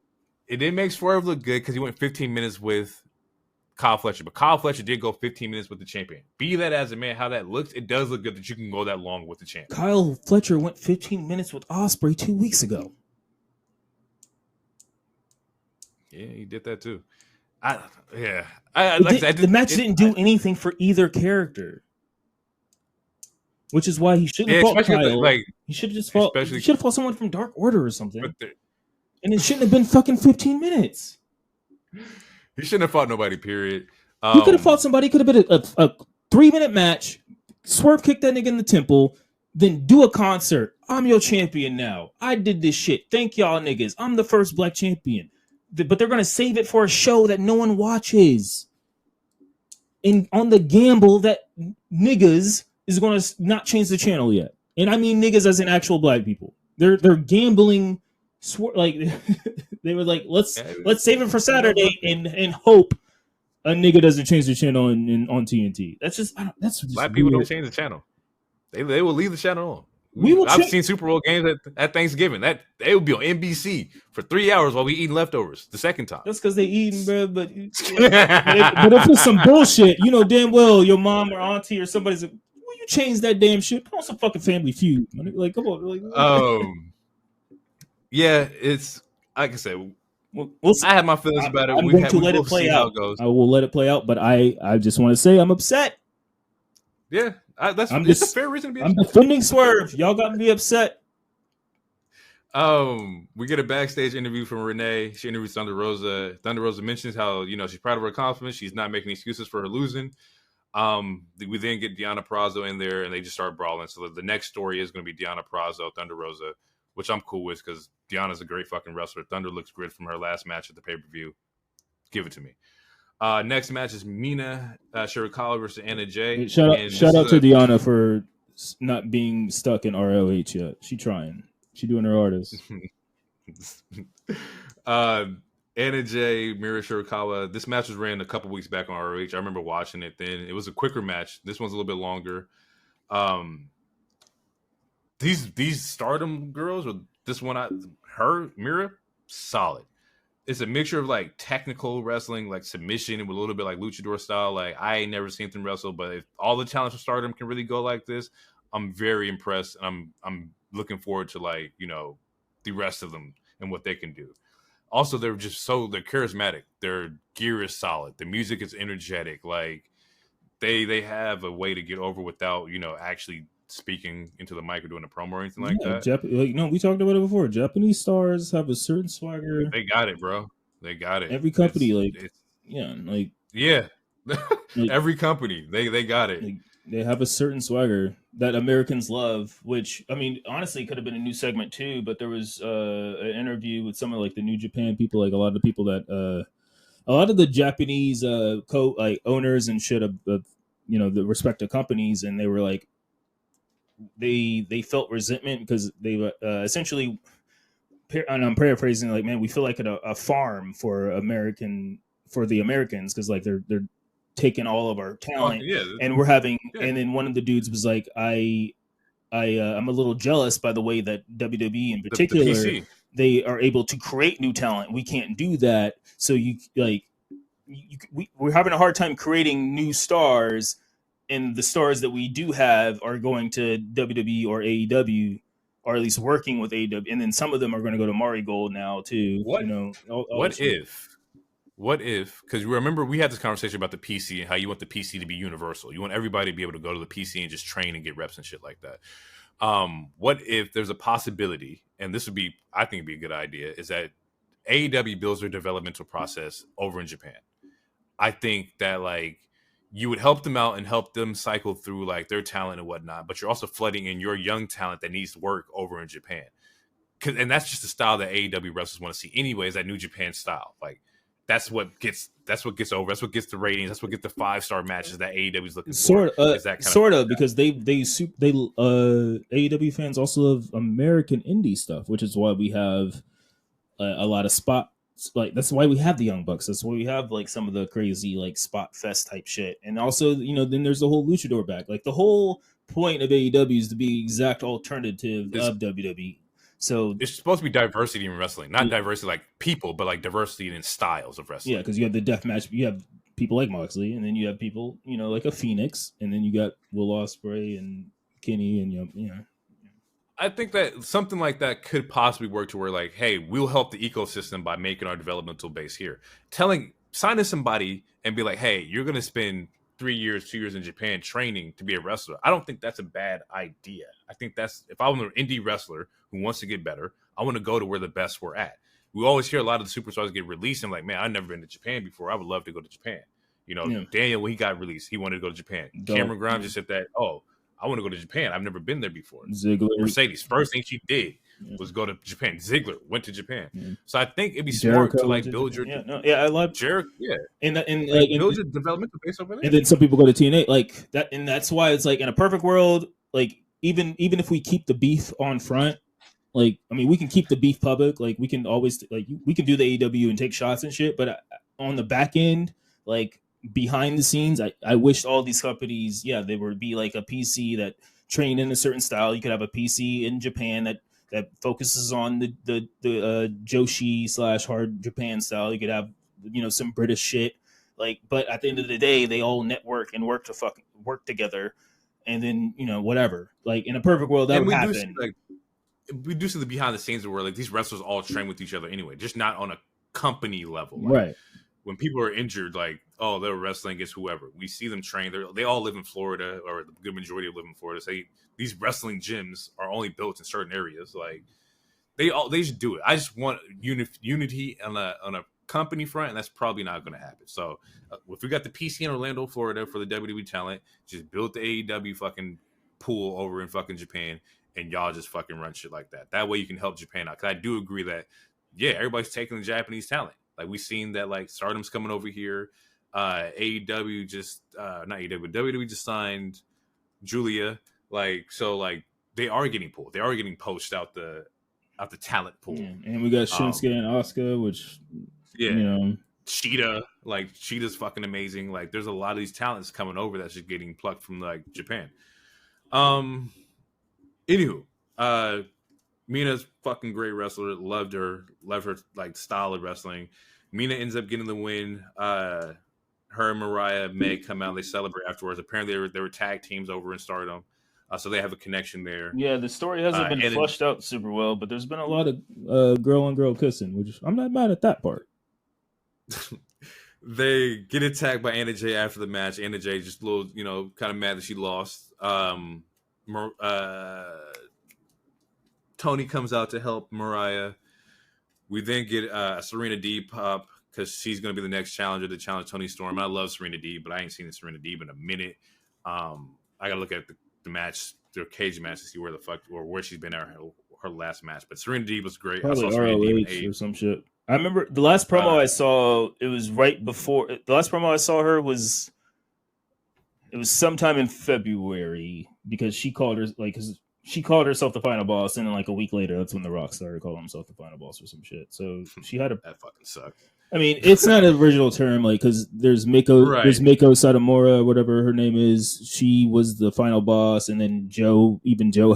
it didn't make Swerve look good because he went 15 minutes with Kyle Fletcher, but Kyle Fletcher did go 15 minutes with the champion. Be that as it may, how that looks, it does look good that you can go that long with the champ. Kyle Fletcher went 15 minutes with Ospreay 2 weeks ago. Yeah, he did that too. The match didn't do anything for either character, which is why he shouldn't have fought Kyle. He should have just fought. He should have fought someone from Dark Order or something, and it shouldn't have been fucking 15 minutes. He shouldn't have fought nobody. Period. He could have fought somebody. Could have been a 3-minute match. Swerve kick that nigga in the temple, then do a concert. I'm your champion now. I did this shit. Thank y'all niggas. I'm the first black champion. But they're gonna save it for a show that no one watches, and on the gamble that niggas is gonna not change the channel yet. And I mean niggas as in actual black people. They're gambling. Like they were like, let's save it for Saturday and hope a nigga doesn't change the channel on TNT. That's just black people don't change the channel. They will leave the channel on. I've seen Super Bowl games at Thanksgiving. That they will be on NBC for 3 hours while we eating leftovers. The second time. That's because they eating, bro. But if it's some bullshit, you know damn well your mom or auntie or somebody's like, "Will you change that damn shit? Put on some fucking Family Feud." Like, come on. Like, yeah, it's like I said. We'll see. I have my feelings about it. I'm going to let it play out. I will let it play out, but I just want to say I'm upset. Yeah, it's a fair reason to be upset. I'm defending Swerve. Y'all got to be upset. We get a backstage interview from Renee. She interviews Thunder Rosa. Thunder Rosa mentions how she's proud of her accomplishments. She's not making excuses for her losing. We then get Deonna Purrazzo in there, and they just start brawling. So the next story is going to be Deonna Purrazzo, Thunder Rosa, which I'm cool with because Deonna's a great fucking wrestler. Thunder looks great from her last match at the pay-per-view. Give it to me. Next match is Mina Shirakawa versus Anna Jay. Shout out to Deonna for not being stuck in ROH yet. She trying. She doing her artist. Anna Jay, Mira Shirakawa. This match was ran a couple weeks back on ROH. I remember watching it then. It was a quicker match. This one's a little bit longer. These Stardom girls, or this one, Mira, solid. It's a mixture of like technical wrestling, like submission, and with a little bit like luchador style. Like I ain't never seen them wrestle, but if all the talents of Stardom can really go like this, I'm very impressed, and I'm looking forward to the rest of them and what they can do. Also, they're charismatic. Their gear is solid. The music is energetic. Like they have a way to get over without actually speaking into the mic or doing a promo or anything like that. We talked about it before. Japanese stars have a certain swagger. They got it, bro. They got it. Every company, every company, they got it. They have a certain swagger that Americans love, which I mean, honestly, could have been a new segment too. But there was an interview with some of like the New Japan people, like a lot of the people that, a lot of the Japanese owners and shit of the respective companies, and they were like. They felt resentment because they essentially, and I'm paraphrasing, like, man, we feel like a farm for the Americans because like they're taking all of our talent, and we're having. Yeah. And then one of the dudes was like, I'm a little jealous by the way that WWE in particular they are able to create new talent. We can't do that, so we're having a hard time creating new stars. And the stars that we do have are going to WWE or AEW, or at least working with AEW. And then some of them are going to go to Marigold now too. What if? Because remember we had this conversation about the PC and how you want the PC to be universal. You want everybody to be able to go to the PC and just train and get reps and shit like that. What if there's a possibility, and this would be, I think, it'd be a good idea, is that AEW builds their developmental process over in Japan. I think that you would help them out and help them cycle through like their talent and whatnot, but you're also flooding in your young talent that needs to work over in Japan. And that's just the style that AEW wrestlers want to see anyways, that New Japan style. Like that's what gets over. That's what gets the ratings. That's what gets the 5-star matches that AEW is looking for. Because they AEW fans also love American indie stuff, which is why we have a lot of spot. Like that's why we have the Young Bucks. That's why we have like some of the crazy like spot fest type shit. And also, then there's the whole luchador back. Like the whole point of AEW is to be exact alternative of WWE. So It's supposed to be diversity in wrestling, not diversity like people, but like diversity in styles of yeah, wrestling. because you have the death match, you have people like Moxley, and then you have people, like a Phoenix, and then you got Will Ospreay and Kenny, and I think that something like that could possibly work to where, like, hey, we'll help the ecosystem by making our developmental base here. Signing somebody and be like, hey, you're going to spend 3 years, 2 years in Japan training to be a wrestler. I don't think that's a bad idea. I think if I was an indie wrestler who wants to get better, I want to go to where the best were at. We always hear a lot of the superstars get released and like, man, I've never been to Japan before. I would love to go to Japan. yeah, Daniel, when he got released, he wanted to go to Japan. Dolph, Cameron Grimes just said that, oh, I want to go to Japan. I've never been there before. Ziggler, Mercedes, first thing she did yeah, was go to Japan. Ziggler went to Japan. yeah. So I think it'd be smart to Jericho went like to build Japan. your Yeah, no, yeah, I love Jericho, yeah, and like like build your developmental base over and there. then some people go to TNA like that, and that's why it's like in a perfect world, like even if we keep the beef on front, like I mean we can keep the beef public, like we can always like we can do the AEW and take shots and shit, but on the back end, like behind the scenes, I wish all these companies, yeah, they would be like a PC that trained in a certain style. You could have a PC in Japan that focuses on the Joshi / hard Japan style. You could have some British shit, like, but at the end of the day, they all network and work together, and then whatever. Like in a perfect world, that And would happen. we do see the behind the scenes where like these wrestlers all train with each other anyway, just not on a company level. Like Right. when people are injured, like, oh, they're wrestling against whoever. We see them train. They all live in Florida, or the good majority of live in Florida. So these wrestling gyms are only built in certain areas. Like they should do it. I just want unity on a company front, and that's probably not going to happen. So if we got the PC in Orlando, Florida for the WWE talent, just build the AEW fucking pool over in fucking Japan, and y'all just fucking run shit like that. That way you can help Japan out. Because I do agree that everybody's taking the Japanese talent. Like we've seen that like Stardom's coming over here. AEW just not AEW, but WWE just signed Julia. Like so, like they are getting pulled. They are getting poached out the talent pool. Yeah. And we got Shinsuke and Asuka, which Cheetah, like Cheetah's fucking amazing. Like there's a lot of these talents coming over that's just getting plucked from like Japan. Anywho, Mina's fucking great wrestler. Loved her like style of wrestling. Mina ends up getting the win. Her and Mariah may come out. They celebrate afterwards. Apparently, they were tag teams over in Stardom, so they have a connection there. Yeah, the story hasn't been and fleshed out super well, but there's been a lot of girl on girl kissing, which I'm not mad at that part. They get attacked by Anna Jay after the match. Anna Jay just a little, kind of mad that she lost. Tony comes out to help Mariah. We then get Serena Deeb pop because she's going to be the next challenger to challenge Toni Storm. I love Serena Deeb, but I ain't seen Serena Deeb in a minute. I got to look at the match, the cage match, to see where the fuck or where she's been at her last match. But Serena Deeb was great. Probably I saw Serena ROH Deeb or some shit. I remember the last promo I saw. It was right before the last promo I saw her was. It was sometime in February because she called her because she called herself the final boss, and then like a week later, that's when The Rock started calling himself the final boss or some shit. So she had a that fucking sucked. I mean, it's not an original term, like because there's Mako Satomura, whatever her name is. She was the final boss, and then Joe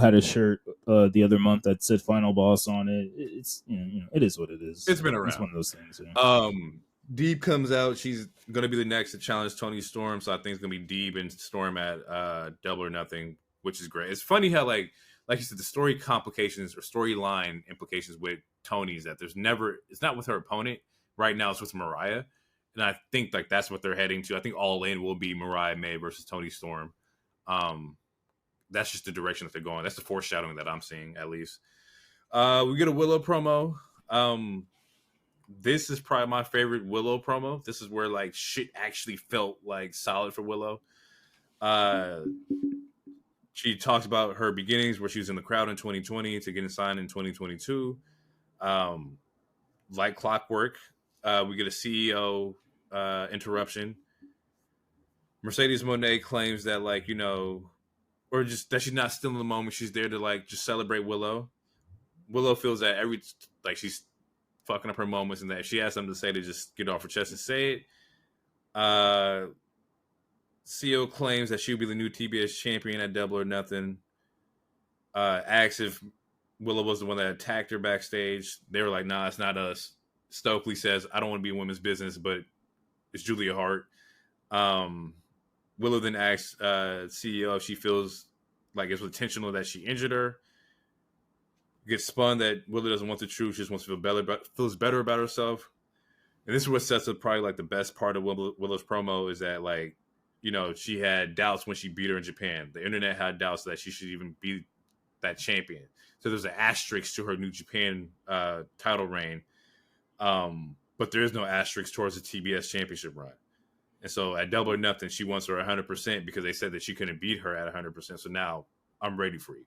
had a shirt the other month that said "final boss" on it. It's it is what it is. It's been around. It's one of those things. Yeah. Deeb comes out. She's going to be the next to challenge Toni Storm. So I think it's going to be Deeb and Storm at Double or Nothing, which is great. It's funny how like you said, the story complications or storyline implications with Toni is that it's not with her opponent. Right now it's with Mariah. And I think like that's what they're heading to. I think All In will be Mariah May versus Toni Storm. That's just the direction that they're going. That's the foreshadowing that I'm seeing, at least. We get a Willow promo. This is probably my favorite Willow promo. This is where like shit actually felt like solid for Willow. She talks about her beginnings where she was in the crowd in 2020 to getting signed in 2022. Like clockwork, we get a CEO interruption. Mercedes Moné claims that or just that she's not still in the moment. She's there to like just celebrate Willow. Willow feels that she's fucking up her moments, and that if she has something to say, to just get off her chest and say it. CEO claims that she'll be the new TBS champion at Double or Nothing. Asks if Willow was the one that attacked her backstage. They were like, "Nah, it's not us." Stokely says, "I don't want to be in women's business, but it's Julia Hart." Um, Willow then asks CEO if she feels like it's intentional that she injured her. Gets spun that Willow doesn't want the truth; she just wants to feel better, but feels better about herself. And this is what sets up probably like the best part of Willow's promo is that like, she had doubts when she beat her in Japan. The internet had doubts that she should even be that champion. So there's an asterisk to her New Japan title reign. But there is no asterisk towards the TBS championship run. And so at Double or Nothing, she wants her 100% because they said that she couldn't beat her at 100%. So now I'm ready for you.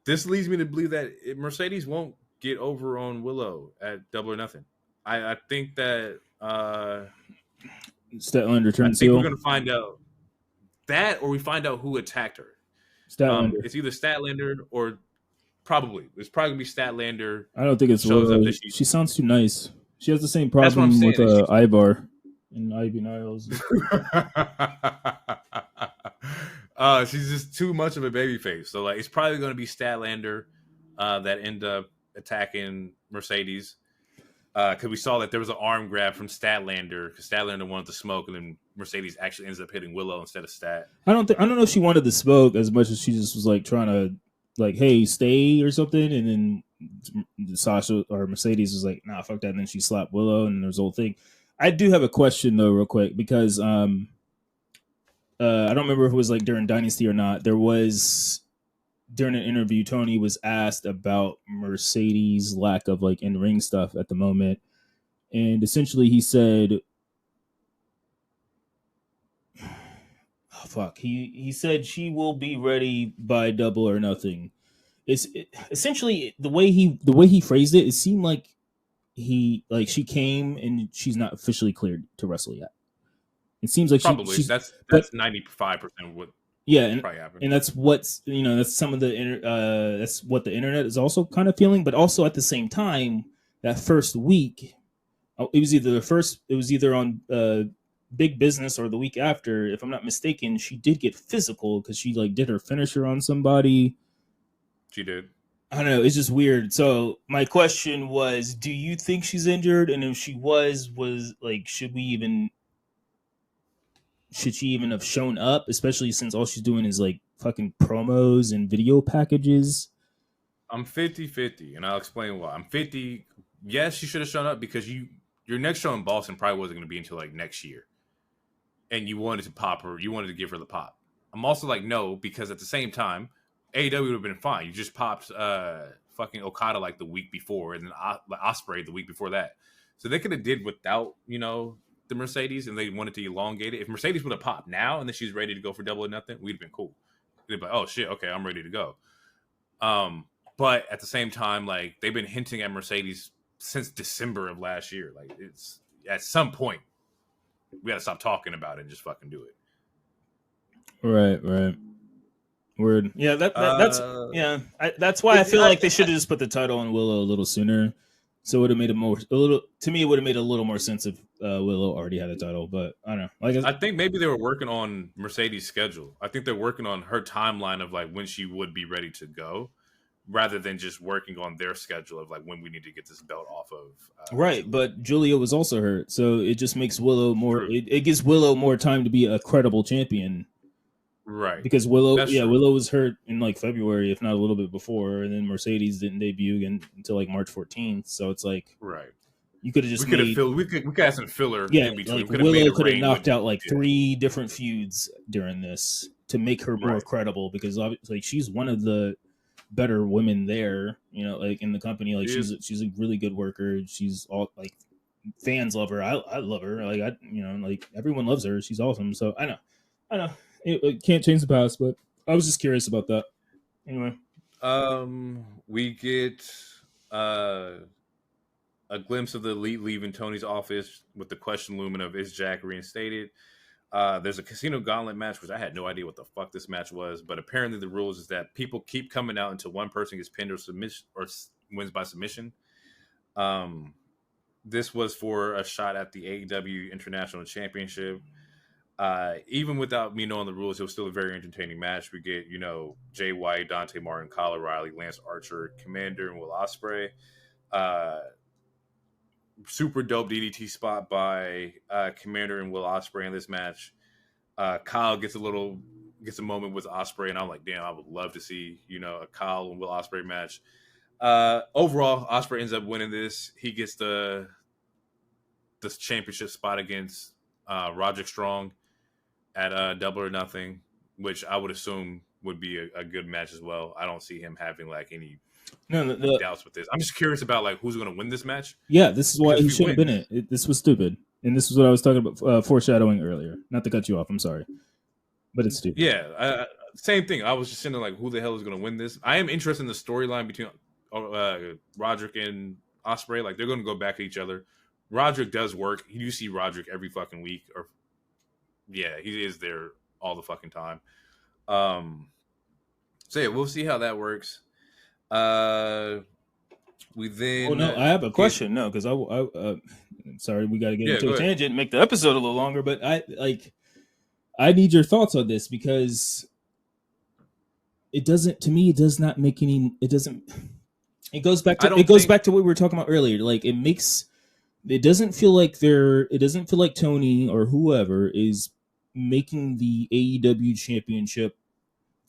This leads me to believe that Mercedes won't get over on Willow at Double or Nothing. I think that Statlander I turns think we're heel. going to find out that, or we find out who attacked her. Statlander. It's either Statlander or probably it's probably gonna be Statlander. I don't think it's Shows up Willow. that She sounds too nice. She has the same That's what I'm problem saying. with Ivar and Ivy Niles. She's just too much of a baby face. So like, it's probably going to be Statlander that end up attacking Mercedes. Because we saw that there was an arm grab from Statlander because Statlander wanted to smoke, and then Mercedes actually ends up hitting Willow instead of Stat. I don't know if she wanted to smoke as much as she just was like trying to like, hey, stay or something, and then Sasha or Mercedes was like, nah, fuck that, and then she slapped Willow, and there's the whole thing. I do have a question though, real quick, because I don't remember if it was like during Dynasty or not. There was during an interview, Tony was asked about Mercedes' lack of like in ring stuff at the moment, and essentially he said, oh, fuck, he said she will be ready by Double or Nothing. Essentially the way he phrased it. It seemed like she came and she's not officially cleared to wrestle yet. It seems like Probably she's that's but 95% what yeah, probably happened. and that's what's that's some of the that's what the internet is also kind of feeling. But also at the same time, that first week, it was either on Big Business or the week after, if I'm not mistaken. She did get physical because she like did her finisher on somebody. She did. I don't know. It's just weird. So my question was, do you think she's injured? And if she was like, should she even have shown up? Especially since all she's doing is like fucking promos and video packages. I'm 50-50, and I'll explain why. I'm 50. Yes, she should have shown up because your next show in Boston probably wasn't going to be until like next year, and you wanted to pop her. You wanted to give her the pop. I'm also like no because at the same time, AEW would have been fine. You just popped fucking Okada like the week before, and then Ospreay the week before that. So they could have did without the Mercedes, and they wanted to elongate it. If Mercedes would have popped now and then she's ready to go for Double or Nothing, we'd have been cool. They'd be like, oh shit, okay, I'm ready to go. But at the same time, like they've been hinting at Mercedes since December of last year. Like it's at some point we got to stop talking about it and just fucking do it. Right. Word. Yeah, that's why I feel like they should have just put the title on Willow a little sooner. So it would have made it would have made a little more sense if Willow already had a title. But I don't know. Like I think maybe they were working on Mercedes' schedule. I think they're working on her timeline of like when she would be ready to go, rather than just working on their schedule of like when we need to get this belt off of. Right, but Julia was also hurt, so it just makes Willow more. It gives Willow more time to be a credible champion. Right, because Willow was hurt in like February, if not a little bit before, and then Mercedes didn't debut again until like March 14th. So it's like, right, you could have just we could have some filler. Yeah, in between. like Willow could have knocked out like 3 different feuds during this to make her more credible, because obviously like, she's one of the better women there, like in the company. Like she's a really good worker. She's all like fans love her. I love her. Like like everyone loves her. She's awesome. So I know. It can't change the past, but I was just curious about that. Anyway, we get a glimpse of the Elite leaving Tony's office with the question looming of, is Jack reinstated? There's a Casino Gauntlet match, which I had no idea what the fuck this match was, but apparently the rules is that people keep coming out until one person gets pinned or wins by submission. This was for a shot at the AEW International Championship. Even without me knowing the rules, it was still a very entertaining match. We get, Jay White, Dante Martin, Kyle O'Reilly, Lance Archer, Commander, and Will Ospreay. Super dope DDT spot by Commander and Will Ospreay in this match. Kyle gets a moment with Ospreay, and I'm like, damn, I would love to see, a Kyle and Will Ospreay match. Overall, Ospreay ends up winning this. He gets the championship spot against Roderick Strong at Double or Nothing, which I would assume would be a good match as well. I don't see him having like any doubts with this. I'm just curious about like who's going to win this match. Yeah, this is why he shouldn't have been it. This was stupid, and this is what I was talking about foreshadowing earlier. Not to cut you off, I'm sorry, but it's stupid. Yeah, same thing. I was just saying like, who the hell is going to win this? I am interested in the storyline between Roderick and Ospreay. Like they're going to go back at each other. Roderick does work. You see Roderick every fucking week, or yeah, he is there all the fucking time. So yeah, we'll see how that works. We then. Oh no, I have a question. No, because sorry, we got to get into a tangent and make the episode a little longer. But I need your thoughts on this because it doesn't. To me, it does not make any. It doesn't. It goes back to back to what we were talking about earlier. Like it makes. It doesn't feel like It doesn't feel like Tony or whoever is making the AEW championship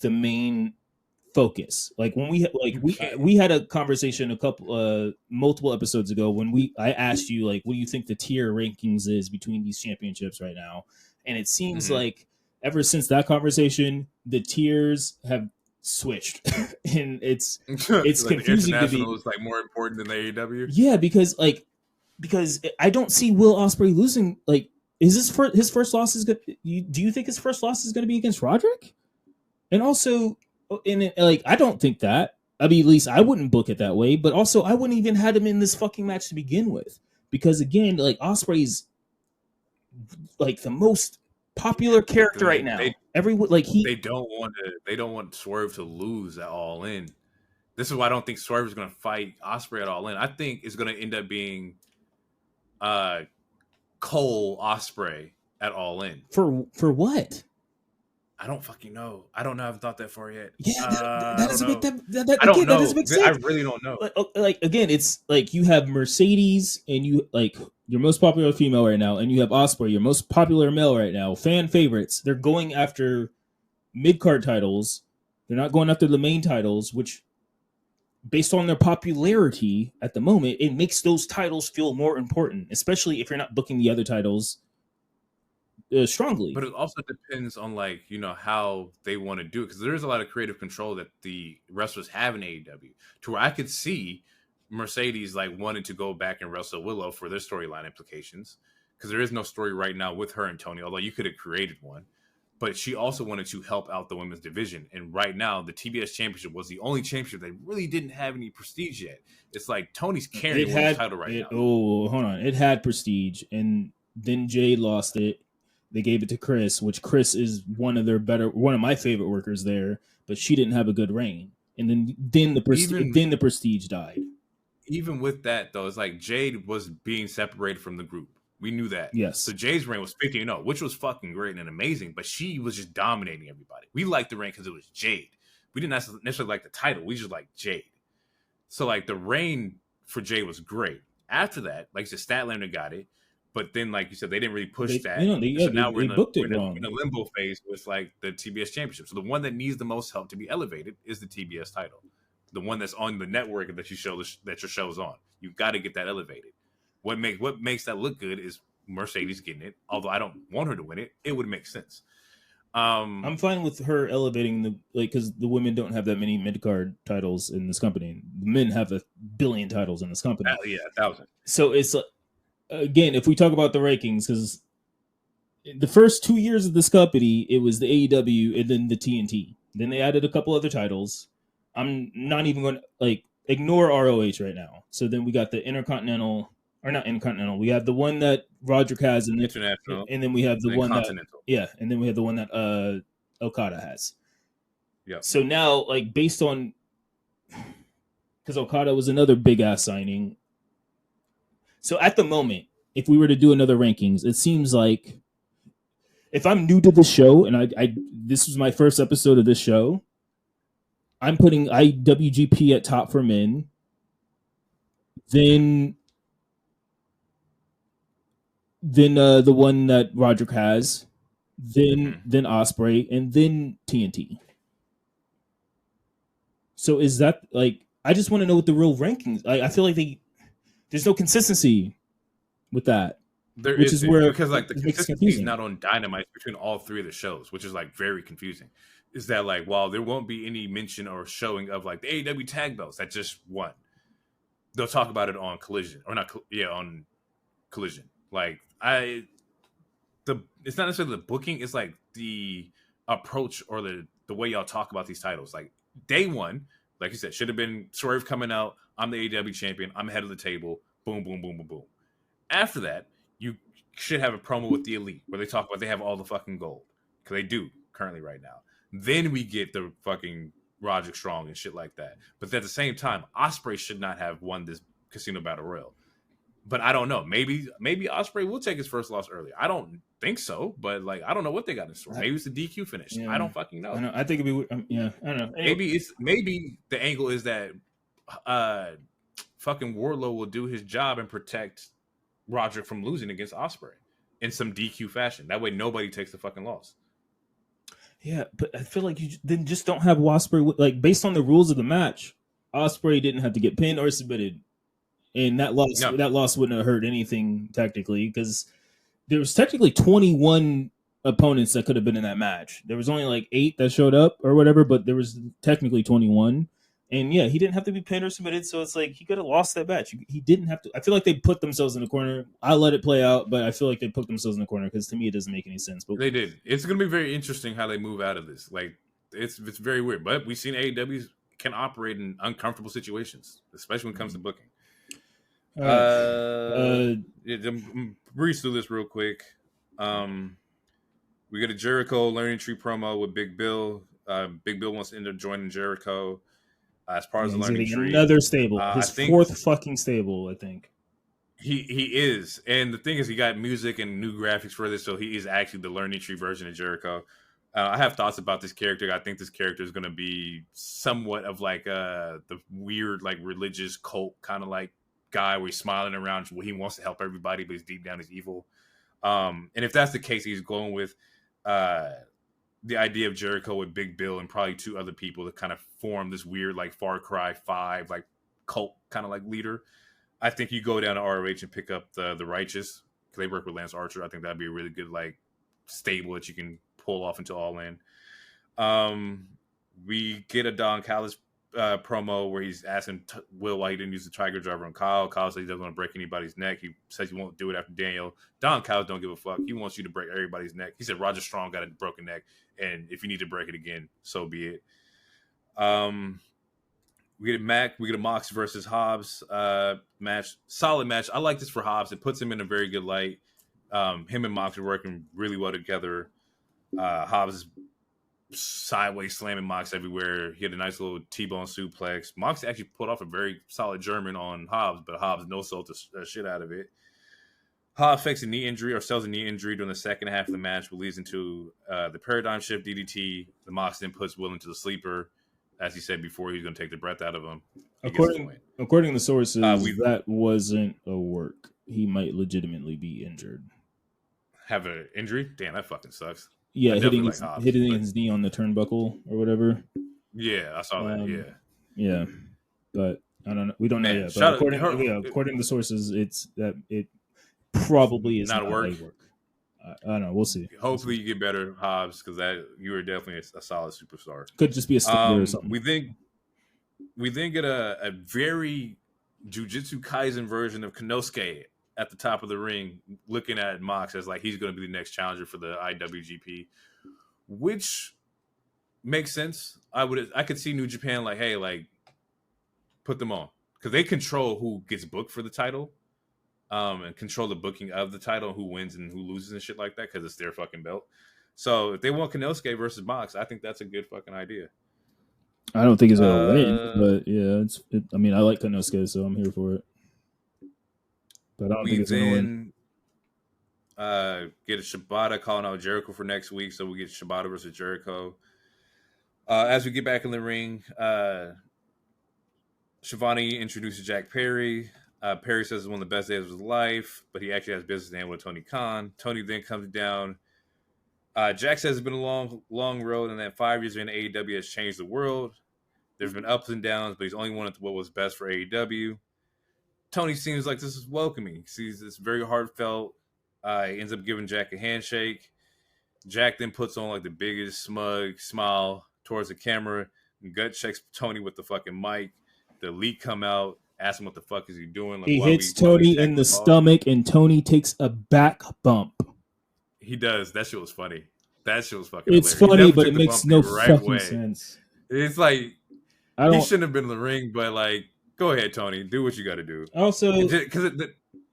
the main focus. Like when we had a conversation multiple episodes ago when I asked you like, what do you think the tier rankings is between these championships right now? And it seems like ever since that conversation, the tiers have switched, and it's like confusing to me. Is like more important than the AEW. Yeah, because I don't see Will Ospreay losing. Like, is this his first loss is good? Do you think his first loss is going to be against Roderick? And also, I don't think that. I mean, at least I wouldn't book it that way. But also, I wouldn't even had him in this fucking match to begin with, because again, like Ospreay's like the most popular character right now. They don't want Swerve to lose at All In. This is why I don't think Swerve is going to fight Ospreay at All In. I think it's going to end up being Cole Ospreay at All In. For what? I don't fucking know. I don't know. I haven't thought that far yet. Yeah, that doesn't make that. I don't know. That doesn't make sense. I really don't know. Like again, it's like you have Mercedes and you like your most popular female right now, and you have Ospreay, your most popular male right now, fan favorites. They're going after mid-card titles. They're not going after the main titles, which, based on their popularity at the moment, it makes those titles feel more important, especially if you're not booking the other titles strongly. But it also depends on how they want to do it, because there's a lot of creative control that the wrestlers have in AEW, to where I could see Mercedes wanting to go back and wrestle Willow for their storyline implications, because there is no story right now with her and Tony, although you could have created one. But she also wanted to help out the women's division. And right now, the TBS Championship was the only championship that really didn't have any prestige yet. It's like Tony's carrying the title right now. Oh, hold on. It had prestige, and then Jade lost it. They gave it to Chris, which Chris is one of my favorite workers there, but she didn't have a good reign. And then the prestige died. Even with that, though, it's like Jade was being separated from the group. We knew that. Yes. So Jade's reign was 15-0, which was fucking great and amazing, but she was just dominating everybody. We liked the reign because it was Jade. We didn't necessarily like the title. We just liked Jade. So, the reign for Jade was great. After that, like you said, Statlander got it, but then, like you said, they didn't really push that. So now we're in a limbo phase with, the TBS Championship. So the one that needs the most help to be elevated is the TBS title. The one that's on the network that your show's on. You've got to get that elevated. What makes that look good is Mercedes getting it. Although I don't want her to win it, it would make sense. I'm fine with her elevating because the women don't have that many mid-card titles in this company. The men have 1 billion titles in this company. Yeah, 1,000. So it's again, if we talk about the rankings, because the first 2 years of this company, it was the AEW and then the TNT. Then they added a couple other titles. I'm not even going to ignore ROH right now. So then we got the Intercontinental. Or not Intercontinental. We have the one that Roderick has, and International, and then we have the one Continental. And then we have the one that Okada has. Yeah. So now, based on, because Okada was another big ass signing. So at the moment, if we were to do another rankings, it seems like if I'm new to the show and I this was my first episode of this show, I'm putting IWGP at top for men, then the one that Roderick has, then Osprey, and then TNT. So is that like? I just want to know what the real rankings. I feel like there's no consistency with that. There Which is where because like the it makes it consistency is confusing. not on Dynamite between all three of the shows, which is like very confusing. Is that like while there won't be any mention or showing of like the AEW tag belts that just won, they'll talk about it on Collision or not? On Collision. Like it's not necessarily the booking; it's like the approach or the way y'all talk about these titles. Like day one, like you said, should have been Swerve coming out. I'm the AEW champion. I'm head of the table. Boom, boom, boom, boom, boom. After that, you should have a promo with the Elite where they talk about they have all the fucking gold because they do currently right now. Then we get the fucking Roderick Strong and shit like that. But at the same time, Osprey should not have won this Casino Battle Royal. But I don't know. Maybe Osprey will take his first loss early. I don't think so, but like I don't know what they got in store. Maybe it's the DQ finish. Yeah. I don't fucking know. I think it'd be yeah. I don't know. Anyway. Maybe the angle is that fucking Wardlow will do his job and protect Roderick from losing against Osprey in some DQ fashion. That way, nobody takes the fucking loss. Yeah, but I feel like you then just don't have Osprey. Like based on the rules of the match, Osprey didn't have to get pinned or submitted, and that loss wouldn't have hurt anything technically because there was technically 21 opponents that could have been in that match. There was only like 8 that showed up or whatever, but there was technically 21. And yeah, he didn't have to be pinned or submitted, so it's like he could have lost that match. He didn't have to. I feel like they put themselves in the corner. I let it play out, but I feel like they put themselves in the corner because to me it doesn't make any sense. But they did. It's going to be very interesting how they move out of this. Like it's very weird, but we've seen AEW can operate in uncomfortable situations, especially when it comes to booking. Breeze through this real quick. We get a Jericho learning tree promo with Big Bill. Big Bill wants to end up joining Jericho. As far as the learning tree, another stable, his 4th fucking stable, I think. He is, and the thing is, he got music and new graphics for this, so he is actually the learning tree version of Jericho. I have thoughts about this character. I think this character is going to be somewhat of like the weird, like religious cult kind of like guy where he's smiling around. He wants to help everybody, but he's deep down is evil. And if that's the case, he's going with the idea of Jericho with Big Bill and probably 2 other people to kind of form this weird like Far Cry 5 like cult kind of like leader. I think you go down to ROH and pick up the Righteous because they work with Lance Archer. I think that'd be a really good like stable that you can pull off into All In. We get a Don Callis promo where he's asking Will why he didn't use the Tiger Driver on Kyle. Kyle says he doesn't want to break anybody's neck. He says he won't do it after Daniel. Don Callis don't give a fuck. He wants you to break everybody's neck. He said Roger Strong got a broken neck, and if you need to break it again, so be it. We get a Mox versus Hobbs match. Solid match. I like this for Hobbs. It puts him in a very good light. Him and Mox are working really well together. Hobbs is sideways slamming Mox everywhere. He had a nice little T-bone suplex. Mox actually pulled off a very solid German on Hobbs, but Hobbs no-sold the shit out of it. Hobbs fakes a knee injury or sells a knee injury during the second half of the match, which leads into the paradigm shift DDT. The Mox then puts Will into the sleeper. As he said before, he's going to take the breath out of him. According to sources, that wasn't a work. He might legitimately be injured. Have an injury? Damn, that fucking sucks. Yeah, hitting his knee on the turnbuckle or whatever. Yeah, I saw that. Yeah, but I don't know. We don't know yet. But according to sources, it probably is not a work. I don't know. We'll see. Hopefully, you get better, Hobbs, because you are definitely a solid superstar. Could just be a stickler or something. We then get a very Jujutsu Kaisen version of Konosuke at the top of the ring, looking at Mox as like he's going to be the next challenger for the IWGP, which makes sense. I could see New Japan like, hey, like put them on because they control who gets booked for the title, and control the booking of the title, who wins and who loses and shit like that because it's their fucking belt. So if they want Konosuke versus Mox, I think that's a good fucking idea. I don't think it's gonna win, but yeah, I mean, I like Konosuke, so I'm here for it. But I don't think it's gonna win. Get a Shibata calling out Jericho for next week, so we get Shibata versus Jericho. As we get back in the ring, Shivani introduces Jack Perry. Perry says it's one of the best days of his life, but he actually has business to handle with Tony Khan. Tony then comes down. Jack says it's been a long, long road, and that 5 years in AEW has changed the world. There's been ups and downs, but he's only wanted what was best for AEW. Tony seems like this is welcoming. He sees this very heartfelt. He ends up giving Jack a handshake. Jack then puts on like the biggest smug smile towards the camera and gut checks Tony with the fucking mic. The Elite come out, ask him what the fuck is he doing. Like, he hits Tony in the stomach, and Tony takes a back bump. He does. That shit was funny. That shit was fucking It's hilarious. funny, but it makes no fucking sense. It's like, he shouldn't have been in the ring, but like, go ahead, Tony. Do what you got to do. Also, because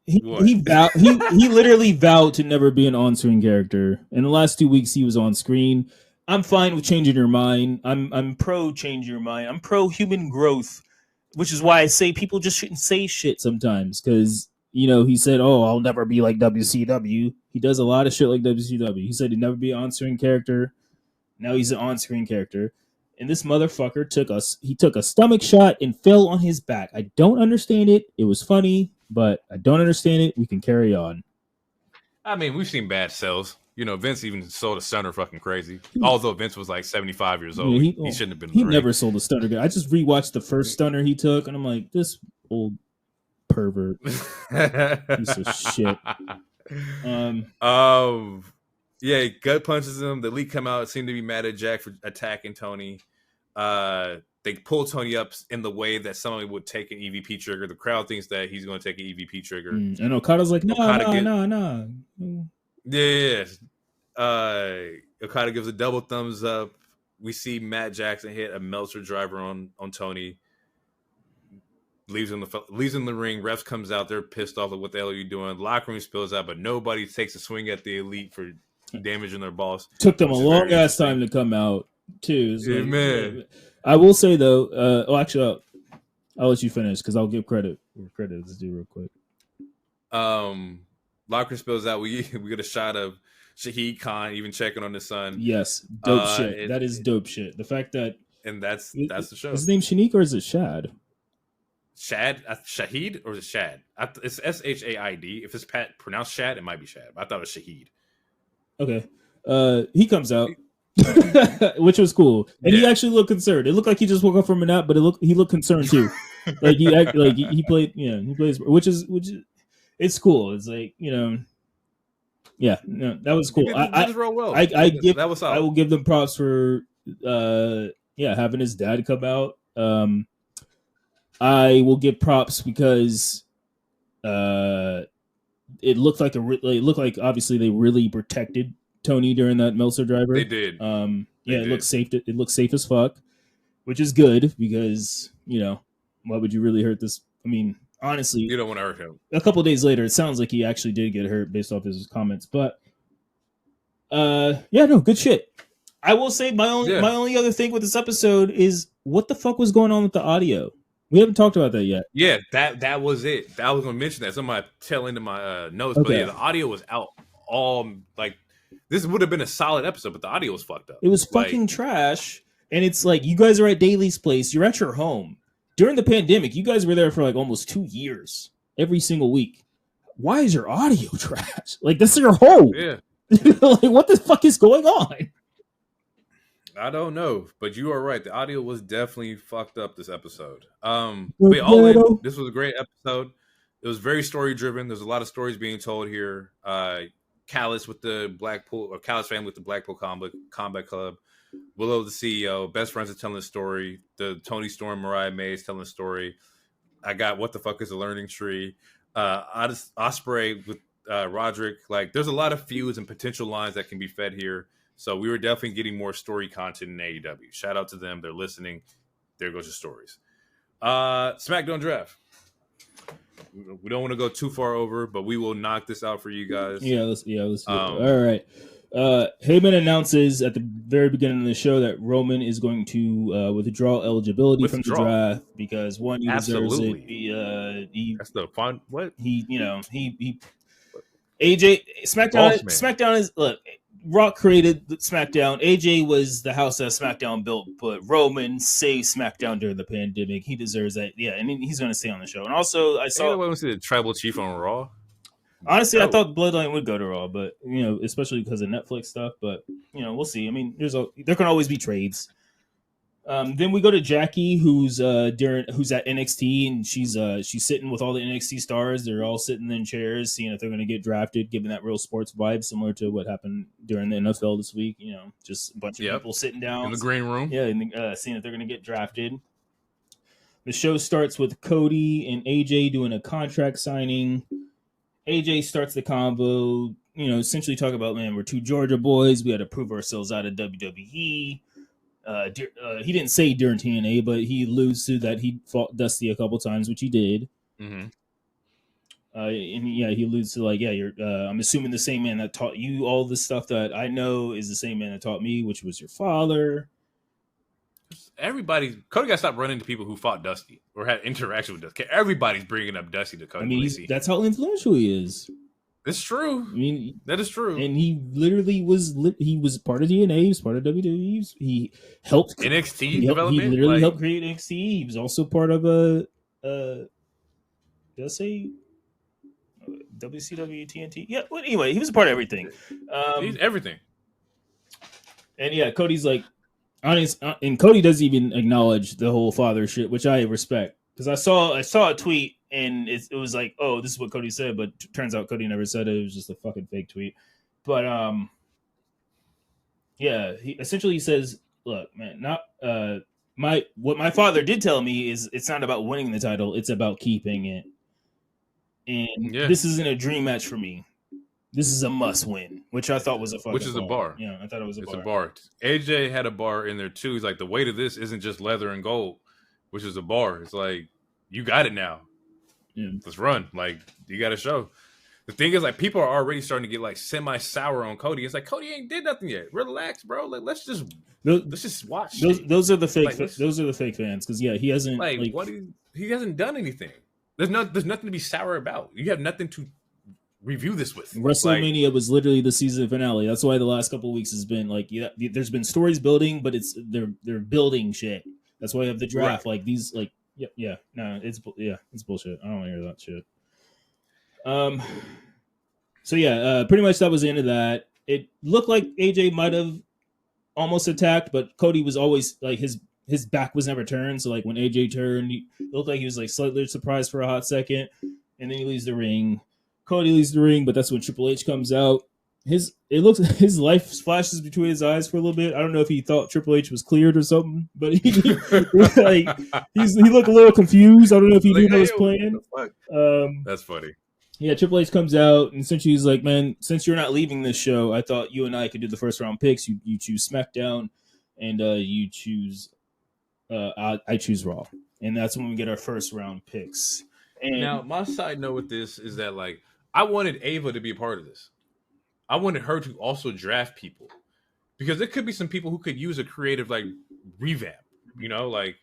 he literally vowed to never be an on-screen character. In the last 2 weeks, he was on screen. I'm fine with changing your mind. I'm pro change your mind. I'm pro human growth, which is why I say people just shouldn't say shit sometimes. Because, you know, he said, "Oh, I'll never be like WCW." He does a lot of shit like WCW. He said he'd never be an on-screen character. Now he's an on-screen character. And this motherfucker took a stomach shot and fell on his back. I don't understand it. It was funny, but I don't understand it. We can carry on. I mean, we've seen bad sells. You know, Vince even sold a stunner fucking crazy. Although Vince was like 75 years old. Yeah, he shouldn't have been. He never sold a stunner. I just rewatched the first stunner he took, and I'm like, this old pervert. Piece of shit. Yeah, he gut punches him. The Elite come out, seem to be mad at Jack for attacking Tony. They pull Tony up in the way that somebody would take an EVP trigger. The crowd thinks that he's going to take an EVP trigger. And Okada's like, no. Yeah. Okada gives a double thumbs up. We see Matt Jackson hit a Meltzer driver on Tony. Leaves in the ring. Refs comes out. They're pissed off at what the hell are you doing. Locker room spills out, but nobody takes a swing at the Elite for damaging their boss. Took them a long ass time to come out too. Yeah, man. I will say though, actually, I'll let you finish because I'll give credit where credit is due real quick. Locker spills out. We get a shot of Shahid Khan even checking on his son. Yes, dope shit. That is dope shit. The fact that that's the show. Is his name Shanique or is it Shad? Shahid or is it Shad? It's Shaid. If it's pronounced Shad, it might be Shad. But I thought it was Shahid. Okay. He comes out, which was cool, and he actually looked concerned. It looked like he just woke up from a nap, but he looked concerned too. Like he played, he plays, which is it's cool. It's like, you know, yeah, no, that was cool. I will give them props for having his dad come out. I will give props because it looked like obviously they really protected Tony during that Meltzer driver. They did. It looked safe. It looked safe as fuck, which is good because, you know, why would you really hurt this? I mean, honestly, you don't want to hurt him. A couple of days later, it sounds like he actually did get hurt based off his comments. But good shit. I will say my only other thing with this episode is what the fuck was going on with the audio. We haven't talked about that yet. Yeah, that was it. I was going to mention that. Somebody tail into my notes, okay. But yeah, the audio was out all like. This would have been a solid episode, but the audio was fucked up. It was fucking trash. And it's like, you guys are at Daly's place. You're at your home. During the pandemic, you guys were there for like almost 2 years. Every single week. Why is your audio trash? Like, this is your home. Yeah. Like, what the fuck is going on? I don't know. But you are right. The audio was definitely fucked up this episode. But all in, this was a great episode. It was very story-driven. There's a lot of stories being told here. Callis with the Blackpool, or Callis family with the Blackpool Combat Club. Willow, the CEO, best friends are telling the story. The Tony Storm, Mariah May is telling the story. I got What the Fuck is a Learning Tree. Ospreay with Roderick. Like, there's a lot of feuds and potential lines that can be fed here. So we were definitely getting more story content in AEW. Shout out to them. They're listening. There goes your stories. Smackdown draft. We don't want to go too far over, but we will knock this out for you guys. Let's do it. All right. Heyman announces at the very beginning of the show that Roman is going to withdraw eligibility from the draft because he deserves it. That's the fun. What he AJ Boss man. SmackDown is look. Rock created SmackDown. AJ was the house that SmackDown built, but Roman saved SmackDown during the pandemic. He deserves that. Yeah, and he's going to stay on the show. And also, I saw. Anyway, we see the tribal chief on Raw. Honestly, I thought Bloodline would go to Raw, but especially because of Netflix stuff. But we'll see. I mean, there can always be trades. Then we go to Jackie, who's at NXT, and she's sitting with all the NXT stars. They're all sitting in chairs, seeing if they're going to get drafted, giving that real sports vibe, similar to what happened during the NFL this week. Just a bunch of people sitting down in the green room. Yeah, and seeing if they're going to get drafted. The show starts with Cody and AJ doing a contract signing. AJ starts the convo, essentially talk about, man, we're two Georgia boys. We got to prove ourselves out of WWE. He didn't say during TNA, but he alludes to that he fought Dusty a couple times, which he did. Mm-hmm. He alludes to you're. I'm assuming the same man that taught you all the stuff that I know is the same man that taught me, which was your father. Cody got to stop running into people who fought Dusty or had interaction with Dusty. Everybody's bringing up Dusty to Cody. I mean, that's how influential he is. It's true. I mean, that is true. And he literally was part of DNA. He was part of WWE. He helped NXT development. He literally helped create NXT. He was also part of did I say WCW TNT? Yeah. Well, anyway, he was a part of everything. He's everything. And yeah, Cody's honest, and Cody doesn't even acknowledge the whole father shit, which I respect, because I saw a tweet and it was like, oh, this is what Cody said, but turns out Cody never said it. It was just a fucking fake tweet. But yeah, he essentially says, look, man, not what my father did tell me is it's not about winning the title, it's about keeping it. And this isn't a dream match for me. This is a must win, which I thought was a bar. Yeah, I thought it was a bar. It's a bar. AJ had a bar in there too. He's like, the weight of this isn't just leather and gold, which is a bar. It's like, you got it now. Yeah. Let's run. You got to show. The thing is, people are already starting to get semi-sour on Cody. It's like, Cody ain't did nothing yet. Relax, bro. Let's just watch. Those are the fake. Those are the fake fans, because he hasn't he hasn't done anything. There's nothing to be sour about. You have nothing to review this with. WrestleMania was literally the season finale. That's why the last couple of weeks has been there's been stories building, but they're building shit. That's why you have the draft. Right. It's bullshit. I don't want to hear that shit. So yeah, pretty much that was the end of that. It looked like AJ might have almost attacked, but Cody was always his back was never turned. So when AJ turned, it looked like he was slightly surprised for a hot second, and then he leaves the ring. Cody leaves the ring, but that's when Triple H comes out. His life flashes between his eyes for a little bit. I don't know if he thought Triple H was cleared or something, but he looked a little confused. I don't know if he knew what was playing. That's funny. Yeah, Triple H comes out, and essentially he's like, man, since you're not leaving this show, I thought you and I could do the first round picks. You choose SmackDown, and you choose I choose Raw. And that's when we get our first round picks. And now, my side note with this is that I wanted Ava to be a part of this. I wanted her to also draft people, because there could be some people who could use a creative revamp. What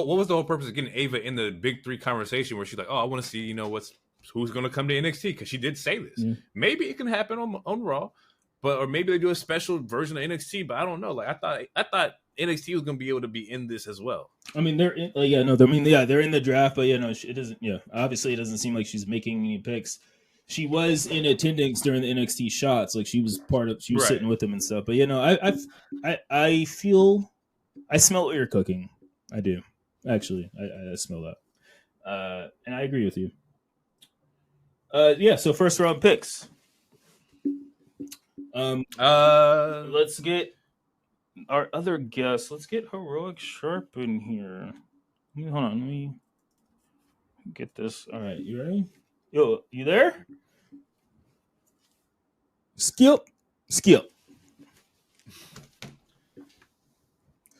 was the whole purpose of getting Ava in the Big Three conversation where she's like, oh, I want to see who's going to come to NXT, because she did say this. Mm. Maybe it can happen on Raw, or maybe they do a special version of NXT. But I don't know. I thought NXT was going to be able to be in this as well. I mean, they're in, they're in the draft, but it doesn't. Yeah, obviously, it doesn't seem like she's making any picks. She was in attendance during the NXT shots, she was part of. She was sitting with them and stuff. But I smell what you're cooking. I do, actually. I smell that, and I agree with you. So first round picks. Let's get our other guest. Let's get Heroic Sharp in here. Hold on, let me get this. All right, you ready? Yo, you there? Skip.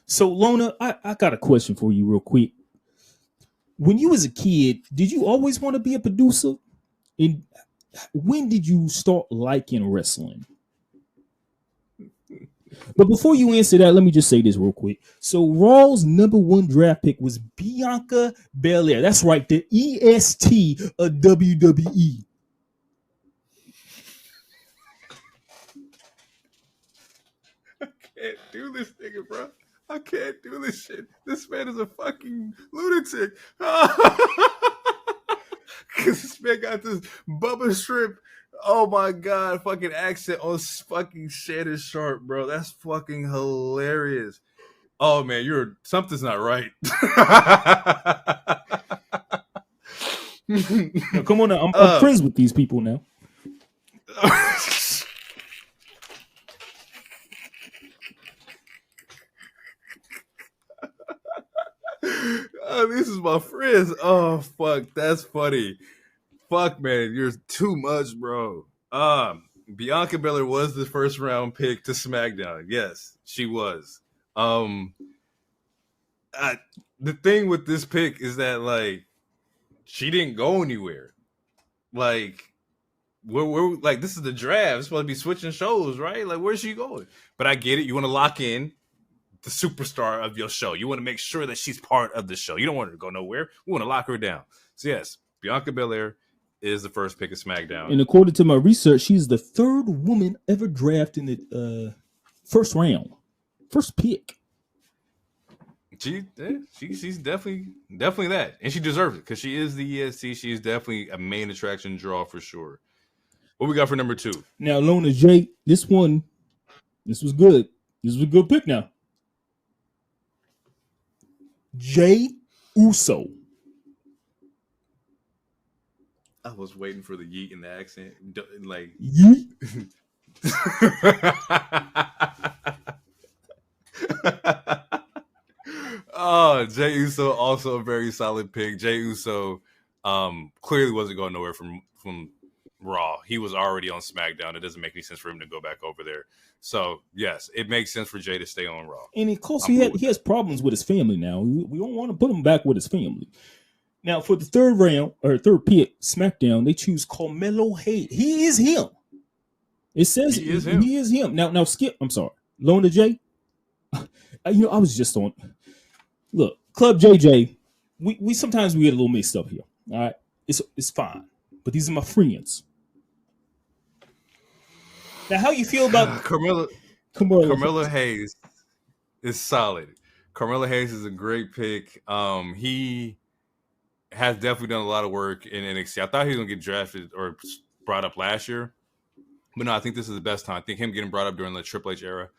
So, Lona, I got a question for you real quick. When you was a kid, did you always want to be a producer? And when did you start liking wrestling? But before you answer that, let me just say this real quick. So Raw's number 1 draft pick was Bianca Belair. That's right, the EST of WWE. can't do this nigga, bro. I can't do this shit. This man is a fucking lunatic. Because this man got this Bubba Shrimp, oh my god, fucking accent on fucking Shannon Sharp, bro. That's fucking hilarious. Oh man, something's not right. Now, come on now. I'm friends with these people now. Oh, this is my friends. Oh fuck, that's funny. Fuck man, you're too much, bro. Bianca Belair was the first round pick to SmackDown. Yes, she was. The thing with this pick is that like she didn't go anywhere. Like we're like this is the draft. It's supposed to be switching shows, right? Like where's she going? But I get it. You want to lock in the superstar of your show. You want to make sure that she's part of the show. You don't want her to go nowhere. We want to lock her down. So yes, Bianca Belair is the first pick of SmackDown. And according to my research, she's the third woman ever drafted in the first round. First pick. She's definitely that. And she deserves it because she is the EST. She is definitely a main attraction draw for sure. What we got for number 2? Now, Lona J, this was good. This was a good pick now. Jey Uso. I was waiting for the yeet in the accent. Like yeet. Oh, Jey Uso, also a very solid pick. Jey Uso clearly wasn't going nowhere from Raw. He was already on SmackDown. It doesn't make any sense for him to go back over there. So, yes, it makes sense for Jey to stay on Raw. And of course, he has problems with his family now. We don't want to put him back with his family. Now, for the third pick, SmackDown, they choose Carmelo Hayes. He is him. It says he is him. Now, Skip, I'm sorry. Lona J, I was just on. Look, Club JJ, we sometimes we get a little mixed up here. All right, it's fine, but these are my friends. Now, how you feel about Carmelo Hayes is solid. Carmelo Hayes is a great pick. He has definitely done a lot of work in NXT. I thought he was gonna get drafted or brought up last year, but no, I think this is the best time. I think him getting brought up during the Triple H era,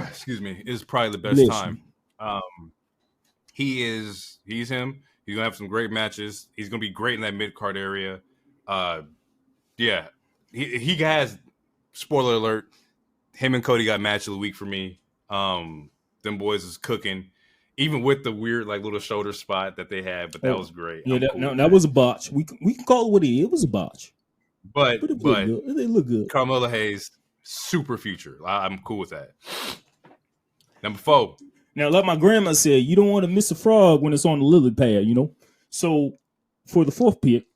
excuse me, is probably the best time. He's him. He's gonna have some great matches. He's gonna be great in that mid card area. Yeah, he has. Spoiler alert: him and Cody got match of the week for me. Them boys is cooking, even with the weird like little shoulder spot that they had. But that was great. Yeah, that was a botch. We can call it what it is. It was a botch. But they look good. Carmelo Hayes, super future. I'm cool with that. Number 4. Now, like my grandma said, you don't want to miss a frog when it's on the lily pad, you know? So, for the 4th pick,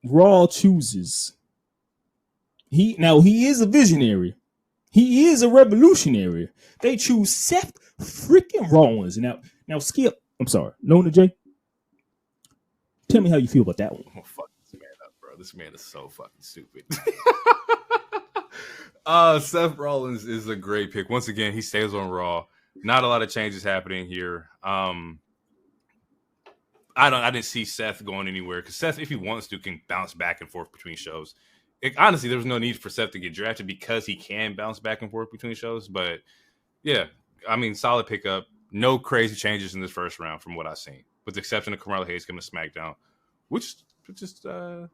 Raw chooses. He is a visionary. He is a revolutionary. They choose Seth freaking Rollins. Now, Skip, I'm sorry, Lona J, tell me how you feel about that one. Oh, fuck this man up, bro. This man is so fucking stupid. Seth Rollins is a great pick. Once again, he stays on Raw. Not a lot of changes happening here. I didn't see Seth going anywhere because Seth, if he wants to, can bounce back and forth between shows. Honestly, there was no need for Seth to get drafted because he can bounce back and forth between shows. But yeah, I mean, solid pickup. No crazy changes in this first round from what I've seen, with the exception of Carmelo Hayes coming to SmackDown, which is just a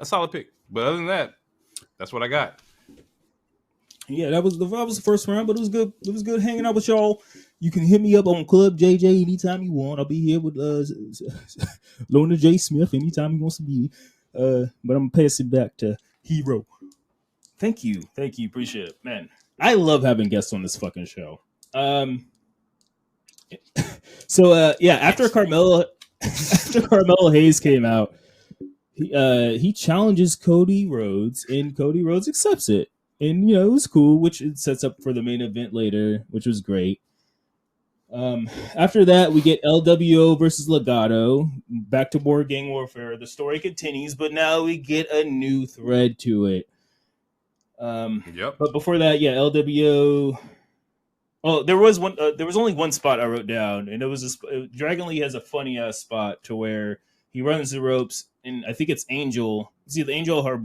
solid pick. But other than that, that's what I got. Yeah, that was the first round, but it was good. It was good hanging out with y'all. You can hit me up on Club JJ anytime you want. I'll be here with Lona J. Smith anytime he wants to be. But I'm gonna pass it back to Hero. Thank you, appreciate it, man. I love having guests on this fucking show. So after Carmelo Hayes came out, he challenges Cody Rhodes, and Cody Rhodes accepts it. And, it was cool, which it sets up for the main event later, which was great. After that, we get LWO versus Legado. Back to more gang warfare. The story continues, but now we get a new thread to it. Yep. But before that, yeah, LWO. Oh, there was one. There was only one spot I wrote down, and it was this. Dragon Lee has a funny ass spot to where he runs the ropes, and I think it's Angel. It's either Angel or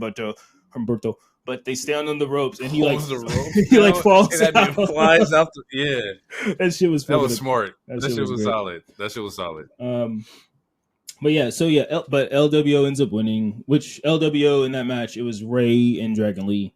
Humberto, but they stand on the ropes, and he like Pulls the rope he like down, falls and that out. man flies out. That shit was That was smart. That That shit shit was was great. solid. That shit was solid. But yeah, so yeah, but LWO ends up winning. Which LWO in that match, it was Ray and Dragon Lee.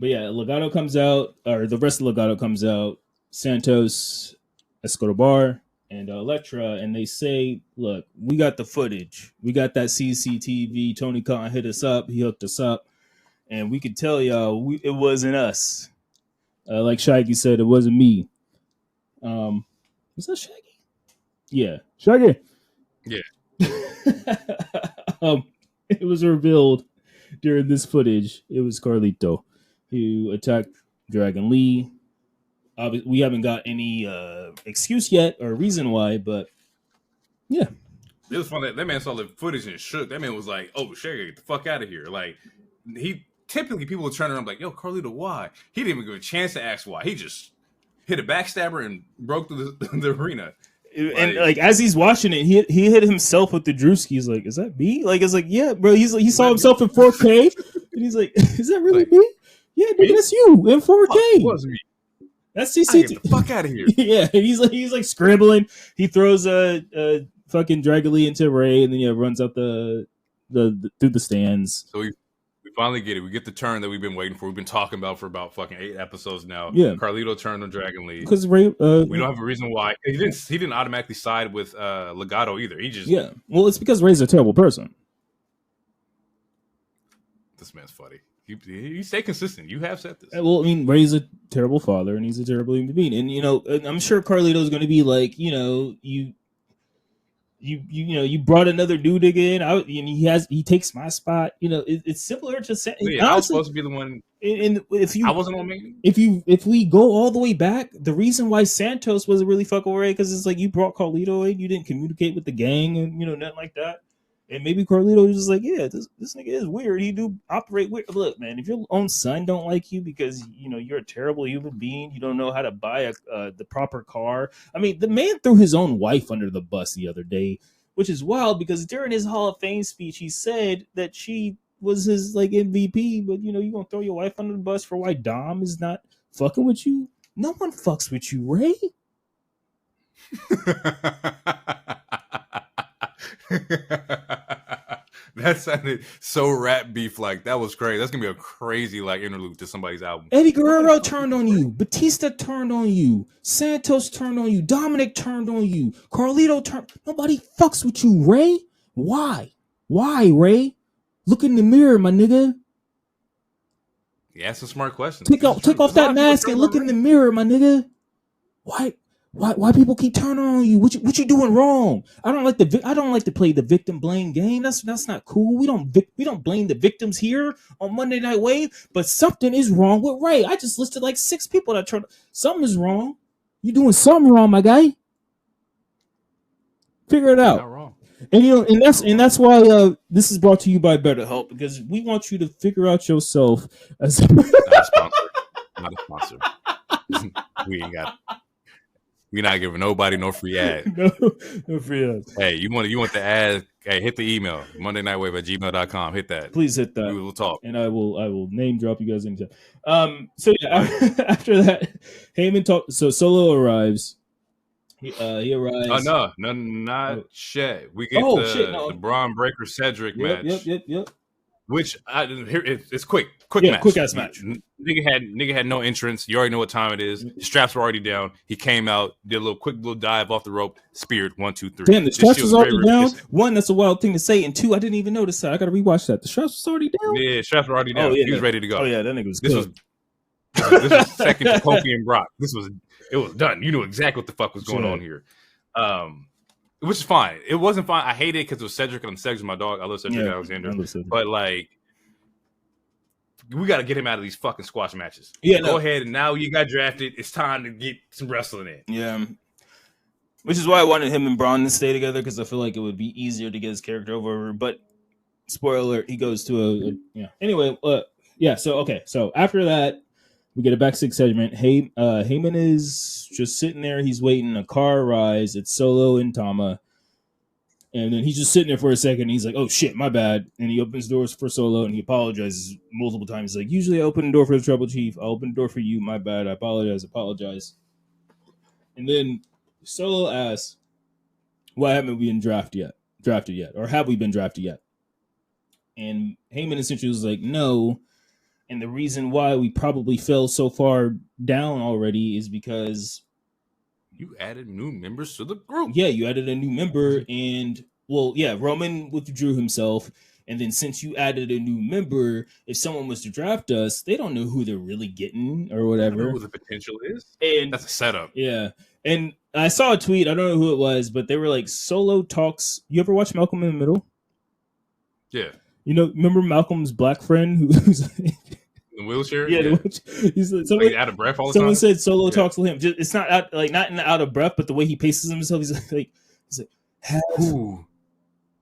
But yeah, Legado comes out, or the rest of Legado comes out. Santos, Escobar, and Electra, and they say, "Look, we got the footage. We got that CCTV. Tony Khan hit us up. He hooked us up, and we could tell y'all it wasn't us. Like Shaggy said, it wasn't me. Was that Shaggy? Yeah, Shaggy. Yeah. It was revealed during this footage. It was Carlito who attacked Dragon Lee. We haven't got any excuse yet or reason why, but yeah. It was fun that man saw the footage and shook. That man was like, "Oh, Shaggy, get the fuck out of here!" Like he typically people would turn around like, "Yo, Carlito, why?" He didn't even give a chance to ask why. He just hit a backstabber and broke through the arena. And like as he's watching it, he hit himself with the Drewski. He's like, "Is that me?" Like it's like, "Yeah, bro." He's like, he saw himself in 4K, and he's like, "Is that really me?" Yeah, dude, that's you in 4K. It was me. That's CCTV. Get the fuck out of here. Yeah, and he's like scrambling. He throws a fucking Dragon Lee into Ray, and then runs out the through the stands. So we finally get it. We get the turn that we've been waiting for. We've been talking about for about fucking 8 episodes now. Yeah, Carlito turned on Dragon Lee because Ray. We don't have a reason why he didn't automatically side with Legado either. He just Well, it's because Ray's a terrible person. This man's funny. He stay consistent. You have said this. Well, I mean, Ray's a terrible father, and he's a terrible human being. And I'm sure Carlito's going to be like, you brought another dude again. And he takes my spot. It's similar to say. Yeah, honestly, I was supposed to be the one. And I wasn't on main. If we go all the way back, the reason why Santos wasn't really fucking with Ray because it's like you brought Carlito in, you didn't communicate with the gang, and nothing like that. And maybe Carlito was just like, yeah, this nigga is weird. He do operate weird. Look, man, if your own son don't like you because you're a terrible human being, you don't know how to buy the proper car. I mean, the man threw his own wife under the bus the other day, which is wild because during his Hall of Fame speech, he said that she was his like MVP. But you gonna throw your wife under the bus for why Dom is not fucking with you? No one fucks with you, Ray. That sounded so rap beef like. That was crazy. That's gonna be a crazy like interlude to somebody's album. Eddie Guerrero turned on you. Batista turned on you. Santos turned on you. Dominic turned on you. Carlito turned. Nobody fucks with you, Ray. Why, Ray? Look in the mirror, my nigga. He asked some smart questions. Take off that mask and look in the mirror, my nigga. Why people keep turning on you? What you doing wrong? I don't like to play the victim blame game. That's not cool. We don't blame the victims here on Monday Night Wave. But something is wrong with Ray. I just listed like 6 people that turned. Something is wrong. You doing something wrong, my guy. Figure it out. Not wrong. And that's why this is brought to you by BetterHelp because we want you to figure out yourself as not a sponsor. Not a sponsor. We ain't got. We're not giving nobody no free ad. no free ads. Hey, you want the ad? Hey, hit the email mondaynightwave@gmail.com. Hit that. Please hit that. We will talk, and I will name drop you guys anytime. So yeah, after that, Heyman talk. So Solo arrives. He arrives. Oh no, not shit. We get the Braun Breaker Cedric match. Yep. Which it's quick match. Quick ass match. Nigga had no entrance. You already know what time it is. His straps were already down. He came out, did a quick little dive off the rope, speared 1, 2, 3. Damn, the straps was already down. One, that's a wild thing to say, and 2, I didn't even notice that. I gotta rewatch that. The straps was already down. Yeah, straps were already down. He was ready to go. Oh yeah, that nigga was. This was second to Kofi and Brock. It was done. You knew exactly what the fuck was going on here. Which is fine. It wasn't fine. I hate it because it was Cedric, and Cedric's my dog. I love Cedric Alexander. But like, we got to get him out of these fucking squash matches. Yeah, go ahead. And now you got drafted. It's time to get some wrestling in. Yeah. Which is why I wanted him and Braun to stay together because I feel like it would be easier to get his character over. But spoiler alert, he goes to a yeah. Anyway, yeah. So okay, so after that, we get a backstage segment. Heyman is just sitting there. He's waiting. A car arrives. It's Solo and Tama. And then he's just sitting there for a second. And he's like, "Oh shit, my bad." And he opens doors for Solo, and he apologizes multiple times. He's like, "Usually I open the door for the Trouble Chief. I'll open the door for you. My bad. I apologize." And then Solo asks, "Why haven't we been drafted yet? Or have we been drafted yet?" And Heyman essentially was like, "No." And the reason why we probably fell so far down already is because you added new members to the group. Yeah, you added a new member, and well, yeah, Roman withdrew himself. And then since you added a new member, if someone was to draft us, they don't know who they're really getting or whatever. They don't know who the potential is. And that's a setup. Yeah. And I saw a tweet, I don't know who it was, but they were like, Solo talks. You ever watch Malcolm in the Middle? Yeah. You know, remember Malcolm's black friend who's the wheelchair? Yeah. He's like out of breath all the someone time? said Solo talks to him. It's not out of breath, but the way he paces himself, he's like who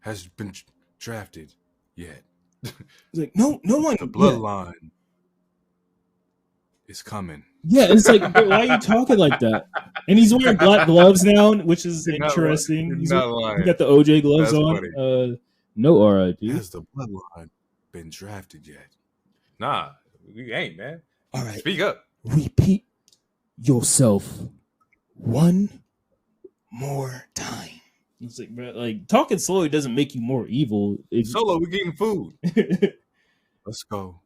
has been drafted yet? He's like, no one. The bloodline is coming. Yeah, it's like, why are you talking like that? And he's wearing black gloves now, which is interesting. He got the OJ gloves on. No RIP. Has the bloodline been drafted yet? Nah, we ain't, man. All right. Speak up. Repeat yourself one more time. It's like, bro, like talking slowly doesn't make you more evil. Solo, we're getting food. Let's go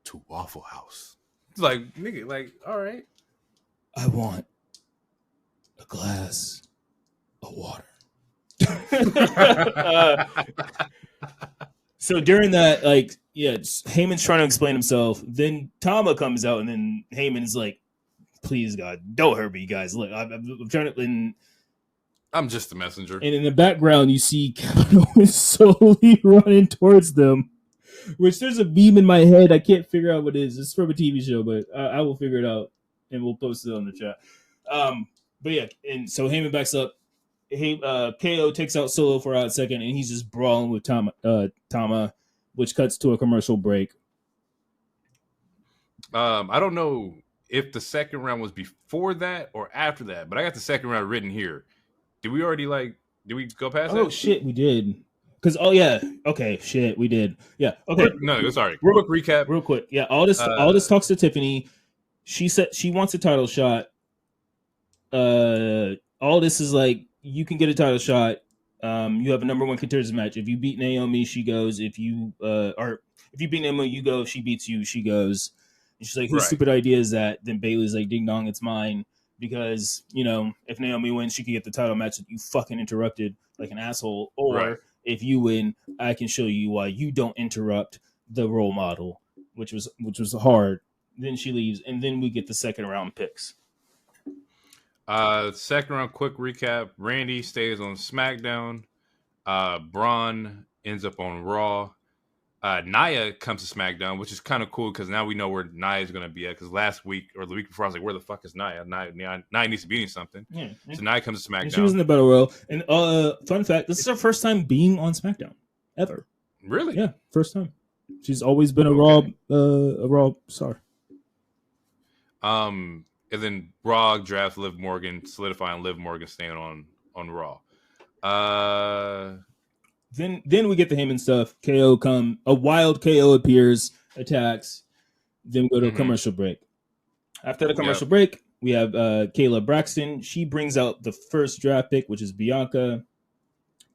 to Waffle House. It's like, nigga, like, all right. I want a glass of water. So during that, like, yeah, Heyman's trying to explain himself. Then Tama comes out, and then Heyman's like, "Please, God, don't hurt me, guys. Look, I'm trying to." And I'm just a messenger. And in the background, you see Kevin Owens slowly running towards them. Which there's a beam in my head. I can't figure out what it is. It's from a TV show, but I will figure it out, and we'll post it on the chat. But yeah, and so Heyman backs up. KO takes out Solo for a hot second, and he's just brawling with Tama, which cuts to a commercial break. I don't know if the second round was before that or after that, but I got the second round written here. Did we go past that? Oh, shit, we did. Because, okay, shit, we did. Yeah, okay. No, sorry. Quick recap. Real quick. Yeah, Aldis talks to Tiffany. She said she wants a title shot. Aldis is like, you can get a title shot. You have a number one contenders match. If you beat Naomi, she goes. If you beat Naomi, you go. If she beats you, she goes. And she's like, whose stupid idea is that? Then Bayley's like, ding dong, it's mine. Because, if Naomi wins, she can get the title match that you fucking interrupted like an asshole. Or if you win, I can show you why you don't interrupt the role model, which was hard. Then she leaves, and then we get the second round picks. Second round, quick recap. Randy stays on SmackDown. Braun ends up on Raw. Nia comes to SmackDown, which is kind of cool because now we know where Nia is going to be at. Because last week or the week before, I was like, where the fuck is Nia? Nia needs to be doing something. Yeah. So Nia comes to SmackDown. And she was in the Battle Royal. And fun fact, this is her first time being on SmackDown. Ever. Really? Yeah, first time. She's always been a Raw star. And then Raw drafts Liv Morgan, solidifying Liv Morgan staying on Raw. Then we get the Heyman stuff. A wild KO appears, attacks. Then we go to a commercial break. After the commercial break, we have Kayla Braxton. She brings out the first draft pick, which is Bianca.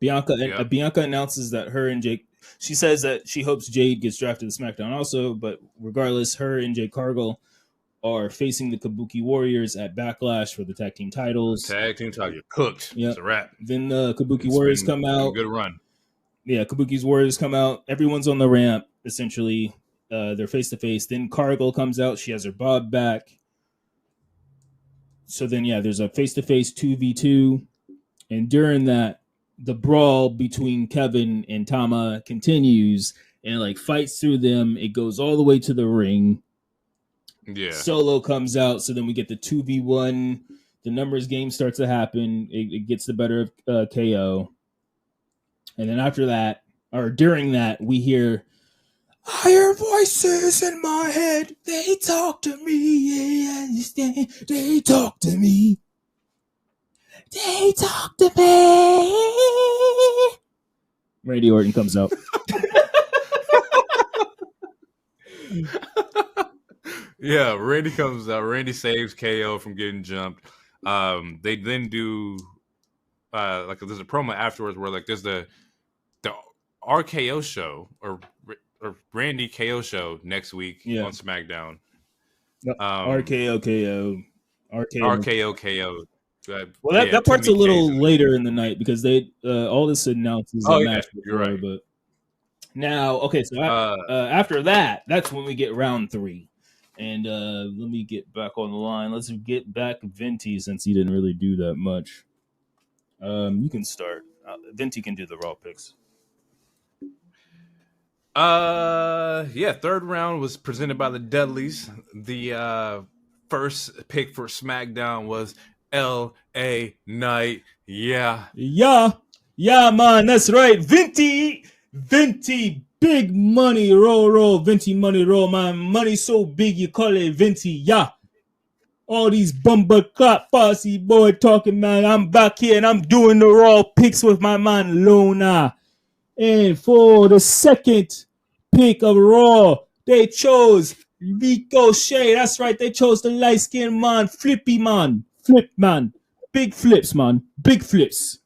Bianca announces that her and Jake. She says that she hopes Jade gets drafted to SmackDown also, but regardless, her and Jade Cargill are facing the Kabuki Warriors at Backlash for the tag team titles. Tag team title, you're cooked. Yep. It's a wrap. Then the Kabuki Warriors come out. Good run. Yeah, Kabuki's Warriors come out. Everyone's on the ramp, essentially. They're face-to-face. Then Cargill comes out. She has her bob back. So then, there's a face-to-face 2v2. And during that, the brawl between Kevin and Tama continues and, fights through them. It goes all the way to the ring. Yeah. Solo comes out. So then we get the 2v1. The numbers game starts to happen. It gets the better of KO. And then after that, or during that, we hear, I hear voices in my head. They talk to me. They understand. They talk to me. They talk to me. Randy Orton comes out. Yeah, Randy comes out. Randy saves KO from getting jumped. They then do like there's a promo afterwards where like there's the RKO show or Randy KO show next week on SmackDown. RKO KO. RKO KO. Well, that part's a little later in the night because they all this announces a match before, right. But now, okay, so after that, that's when we get round 3. And let me get back on the line. Let's get back Venti since he didn't really do that much. You can start. Venti can do the Raw picks. Yeah, third round was presented by the Dudleys. The first pick for SmackDown was L.A. Knight. Yeah, man, that's right. Venti, big money roll. Venti money roll, man. Money so big you call it Venti. Yeah. All these bumper clap posse boy talking, man. I'm back here and I'm doing the Raw picks with my man Lona. And for the second pick of Raw, they chose Ricochet. That's right. They chose the light-skinned man, Flippy man. Flip man. Big flips, man. Big flips.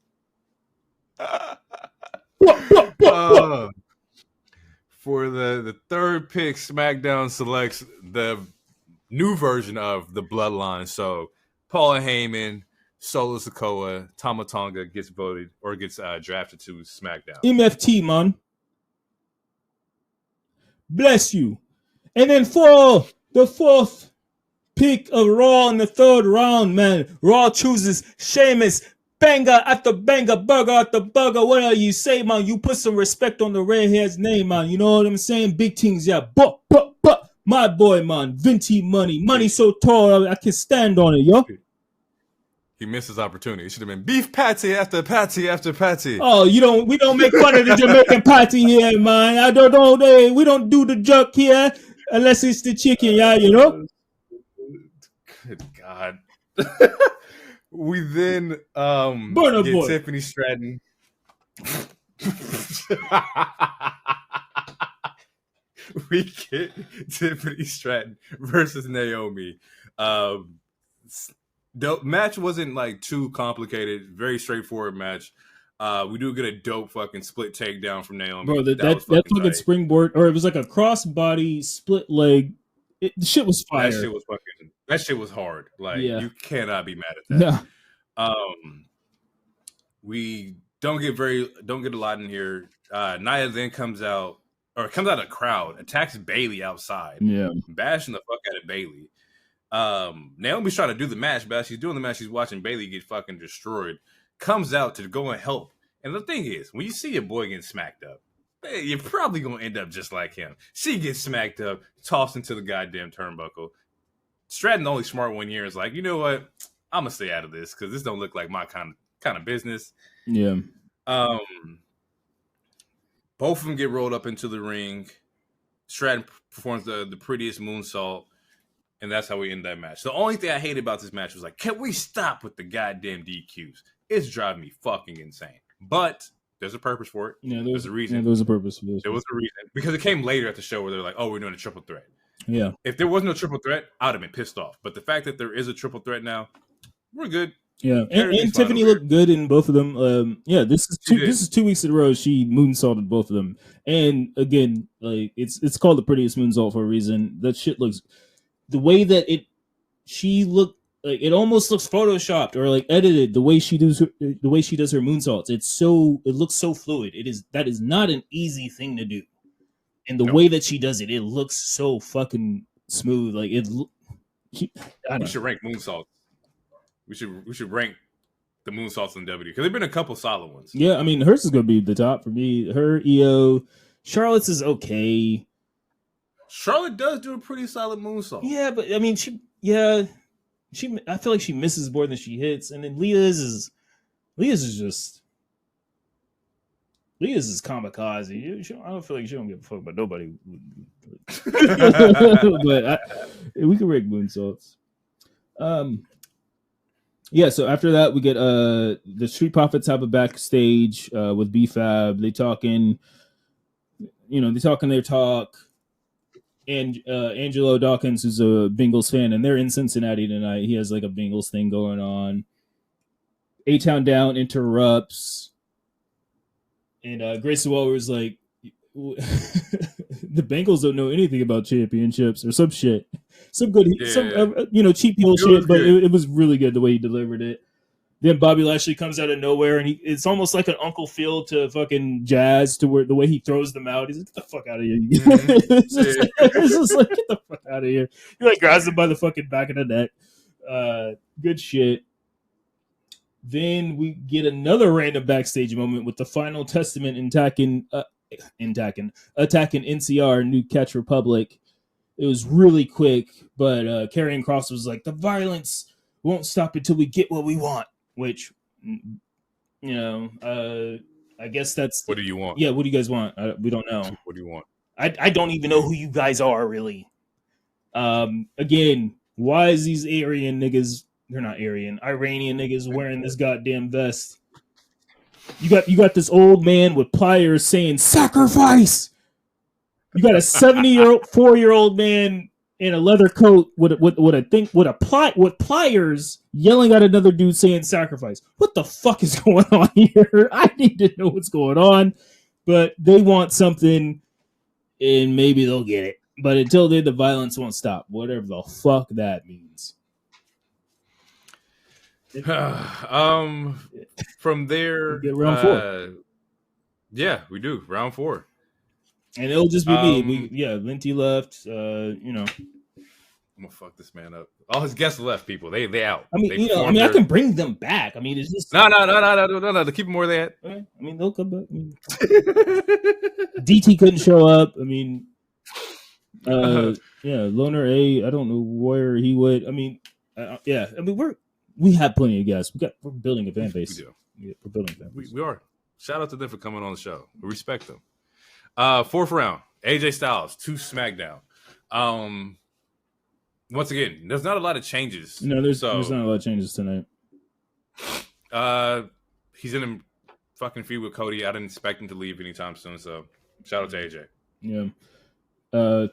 For the third pick, SmackDown selects the new version of the Bloodline. So Paul Heyman, Solo Sikoa, Tama Tonga gets voted or gets drafted to SmackDown. MFT, man. Bless you. And then for the fourth pick of Raw in the third round, man, Raw chooses Sheamus. Banger after banger, burger after burger. Whatever you say, man, you put some respect on the redhead's name, man. You know what I'm saying? Big things, yeah. But. My boy, man, Venti money so tall I can stand on it, yo. He missed his opportunity. It should have been beef patty after patty after patty. Oh, we don't make fun of the Jamaican patty here, man. We don't do the jerk here unless it's the chicken, yeah, you know. Good God. We then get boy. Tiffany Stratton. We get Tiffany Stratton versus Naomi. The match wasn't like too complicated, very straightforward match. We do get a dope fucking split takedown from Naomi. Bro, that fucking springboard, or it was like a crossbody split leg. The shit was fire. That shit was hard. Like, you cannot be mad at that. No. We don't get a lot in here. Nia then comes out of the crowd, attacks Bayley outside, bashing the fuck out of Bayley. Naomi's trying to do the match, but as she's doing the match, she's watching Bayley get fucking destroyed. Comes out to go and help. And the thing is, when you see your boy getting smacked up, you're probably gonna end up just like him. She gets smacked up, tossed into the goddamn turnbuckle. Stratton, the only smart one here, is like, you know what? I'm gonna stay out of this because this don't look like my kind of business. Yeah. Both of them get rolled up into the ring. Stratton performs the prettiest moonsault, and that's how we end that match. The only thing I hated about this match was like, can we stop with the goddamn DQs? It's driving me fucking insane. But there's a purpose for it. Yeah, there's a reason. Yeah, there's a purpose for this. There was a reason. Because it came later at the show where they're like, oh, we're doing a triple threat. Yeah. If there wasn't a triple threat, I would have been pissed off. But the fact that there is a triple threat now, we're good. Yeah, and Tiffany looked good in both of them. This is 2 weeks in a row she moonsaulted both of them. And again, like it's called the prettiest moonsault for a reason. That shit looks, the way that she looked, like it almost looks photoshopped or like edited the way she does her moonsaults. It looks so fluid. That is not an easy thing to do. And the way that she does it looks so fucking smooth. Like we should rank moonsaults. We should rank the moonsaults in WWE because there've been a couple solid ones. Yeah, I mean hers is gonna be the top for me. Her EO, Charlotte's is okay. Charlotte does do a pretty solid moonsault. Yeah, but I mean I feel like she misses more than she hits, and then Leah's is just Leah's is kamikaze. I don't feel like she don't give a fuck about nobody. But we can rake moonsaults. Yeah, so after that we get the Street Profits have a backstage with B-Fab. They talking their talk. And Angelo Dawkins, who's a Bengals fan, and they're in Cincinnati tonight. He has like a Bengals thing going on. A-Town Down interrupts. And Grayson Waller was like, the Bengals don't know anything about championships or some shit. Some good, cheap heel shit, but it was really good the way he delivered it. Then Bobby Lashley comes out of nowhere, and it's almost like an Uncle Phil to fucking Jazz, to where the way he throws them out. He's like, get the fuck out of here. It's just like, get the fuck out of here. He like grabs him by the fucking back of the neck. Good shit. Then we get another random backstage moment with the Final Testament attacking NCR, New Catch Republic. It was really quick, but Karrion Kross was like, the violence won't stop until we get what we want. Which, I guess that's... What do you want? Yeah, what do you guys want? We don't know. What do you want? I don't even know who you guys are, really. Again, why is these Aryan niggas... They're not Aryan. Iranian niggas wearing this goddamn vest. You got this old man with pliers saying, sacrifice! You got a 4-year-old man in a leather coat with pliers yelling at another dude saying sacrifice. What the fuck is going on here? I need to know what's going on. But they want something, and maybe they'll get it. But until then, the violence won't stop. Whatever the fuck that means. From there, we get round 4. Yeah, we do round 4. And it'll just be me. Linty left. I'm gonna fuck this man up. All his guests left. People, they out. I mean, I can bring them back. I mean, it's just no. To keep them where they at. I mean, they'll come back. DT couldn't show up. I mean, Loner A. I don't know where he would. I mean, we have plenty of guests. We're building a fan base. We do. We're building a fan base. We are. Shout out to them for coming on the show. We respect them. 4th round, AJ Styles to SmackDown. Once again, there's not a lot of changes. No, there's not a lot of changes tonight. He's in a fucking feud with Cody. I didn't expect him to leave anytime soon, so shout out to AJ. Yeah.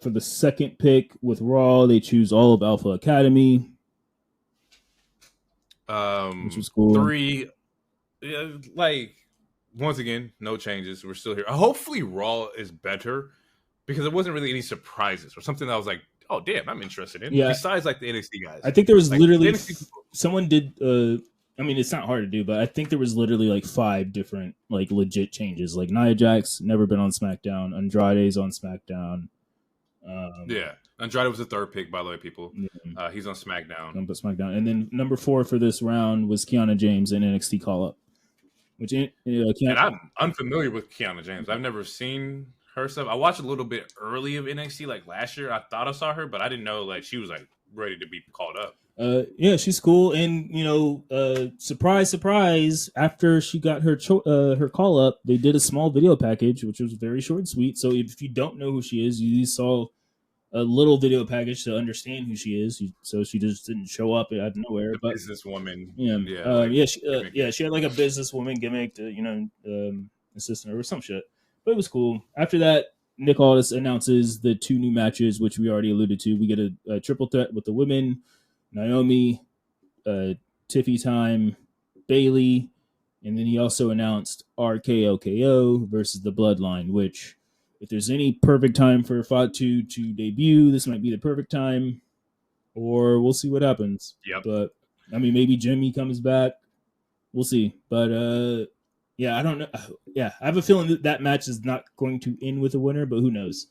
For the second pick with Raw, they choose all of Alpha Academy. Which was cool. 3, once again, no changes. We're still here. Hopefully, Raw is better because there wasn't really any surprises or something that I was like, oh, damn, I'm interested in. Yeah. Besides, the NXT guys. I think there was literally... someone did... I mean, it's not hard to do, but I think there was literally 5 different legit changes. Like Nia Jax, never been on SmackDown. Andrade's on SmackDown. Andrade was the 3rd pick, by the way, people. Yeah. He's on SmackDown. And then number 4 for this round was Kiana James in NXT call-up. And I'm unfamiliar with Kiana James. I've never seen her stuff. I watched a little bit early of NXT last year. I thought I saw her, but I didn't know she was ready to be called up. She's cool, and surprise! After she got her call up, they did a small video package, which was very short and sweet. So if you don't know who she is, you saw a little video package to understand who she is. So she just didn't show up out of nowhere. The businesswoman. She had a businesswoman gimmick to assistant or some shit. But it was cool. After that, Nick Aldis announces the 2 new matches, which we already alluded to. We get a triple threat with the women, Naomi, Tiffy Time, Bailey, and then he also announced RKOKO versus the Bloodline, which, if there's any perfect time for Fatu to debut, this might be the perfect time, or we'll see what happens. Yep. But, I mean, maybe Jimmy comes back. We'll see. But, I don't know. Yeah, I have a feeling that match is not going to end with a winner, but who knows?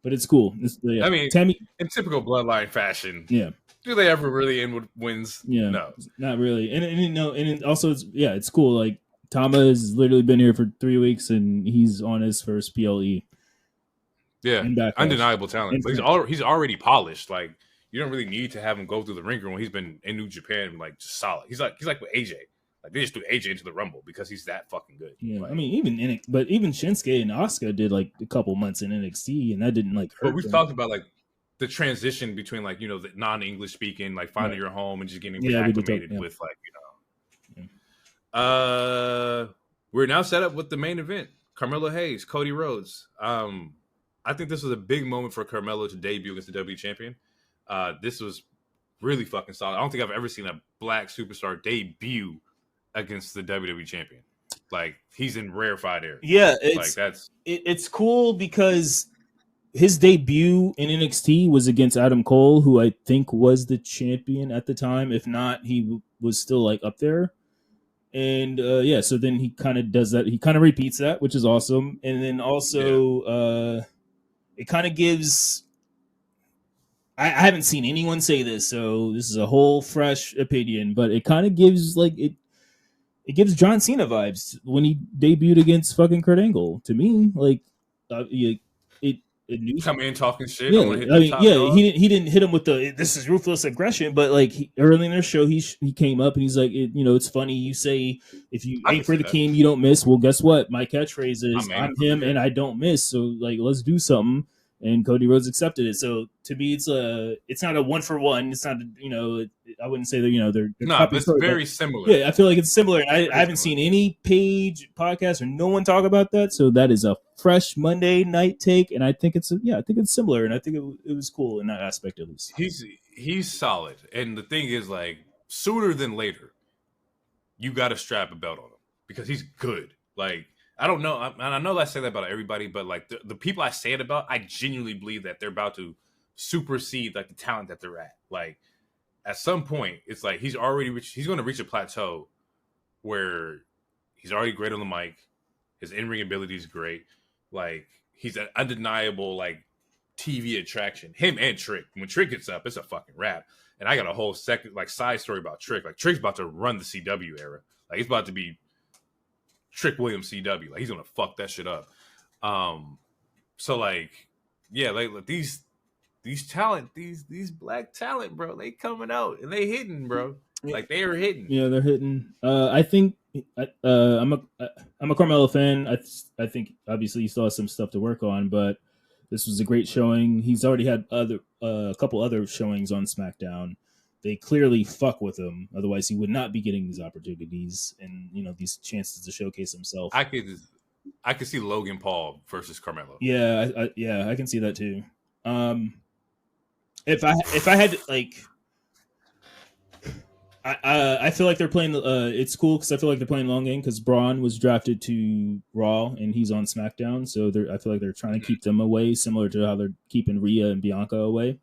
But it's cool. I mean, Tammy, in typical Bloodline fashion, do they ever really end with wins? Yeah, no, not really. And also, it's cool. Tama has literally been here for 3 weeks, and he's on his first PLE. Yeah, undeniable talent. He's already polished. You don't really need to have him go through the ringer when he's been in New Japan, just solid. He's like with AJ. Like they just threw AJ into the Rumble because he's that fucking good. Yeah, Like, I mean, even Shinsuke and Asuka did like a couple months in NXT, and that didn't like but hurt we've them. talked about like the transition between like the non-English speaking, like finding Right. your home and just getting Yeah, we did talk. reacclimated Yeah. with like Yeah. we're now set up with the main event: Carmelo Hayes, Cody Rhodes. I think this was a big moment for Carmelo to debut against the WWE champion. This was really fucking solid. I don't think I've ever seen a black superstar debut against the WWE champion. Like he's in rarefied air. Yeah, Like that's it's cool because his debut in NXT was against Adam Cole, who I think was the champion at the time. If not, he was still like up there. And yeah, so then he kind of does that. He kind of repeats that, which is awesome. And then also, it kind of gives. I haven't seen anyone say this, so this is a whole fresh opinion. But it kind of gives like it. It gives John Cena vibes when he debuted against fucking Kurt Angle. To me, like, it knew. come in talking shit. Yeah, I want to hit I the mean, top yeah, dog. he didn't hit him with the "this is ruthless aggression," but like early in their show, he came up and he's like, it's funny you say if you I aim can for see the that. king, you don't miss. Well, guess what? My catchphrase is I'm I'm aiming for the him king. and I don't miss. So like, let's do something. And Cody Rhodes accepted it. So to me, it's not a one for one. It's not I wouldn't say that they're Nah, but copy it's story, but very similar. yeah, I feel like it's similar. I Very haven't similar. seen any page podcast or no one talk about that. So that is a fresh Monday night take, and I think it's similar, and I think it was cool in that aspect at least. He's solid, and the thing is, like, sooner than later, you got to strap a belt on him because he's good. Like, I don't know, and I know I say that about everybody, but like the people I say it about, I genuinely believe that they're about to supersede like the talent that they're at. Like, at some point, it's like he's going to reach a plateau where he's already great on the mic, his in-ring ability is great, like he's an undeniable like TV attraction. Him and Trick. When Trick gets up, it's a fucking rap. And I got a whole second like side story about Trick. Like Trick's about to run the CW era. Like he's about to be Trick Williams CW. Like he's gonna fuck that shit up. So like, yeah, like these talent, these black talent, bro, they coming out and they hitting, bro. Like they are hitting. Yeah, they're hitting. I think I'm a Carmelo fan. I think obviously he still has some stuff to work on, but this was a great showing. He's already had a couple other showings on SmackDown. They clearly fuck with him, otherwise he would not be getting these opportunities and these chances to showcase himself. I could see Logan Paul versus Carmelo. Yeah, I can see that too. If I had to, like. I feel like they're playing. It's cool because I feel like they're playing long game because Braun was drafted to Raw and he's on SmackDown, so I feel like they're trying to keep them away, similar to how they're keeping Rhea and Bianca away.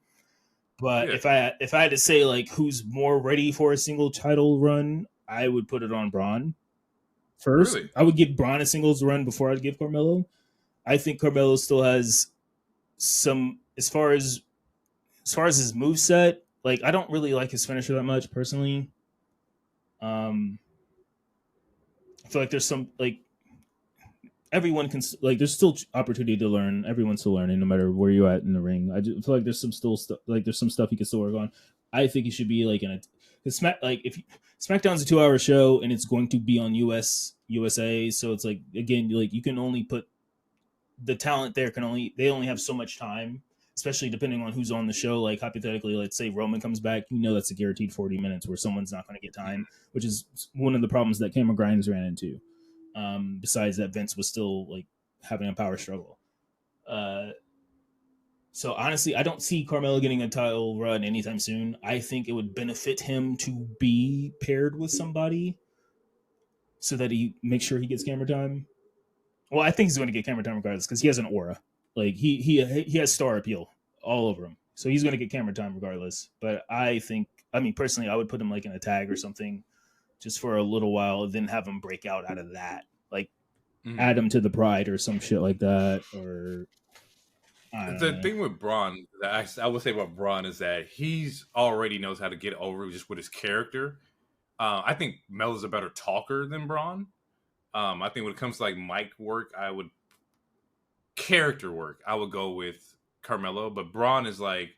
But Yeah. if I had to say like who's more ready for a single title run, I would put it on Braun first. Really? I would give Braun a singles run before I'd give Carmelo. I think Carmelo still has some as far as his moveset. Like I don't really like his finisher that much personally. I feel like there's some like everyone can like there's still opportunity to learn. Everyone's still learning, no matter where you're at in the ring. I just feel like there's some still stuff like there's some stuff you can still work on. I think he should be like in a if SmackDown's a 2-hour show and it's going to be on USA, so it's like again like you can only put the talent there they only have so much time, especially depending on who's on the show. Like hypothetically, let's say Roman comes back, that's a guaranteed 40 minutes where someone's not going to get time, which is one of the problems that Cameron Grimes ran into. Besides that, Vince was still like having a power struggle. So honestly, I don't see Carmelo getting a title run anytime soon. I think it would benefit him to be paired with somebody so that he makes sure he gets camera time. Well, I think he's going to get camera time regardless because he has an aura. Like he has star appeal all over him, so he's going to get camera time regardless. But I mean, personally, I would put him like in a tag or something, just for a little while, and then have him break out of that, like add him to the Pride or some shit like that. Or The thing with Braun that I would say about Braun is that he's already knows how to get over just with his character. I think Mel is a better talker than Braun. I think when it comes to like mic work, character work, I would go with Carmelo. But Braun is like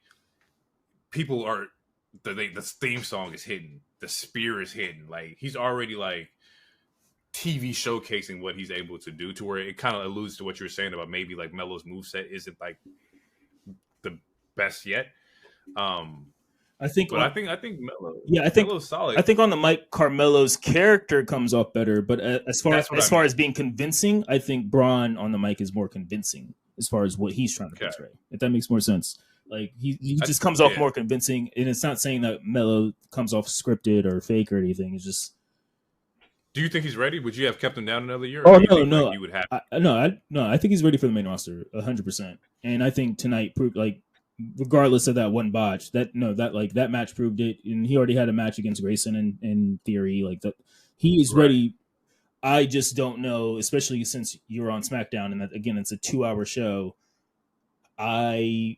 the theme song is hidden. the spear is hidden. Like he's already like TV showcasing what he's able to do, to where it kind of alludes to what you were saying about maybe like Melo's moveset isn't like the best yet. I think, But I think Melo, yeah, Melo's solid. I think on the mic, Carmelo's character comes off better. But as far as being convincing, I think Braun on the mic is more convincing as far as what he's trying to portray. If that makes more sense. Like he just comes off more convincing, and it's not saying that Melo comes off scripted or fake or anything. It's just. Do you think he's ready? Would you have kept him down another year? Oh no. Like you would have. I think he's ready for the main roster, 100%. And I think tonight proved, like, regardless of that one botch, that match proved it. And he already had a match against Grayson in theory, like that. He is ready. I just don't know, especially since you're on SmackDown, and that again, it's a 2-hour show. I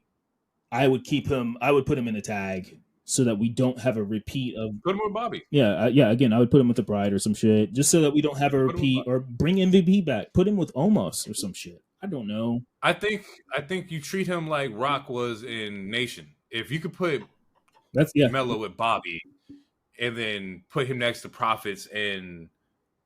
would keep him. I would put him in a tag, so that we don't have a repeat of. Put him with Bobby. Yeah. Again, I would put him with the Bride or some shit, just so that we don't have a repeat, or bring MVP back. Put him with Omos or some shit. I don't know. I think you treat him like Rock was in Nation. If you could put Melo with Bobby, and then put him next to Profits and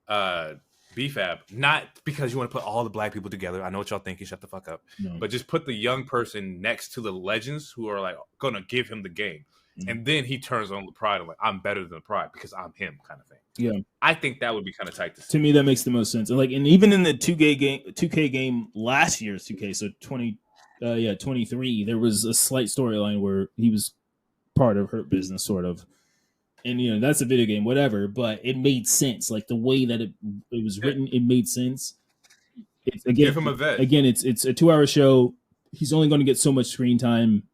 BFAB, not because you want to put all the black people together. I know what y'all thinking. Shut the fuck up. No. But just put the young person next to the legends who are like gonna give him the game. Mm-hmm. And then he turns on the Pride and like, I'm better than the Pride because I'm him, kind of thing. Yeah, I think that would be kind of tight to see. To me, that makes the most sense. And like, and even in the 2K game last year's 2K, so 23, there was a slight storyline where he was part of Hurt Business, sort of. And that's a video game, whatever. But it made sense, like the way that it was written. It made sense. Give him a vet. Again, it's a 2-hour show. He's only going to get so much screen time.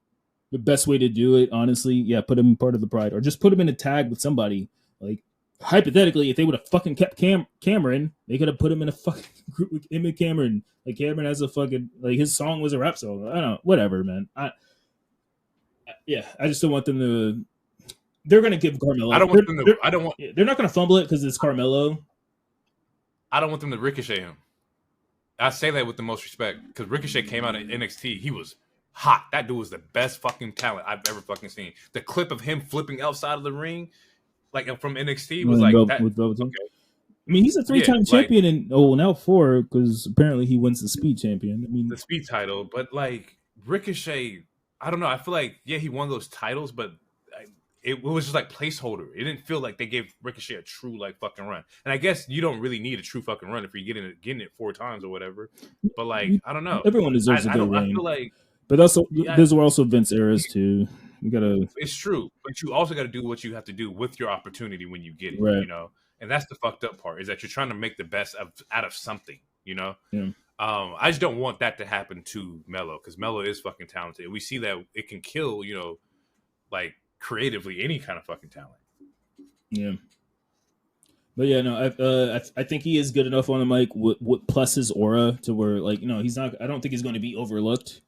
The best way to do it, honestly, put him part of the Pride, or just put him in a tag with somebody. Like, hypothetically, if they would have fucking kept Cameron, they could have put him in a fucking group with him and Cameron. Like, Cameron has a fucking, like, his song was a rap song. I don't know, whatever, man. I just don't want them to. They're gonna give Carmelo. They're not gonna fumble it because it's Carmelo. I don't want them to ricochet him. I say that with the most respect, because Ricochet came out in NXT. He was hot. That dude was the best fucking talent I've ever fucking seen. The clip of him flipping outside of the ring, like from NXT, was like that. Okay. I mean, he's a 3-time champion, and now 4, because apparently he wins the Speed champion. I mean, the Speed title, but like Ricochet, I don't know. I feel like he won those titles, but it was just like placeholder. It didn't feel like they gave Ricochet a true like fucking run. And I guess you don't really need a true fucking run if you're getting it 4 times or whatever. But like, I don't know. Everyone deserves a good reign. I feel like. But also, those were also Vince eras too. You gotta. It's true, but you also got to do what you have to do with your opportunity when you get it. Right. And that's the fucked up part, is that you're trying to make the best out of something. Yeah. I just don't want that to happen to Melo, because Melo is fucking talented. We see that it can kill, like creatively any kind of fucking talent. Yeah. But I think he is good enough on the mic with plus his aura to where, like, he's not. I don't think he's going to be overlooked.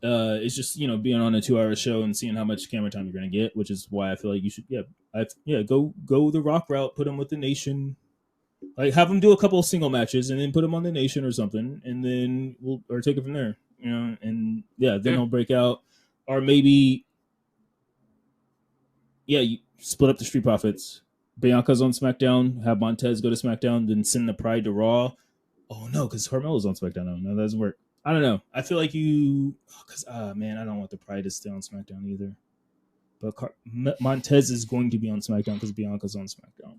It's just being on a 2-hour show and seeing how much camera time you're going to get, which is why I feel like you should go the Rock route, put him with the Nation, like have him do a couple of single matches and then put him on the Nation or something, and then we'll take it from there, and then he'll break out, or maybe you split up the Street Profits. Bianca's on SmackDown, have Montez go to SmackDown, then send the Pride to Raw. Oh no, because Carmelo's on SmackDown. No, that doesn't work. I don't know. I feel like I don't want the Pride to stay on SmackDown either. But Montez is going to be on SmackDown because Bianca's on SmackDown.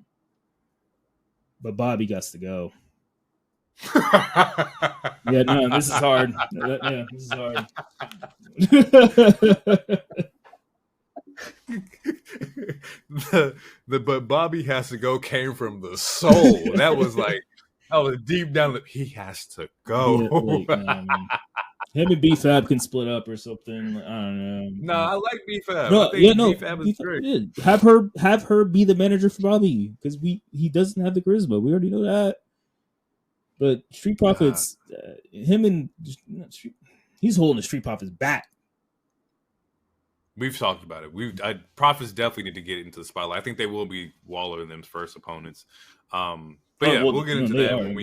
But Bobby got to go. This is hard. This is hard. But Bobby has to go came from the soul. That was deep down. He has to go. Him and B-Fab can split up or something. I don't know. No, I like B-Fab. B-Fab is great. Yeah. Have her be the manager for Bobby, because he doesn't have the charisma. We already know that. But Street Profits, he's holding the Street Profits back. We've talked about it. Profits definitely need to get into the spotlight. I think they will be Waller and them's first opponents. We'll get into that when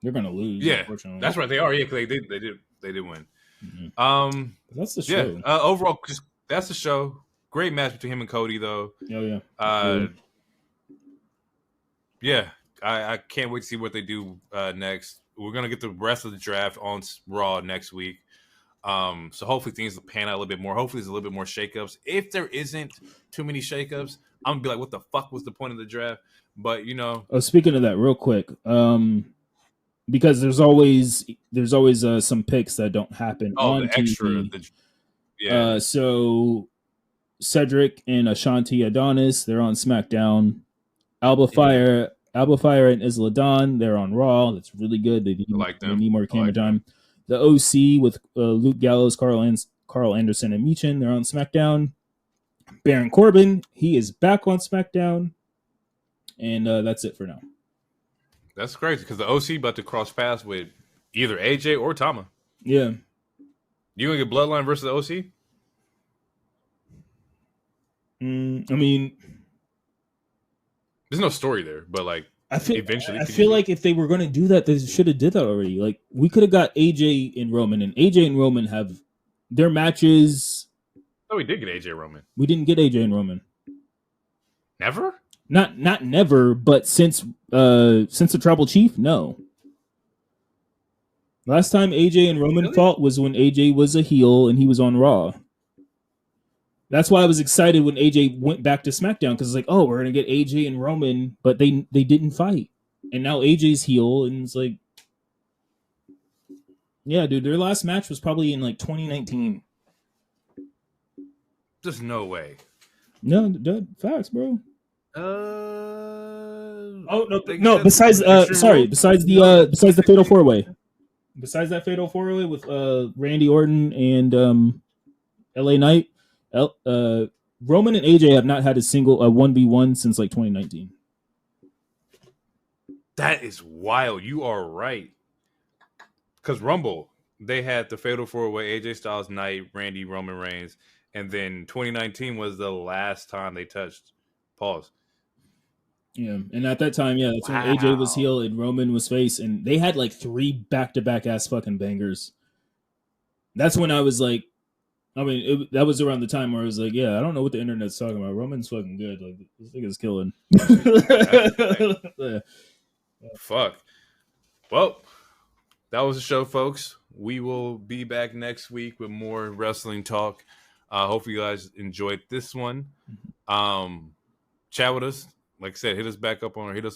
they're going to lose. Yeah, unfortunately. that's right. They are. Yeah, because they did win. Mm-hmm. That's the show. Overall, that's the show. Great match between him and Cody, though. Oh yeah. Yeah, I can't wait to see what they do next. We're gonna get the rest of the draft on Raw next week. So hopefully things will pan out a little bit more. Hopefully there's a little bit more shakeups. If there isn't too many shakeups, I'm gonna be like, what the fuck was the point of the draft? But Oh, speaking of that, real quick, because there's always some picks that don't happen on the TV. Extra, so Cedric and Ashanti Adonis, they're on SmackDown. Alba Fire and Isla Dawn, they're on Raw. That's really good. They need more camera time. The OC with Luke Gallows, Carl Anderson, and Michin, they're on SmackDown. Baron Corbin, he is back on SmackDown. And that's it for now. That's crazy because the OC about to cross paths with either AJ or Tama. Yeah. You gonna get Bloodline versus the OC? I mean, there's no story there, but like I feel like if they were going to do that, they should have did that already. Like we could have got AJ and Roman, and AJ and Roman have their matches. Oh, we did get AJ Roman. We didn't get AJ and Roman. Never? Not never, but since the Tribal Chief, no. Last time AJ and Roman fought was when AJ was a heel and he was on Raw. That's why I was excited when AJ went back to SmackDown because it's like, oh, we're gonna get AJ and Roman, but they didn't fight, and now AJ's heel, and it's like, yeah, dude, their last match was probably in like 2019. There's no way. No, dude, facts, bro. Oh no. Besides the Fatal 4-Way. Besides that Fatal 4-Way with Randy Orton and LA Knight. Roman and AJ have not had a 1v1 since like 2019. That is wild. You are right. Because Rumble, they had the Fatal 4-Way, AJ Styles, Knight, Randy, Roman Reigns, and then 2019 was the last time they touched. Pause. Yeah, and at that time, that's when AJ was heel and Roman was face, and they had like 3 back-to-back ass fucking bangers. That's when I was like, that was around the time where I was like, yeah, I don't know what the internet's talking about. Roman's fucking good. Like, this nigga's killing. Yeah. Fuck. Well, that was the show, folks. We will be back next week with more wrestling talk. Hope you guys enjoyed this one. Chat with us. Like I said, hit us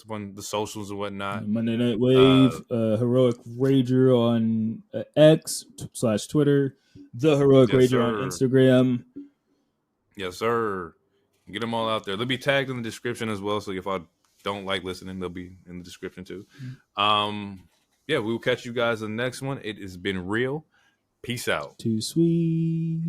on the socials and whatnot. Monday Night Wave, Heroic Rager on X/Twitter. The Heroic Rager on Instagram. Yes, sir. Get them all out there. They'll be tagged in the description as well. So if I don't like listening, they'll be in the description too. We will catch you guys in the next one. It has been real. Peace out. Too sweet.